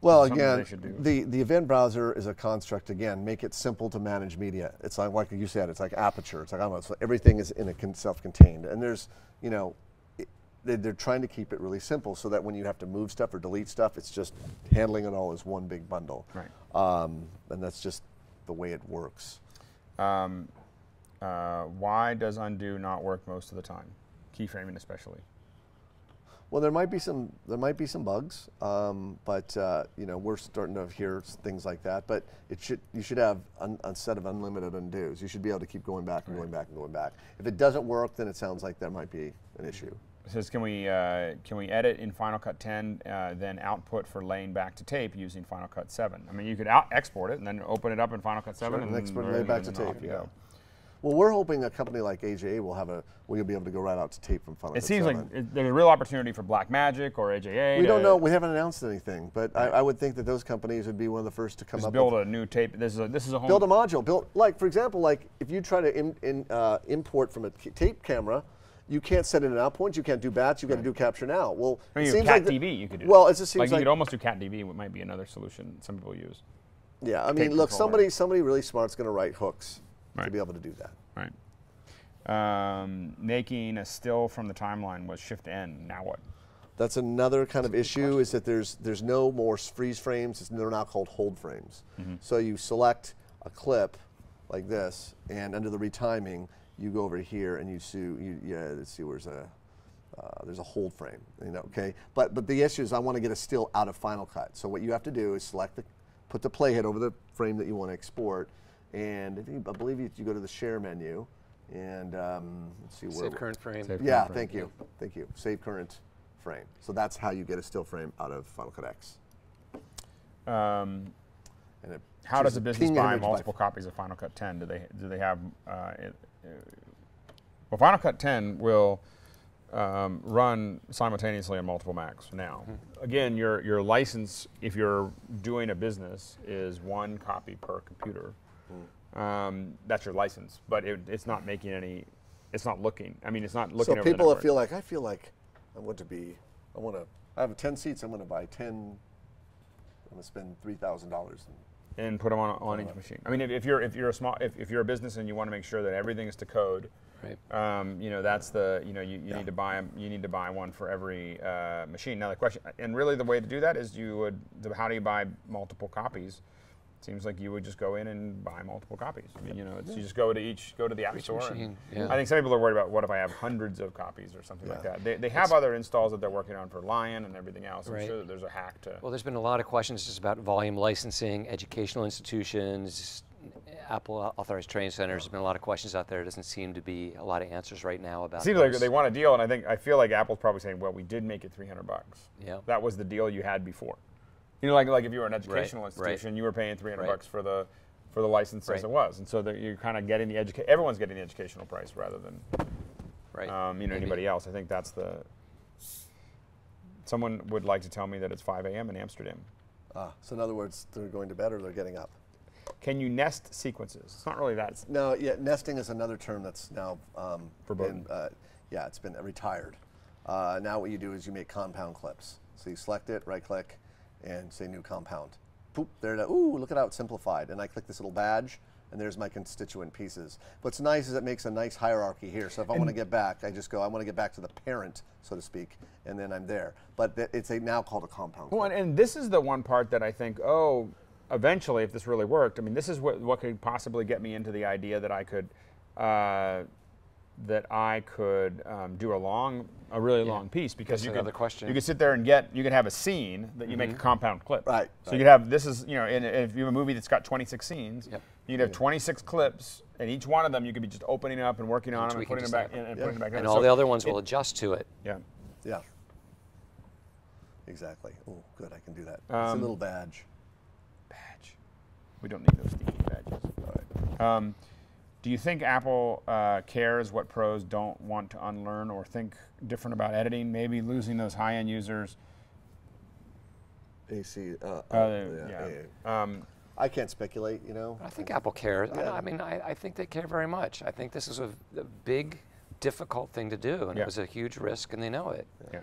C: Well,
A: Something
C: again,
A: they should do.
C: the event browser is a construct. Again, make it simple to manage media. It's like you said, it's like Aperture. It's like almost everything is in a self-contained, and there's, they're trying to keep it really simple so that when you have to move stuff or delete stuff, it's just handling it all as one big bundle.
A: Right.
C: And that's just the way it works.
A: Why does undo not work most of the time? Keyframing especially.
C: Well, there might be some bugs, but we're starting to hear things like that. But you should have a set of unlimited undos. You should be able to keep going back and going back and going back. If it doesn't work, then it sounds like there might be an issue.
A: It says, can we edit in Final Cut 10, then output for laying back to tape using Final Cut 7? I mean, you could export it and then open it up in Final Cut 7
C: and
A: then
C: export lay back to tape.
A: off you go.
C: Well, we're hoping a company like AJA will be able to go right out to tape from Final Cut 7.
A: It seems like there's a real opportunity for Blackmagic or AJA.
C: We don't know. We haven't announced anything, but I would think that those companies would be one of the first to come up.
A: Build a new tape. This is a home.
C: Build a module. For example, if you try to import from a tape camera, you can't set in an out point. You can't do batch. You got to do capture now. Well,
A: I mean,
C: it seems
A: Cat
C: like
A: DV you could do.
C: Well,
A: that.
C: it just seems
A: you could almost do Cat DV. What might be another solution some people use.
C: Yeah, I mean, look,
A: controller.
C: somebody really smart's going to write hooks to
A: Right.
C: be able to do that.
A: Right. Making a still from the timeline was Shift N. Now what?
C: That's another kind of issue. Is that there's no more freeze frames. They're now called hold frames. So you select a clip like this, and under the retiming, you go over here and let's see where's there's a hold frame. Okay. But the issue is I want to get a still out of Final Cut. So what you have to do is put the playhead over the frame that you want to export, and I believe you go to the share menu. And let's see where.
B: Save current frame.
C: Yeah, thank you. Save current frame. So that's how you get a still frame out of Final Cut X.
A: How does a business buy multiple copies of Final Cut 10? Do they have? Well, Final Cut 10 will run simultaneously on multiple Macs now. Again, your license, if you're doing a business, is 1 copy per computer. That's your license, but it's not making any. It's not looking. I mean, it's not looking.
C: So
A: over
C: people
A: the network.
C: I feel like I have 10 seats. I'm going to buy 10. I'm going to spend $3,000.
A: And put them on each machine. I mean, if you're a business and you want to make sure that everything is to code,
B: right.
A: That's the you need to buy one for every machine. Now the question, and really the way to do that is how do you buy multiple copies? Seems like you would just go in and buy multiple copies. I mean, you know, you just go to the App Store.
B: machine,
A: And
B: yeah.
A: I think some people are worried about what if I have hundreds of copies or something like that. They have other installs that they're working on for Lion and everything else. I'm sure that there's a hack to.
B: Well, there's been a lot of questions just about volume licensing, educational institutions, Apple authorized training centers. There's been a lot of questions out there. There doesn't seem to be a lot of answers right now about.
A: It seems like they want a deal, and I feel like Apple's probably saying, well, we did make it $300.
B: Yeah.
A: That was the deal you had before. You know, like if you were an educational institution, you were paying $300 for the license as it was, and so you're kind of getting everyone's getting the educational price rather than anybody else. I think that's the. Someone would like to tell me that it's 5 a.m. in Amsterdam.
C: So in other words, they're going to bed or they're getting up.
A: Can you nest sequences? It's not really that.
C: No, yeah, nesting is another term that's now
A: verboten.
C: It's been retired. Now what you do is you make compound clips. So you select it, right-click, and say New Compound. Boop, there it is. Ooh, look at how it's simplified. And I click this little badge, and there's my constituent pieces. What's nice is it makes a nice hierarchy here. So if I want to get back, I just go, I want to get back to the parent, so to speak, and then I'm there. But it's now called a compound clip.
A: Well, and this is the one part that I think, eventually, if this really worked, I mean, this is what could possibly get me into the idea that I could do a really long piece, because you could sit there and you could have a scene that you make a compound clip.
C: Right.
A: So you could have, this is, and if you have a movie that's got 26 scenes, you'd have 26 clips, and each one of them you could be just opening up and working on them and putting them back in and putting them back in.
B: And all the other ones will adjust to it.
A: Yeah.
C: Yeah. Exactly. Oh, good, I can do that. It's a little badge.
A: We don't need those sticky badges. All right. Do you think Apple cares what pros don't want to unlearn or think different about editing? Maybe losing those high-end users.
C: I can't speculate,
B: I think Apple cares. Yeah. I think they care very much. I think this is a big, difficult thing to do, and it was a huge risk, and they know it.
A: Yeah.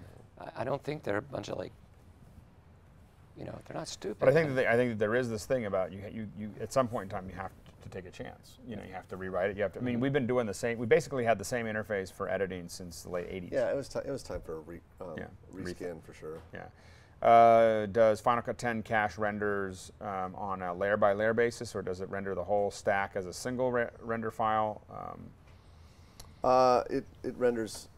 B: I don't think they're a bunch of they're not stupid.
A: But I think that there is this thing about you at some point in time you have to take a chance. You have to rewrite it. You have to. I mean, we've been doing the same. We basically had the same interface for editing since the late '80s.
C: Yeah, it was time for a reskin for sure.
A: Yeah. Does Final Cut 10 cache renders on a layer by layer basis, or does it render the whole stack as a single render file?
C: It renders.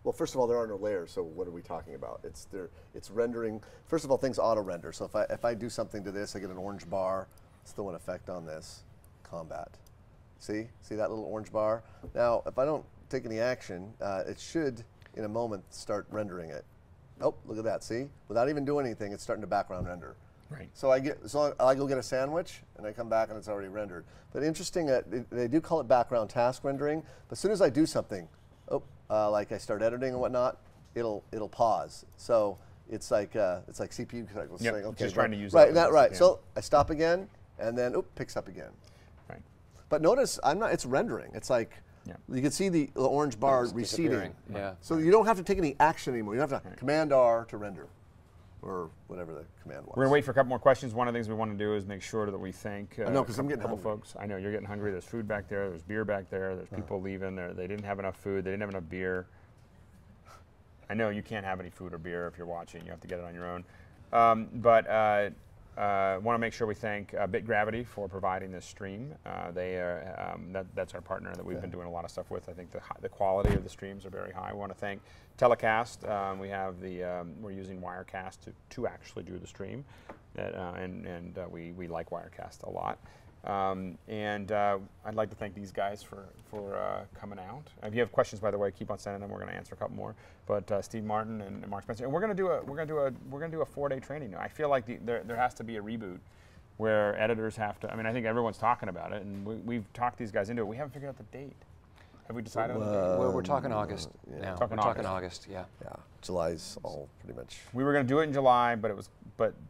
C: Well, first of all, there are no layers, so what are we talking about? It's rendering. First of all, things auto-render. So if I do something to this, I get an orange bar. Let's throw an effect on this. Combat. See that little orange bar? Now, if I don't take any action, it should, in a moment, start rendering it. Oh, look at that. See, without even doing anything, it's starting to background render.
A: Right.
C: So I go get a sandwich, and I come back, and it's already rendered. But interesting, they do call it background task rendering. But as soon as I do something, like I start editing and whatnot, it'll pause. So it's like CPU cycles saying, okay,
A: just trying to use
C: right. Right. So I stop again, and then picks up again.
A: Right.
C: But notice it's rendering. It's like you can see the orange bar receding.
B: Yeah.
C: So you don't have to take any action anymore. You don't have to Command R to render, or whatever the command was.
A: We're gonna wait for a couple more questions. One of the things we want to do is make sure that we thank
C: because I'm getting
A: couple
C: hungry.
A: folks. I know you're getting hungry. There's food back there. There's beer back there. There's people leaving. They didn't have enough food. They didn't have enough beer. I know you can't have any food or beer if you're watching. You have to get it on your own. Want to make sure we thank BitGravity for providing this stream. That's our partner that we've been doing a lot of stuff with. I think the quality of the streams are very high. We want to thank Telecast. We have we're using Wirecast to actually do the stream, we like Wirecast a lot. I'd like to thank these guys for coming out. If you have questions, by the way, keep on sending them. We're going to answer a couple more. But Steve Martin and Mark Spencer, and we're going to do a 4-day training. I feel like there has to be a reboot where editors have to. I mean, I think everyone's talking about it, and we've talked these guys into it. We haven't figured out the date. Have we decided on the date?
B: Well, we're talking August now. We're talking August. Yeah.
C: Yeah. July's all pretty much.
A: We were going to do it in July, but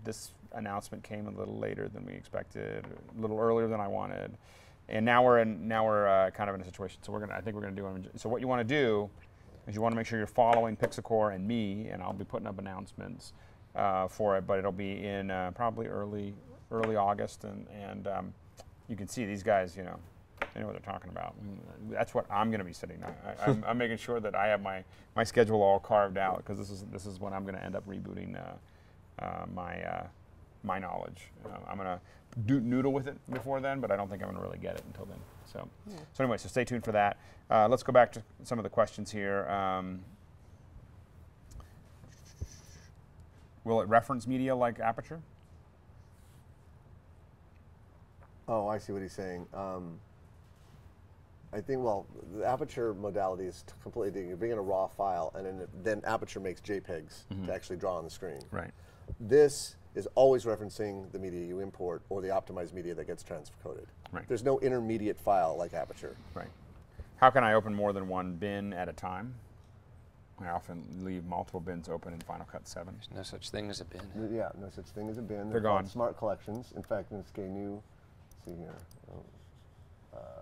A: this announcement came a little later than we expected, a little earlier than I wanted, and now we're kind of in a situation. So I think we're going to do it. So what you want to do is you want to make sure you're following Pixacore and me, and I'll be putting up announcements for it. But it'll be in probably early August, and you can see these guys. They know what they're talking about. That's what I'm going to be sitting. I'm making sure that I have my schedule all carved out, because this is when I'm going to end up rebooting my knowledge. I'm going to noodle with it before then, but I don't think I'm going to really get it until then. So, so anyway, so stay tuned for that. Let's go back to some of the questions here. Will it reference media like Aperture?
C: Oh, I see what he's saying. I think, well, the Aperture modality is completely different. You bring in a raw file, and then Aperture makes JPEGs to actually draw on the screen.
A: Right.
C: This is always referencing the media you import or the optimized media that gets transcoded.
A: Right.
C: There's no intermediate file like Aperture.
A: Right. How can I open more than one bin at a time? I often leave multiple bins open in Final Cut 7.
B: There's no such thing as a bin.
C: Yeah, no such thing as a bin.
A: They're gone.
C: Smart collections. In fact, in this new, let's see here.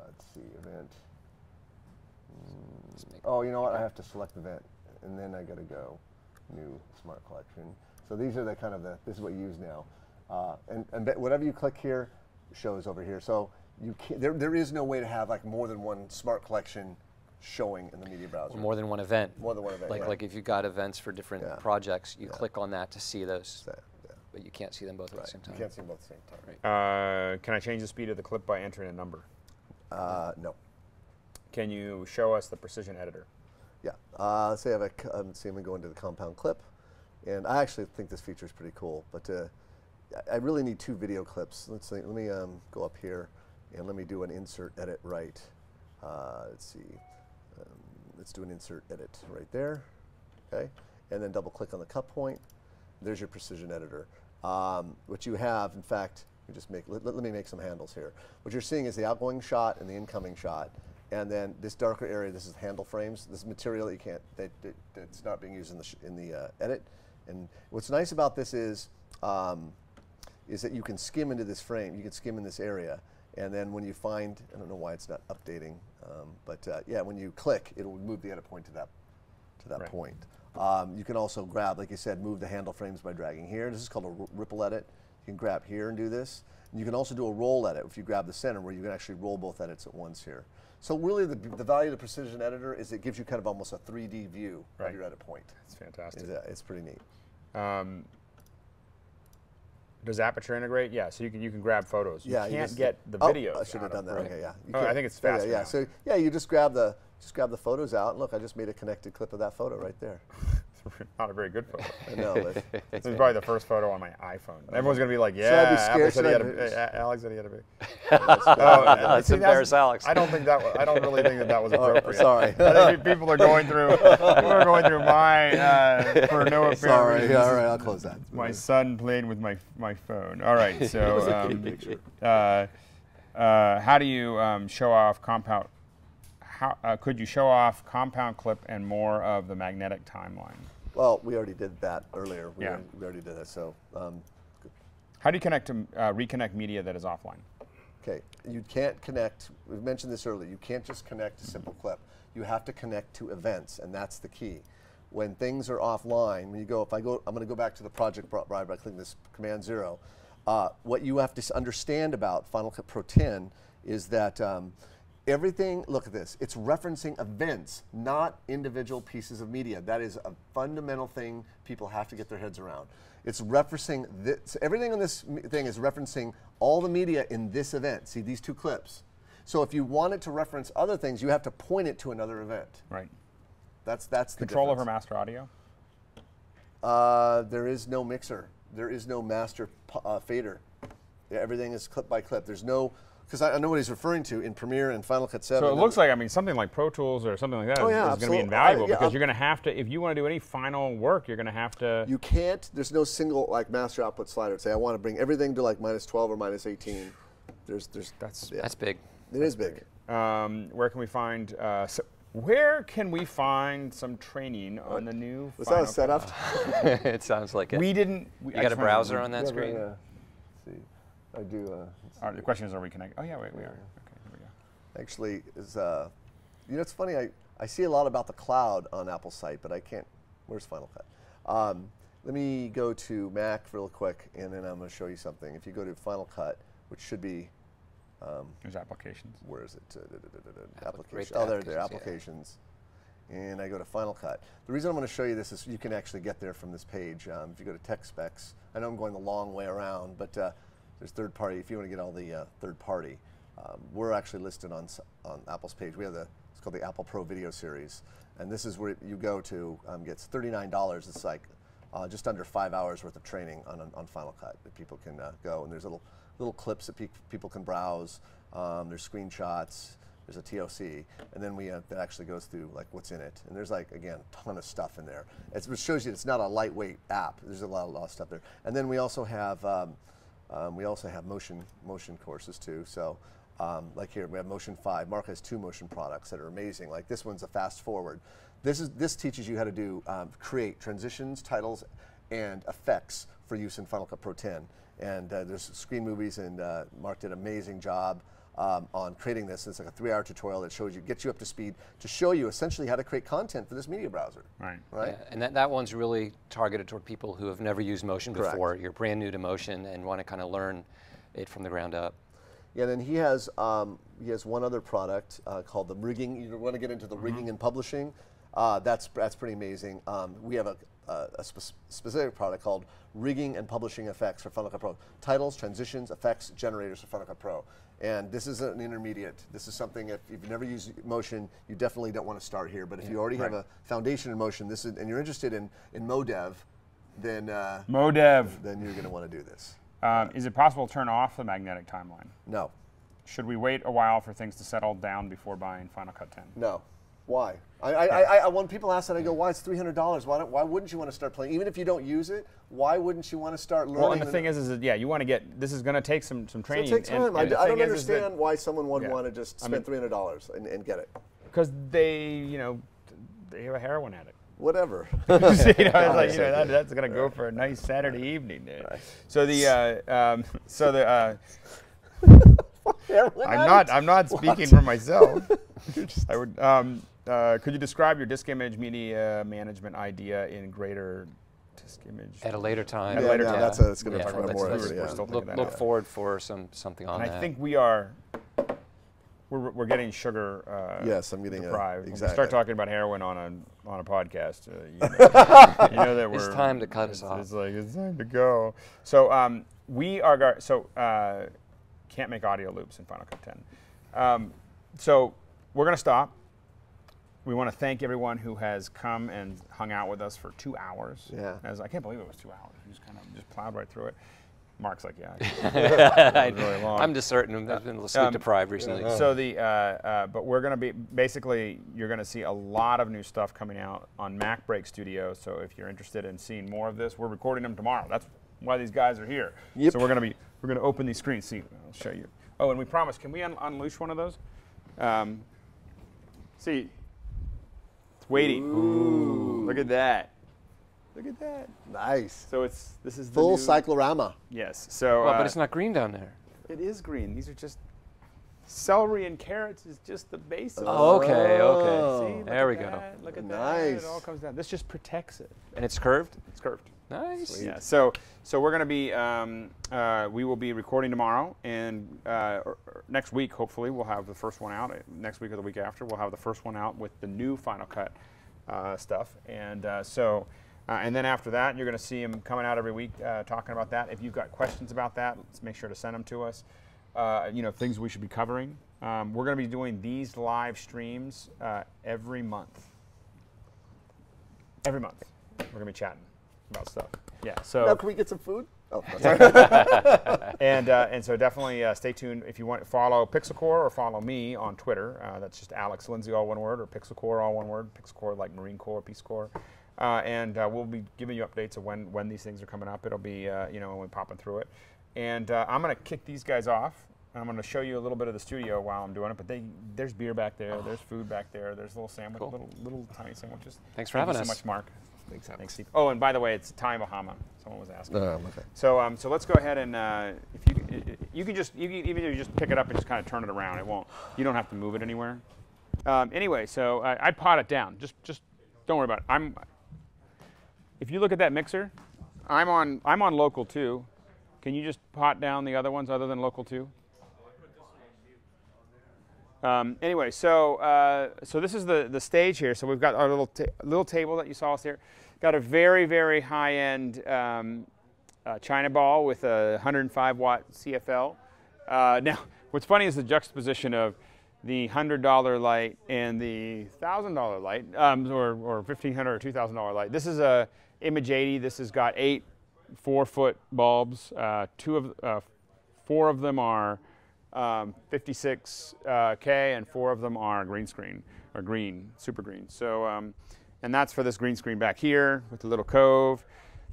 C: Let's see, event. Oh, you know what? I have to select event, and then I got to go new smart collection. So these are the kind of this is what you use now, and whatever you click here shows over here. So you can't, there is no way to have like more than one smart collection showing in the media browser.
B: Or more than one event.
C: More than one event.
B: Like
C: right.
B: like if you've got events for different projects, you click on that to see those,
C: Yeah.
B: but you can't see them both at the same time.
C: You can't see them both at the same time.
B: Right.
A: Can I change the speed of the clip by entering a number?
C: No.
A: Can you show us the precision editor?
C: Yeah. Let's say I have let's see, I'm going to go into the compound clip. And I actually think this feature is pretty cool, but I really need 2 video clips. Let's see, let me go up here and let me do an insert edit right. Let's see, let's do an insert edit right there, okay? And then double click on the cut point. There's your precision editor. What you have, in fact, you just let me make some handles here. What you're seeing is the outgoing shot and the incoming shot. And then this darker area, this is handle frames. This material you can't, it's not being used in the edit. And what's nice about this is that you can skim into this frame. You can skim in this area. And then when you find, I don't know why it's not updating, but yeah, when you click, it'll move the edit point to that
A: right.
C: point. You can also grab, like you said, move the handle frames by dragging here. This is called a ripple edit. You can grab here and do this. And you can also do a roll edit if you grab the center, where you can actually roll both edits at once here. So really the value of the precision editor is it gives you kind of almost a 3D view of your edit point.
A: That's fantastic.
C: It's pretty neat.
A: Does Aperture integrate? Yeah, so you can grab photos. You
C: Yeah,
A: can't get the videos.
C: I should have done that.
A: Right.
C: Okay, yeah.
A: I think it's faster.
C: Yeah,
A: now.
C: so yeah, you just grab the photos out, and look, I just made a connected clip of that photo right there.
A: Not a very good photo.
C: I know. But
A: This is probably the first photo on my iPhone. Everyone's going to be like,
C: Should I be
A: yeah,
C: scared?
A: Alex said he had a big.
B: Let's embarrass Alex.
A: I don't really think that was appropriate.
C: Sorry.
A: I think people are going through my for no apparent
C: sorry.
A: reason.
C: All right, I'll close that.
A: My son playing with my phone. All right, so how do you show off compound? Could you show off compound clip and more of the magnetic timeline?
C: Well, we already did that earlier. We
A: Yeah.
C: already did that. So,
A: How do you connect to reconnect media that is offline?
C: okay, you can't connect. We mentioned this earlier. You can't just connect a simple clip. You have to connect to events, and that's the key. When things are offline, when you go, I'm going to go back to the project by clicking this Command 0. What you have to understand about Final Cut Pro 10 is that everything, look at this, it's referencing events, not individual pieces of media. That is a fundamental thing people have to get their heads around. It's referencing this, everything on this thing is referencing all the media in this event. See these 2 clips. So if you want it to reference other things, you have to point it to another event.
A: Right.
C: That's the
A: Control
C: difference.
A: over master audio?
C: There is no mixer. There is no master fader. Yeah, everything is clip by clip. There's no, because I know what he's referring to in Premiere and Final Cut 7.
A: So it looks like, I mean, something like Pro Tools or something like that is going to be invaluable because you're going to have to, if you want to do any final work, you're going to have to.
C: You can't, there's no single like master output slider. Say I want to bring everything to like -12 or -18.
B: That's big.
C: It is big.
A: Where can we find, where can we find some training on the new
C: Was
A: Final
C: that a setup?
B: It sounds like it.
A: We didn't.
B: You got a browser on that screen?
C: Yeah. Let's see. I do.
A: The question is, are we connected? Oh yeah, wait, we are. Okay, here we go.
C: Actually, you know, it's funny. I see a lot about the cloud on Apple's site, but I can't. Where's Final Cut? Let me go to Mac real quick, and then I'm going to show you something. If you go to Final Cut, which should be,
A: There's applications.
C: where is it?
B: Right
C: Applications.
B: to
C: Oh, there,
B: applications, yeah.
C: applications. and I go to Final Cut. The reason I'm going to show you this is you can actually get there from this page. If you go to Tech Specs, I know I'm going the long way around, but there's third party. If you want to get all the third party, we're actually listed on Apple's page. We have it's called the Apple Pro Video Series, and this is where you go to. Gets $39. It's like just under 5 hours worth of training on Final Cut that people can go. And there's little clips that people can browse. There's screenshots. There's a TOC, and then that actually goes through like what's in it. And there's like, again, a ton of stuff in there. It shows you it's not a lightweight app. There's a lot of stuff there. And then we also have motion courses too. So like here we have Motion 5. Mark has 2 motion products that are amazing. Like this one's a fast forward. This teaches you how to do create transitions, titles, and effects for use in Final Cut Pro 10. And there's screen movies, and Mark did an amazing job on creating this. It's like a 3-hour tutorial that gets you up to speed to show you essentially how to create content for this media browser. Right.
B: Yeah, and that one's really targeted toward people who have never used Motion before. You're brand new to Motion and want to kind of learn it from the ground up.
C: Yeah, then he has one other product called the rigging. You want to get into the rigging and publishing. That's pretty amazing. We have a specific product called Rigging and Publishing Effects for Final Cut Pro. Titles, transitions, effects, generators for Final Cut Pro. And this isn't an intermediate. This is something, if you've never used Motion, you definitely don't want to start here. But if you already have a foundation in Motion, and you're interested in MoDev, then you're going to want to do this.
A: Is it possible to turn off the magnetic timeline?
C: No.
A: Should we wait a while for things to settle down before buying Final Cut 10?
C: No. Why? When people ask that, I go, why? It's $300. Why wouldn't you want to start playing? Even if you don't use it, why wouldn't you want to start learning?
A: Well, and the thing is that, yeah, you want to get, this is going to take some training.
C: It takes time. I don't understand why someone would want to just spend $300 and get it.
A: Because they have a heroin addict.
C: Whatever.
A: That's going to go for a nice Saturday evening. Right. So I'm not speaking for myself. I would. Could you describe your disk image media management idea in greater disk image?
B: At a later time.
C: At a later time. That's going to talk about more.
B: Look forward for something on that.
A: I think we're getting sugar.
C: Yes, I'm getting
A: deprived.
C: Exactly.
A: When we start talking about heroin on a podcast, you know that
B: it's time to cut us off.
A: It's like it's time to go. So can't make audio loops in Final Cut 10. So we're going to stop. We want to thank everyone who has come and hung out with us for 2 hours.
C: Yeah.
A: I can't believe it was 2 hours. We just plowed right through it. Mark's like, yeah. It was really long.
B: I'm just certain I've been a little sleep deprived recently.
A: So but we're going to be, basically, you're going to see a lot of new stuff coming out on Macbreak Studio. So if you're interested in seeing more of this, we're recording them tomorrow. That's why these guys are here.
C: Yep.
A: So we're going to open these screens. See, I'll show you. Oh, and we promised, can we unleash one of those? See, it's waiting. Ooh. Look at that. Look at that.
C: Nice.
A: So this is the
C: full
A: new
C: cyclorama.
A: Yes. So.
B: Well, but it's not green down there.
A: It is green. These are just celery and carrots is just the basis.
B: Oh, okay.
A: See,
B: there we go.
A: Look at
C: nice.
A: that. It all comes down. This just protects it.
B: And it's curved?
A: It's curved.
B: Nice.
A: Yeah. So we're going to be, we will be recording tomorrow, and next week, hopefully, we'll have the first one out. Next week or the week after, we'll have the first one out with the new Final Cut stuff. And and then after that, you're going to see them coming out every week talking about that. If you've got questions about that, let's make sure to send them to us. Things we should be covering. We're going to be doing these live streams every month. Every month, we're going to be chatting about stuff. Yeah. So.
C: Now, can we get some food? Oh,
A: and so definitely stay tuned. If you want to follow Pixelcore or follow me on Twitter, that's just Alex Lindsay, all one word, or Pixelcore, all one word. Pixelcore like Marine Corps, Peace Corps. And we'll be giving you updates of when these things are coming up. It'll be when we're popping through it. And I'm going to kick these guys off. I'm going to show you a little bit of the studio while I'm doing it. But there's beer back there. There's food back there. There's little sandwich, little tiny sandwiches.
B: Thanks for having us.
A: Thank you so much, Mark. Thanks, Steve. Oh, and by the way, it's Thai Bahama. Someone was asking.
C: Okay.
A: So let's go ahead and if you can even if you just pick it up and just kind of turn it around. It won't. You don't have to move it anywhere. Anyway, so I'd pot it down. Just don't worry about it. If you look at that mixer, I'm on local 2. Can you just pot down the other ones other than local 2? Anyway, so this is the stage here. So we've got our little table that you saw us here. Got a very, very high-end China ball with a 105-watt CFL. Now, what's funny is the juxtaposition of the $100 light and the $1,000 light, or $1,500 or $2,000 light. This is a Image 80. This has got 8 4-foot bulbs. 4 of them are 56K, and 4 of them are green screen, or super green. So, and that's for this green screen back here with the little cove.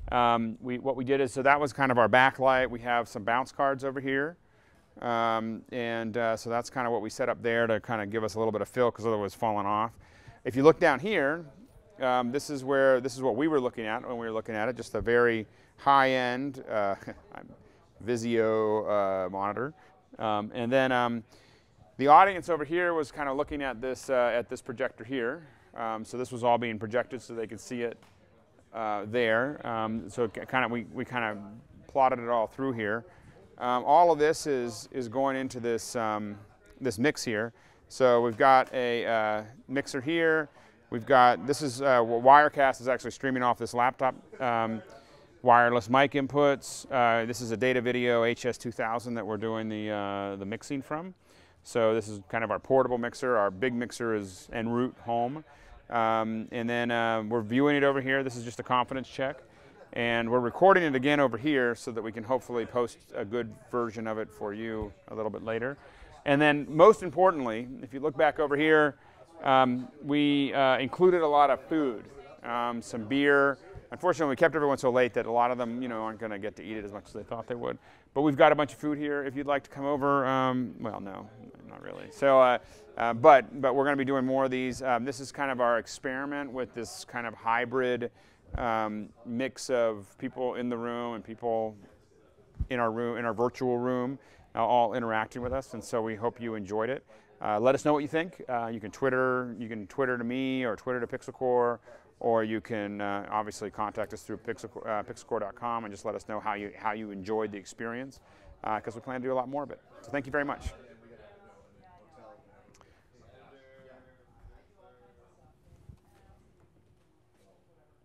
A: What we did is, so that was kind of our backlight. We have some bounce cards over here. So that's kind of what we set up there to kind of give us a little bit of fill, because otherwise it's falling off. If you look down here, this is what we were looking at when we were looking at it, just a very high-end Vizio monitor. And then the audience over here was kind of looking at this projector here. So this was all being projected so they could see it there. So we kind of plotted it all through here. All of this is going into this this mix here. So we've got a mixer here. We've got, this is Wirecast is actually streaming off this laptop. Wireless mic inputs. This is a Data Video HS2000 that we're doing the mixing from. So this is kind of our portable mixer. Our big mixer is en route home. And then we're viewing it over here. This is just a confidence check. And we're recording it again over here so that we can hopefully post a good version of it for you a little bit later. And then most importantly, if you look back over here, we included a lot of food, some beer. Unfortunately, we kept everyone so late that a lot of them, aren't going to get to eat it as much as they thought they would. But we've got a bunch of food here. If you'd like to come over, well, no, not really. So, but we're going to be doing more of these. This is kind of our experiment with this kind of hybrid mix of people in the room and people in our virtual room, all interacting with us. And so we hope you enjoyed it. Let us know what you think. You can Twitter to me or Twitter to PixelCore, or you can obviously contact us through pixelcore.com and just let us know how you enjoyed the experience, because we plan to do a lot more of it. So thank you very much.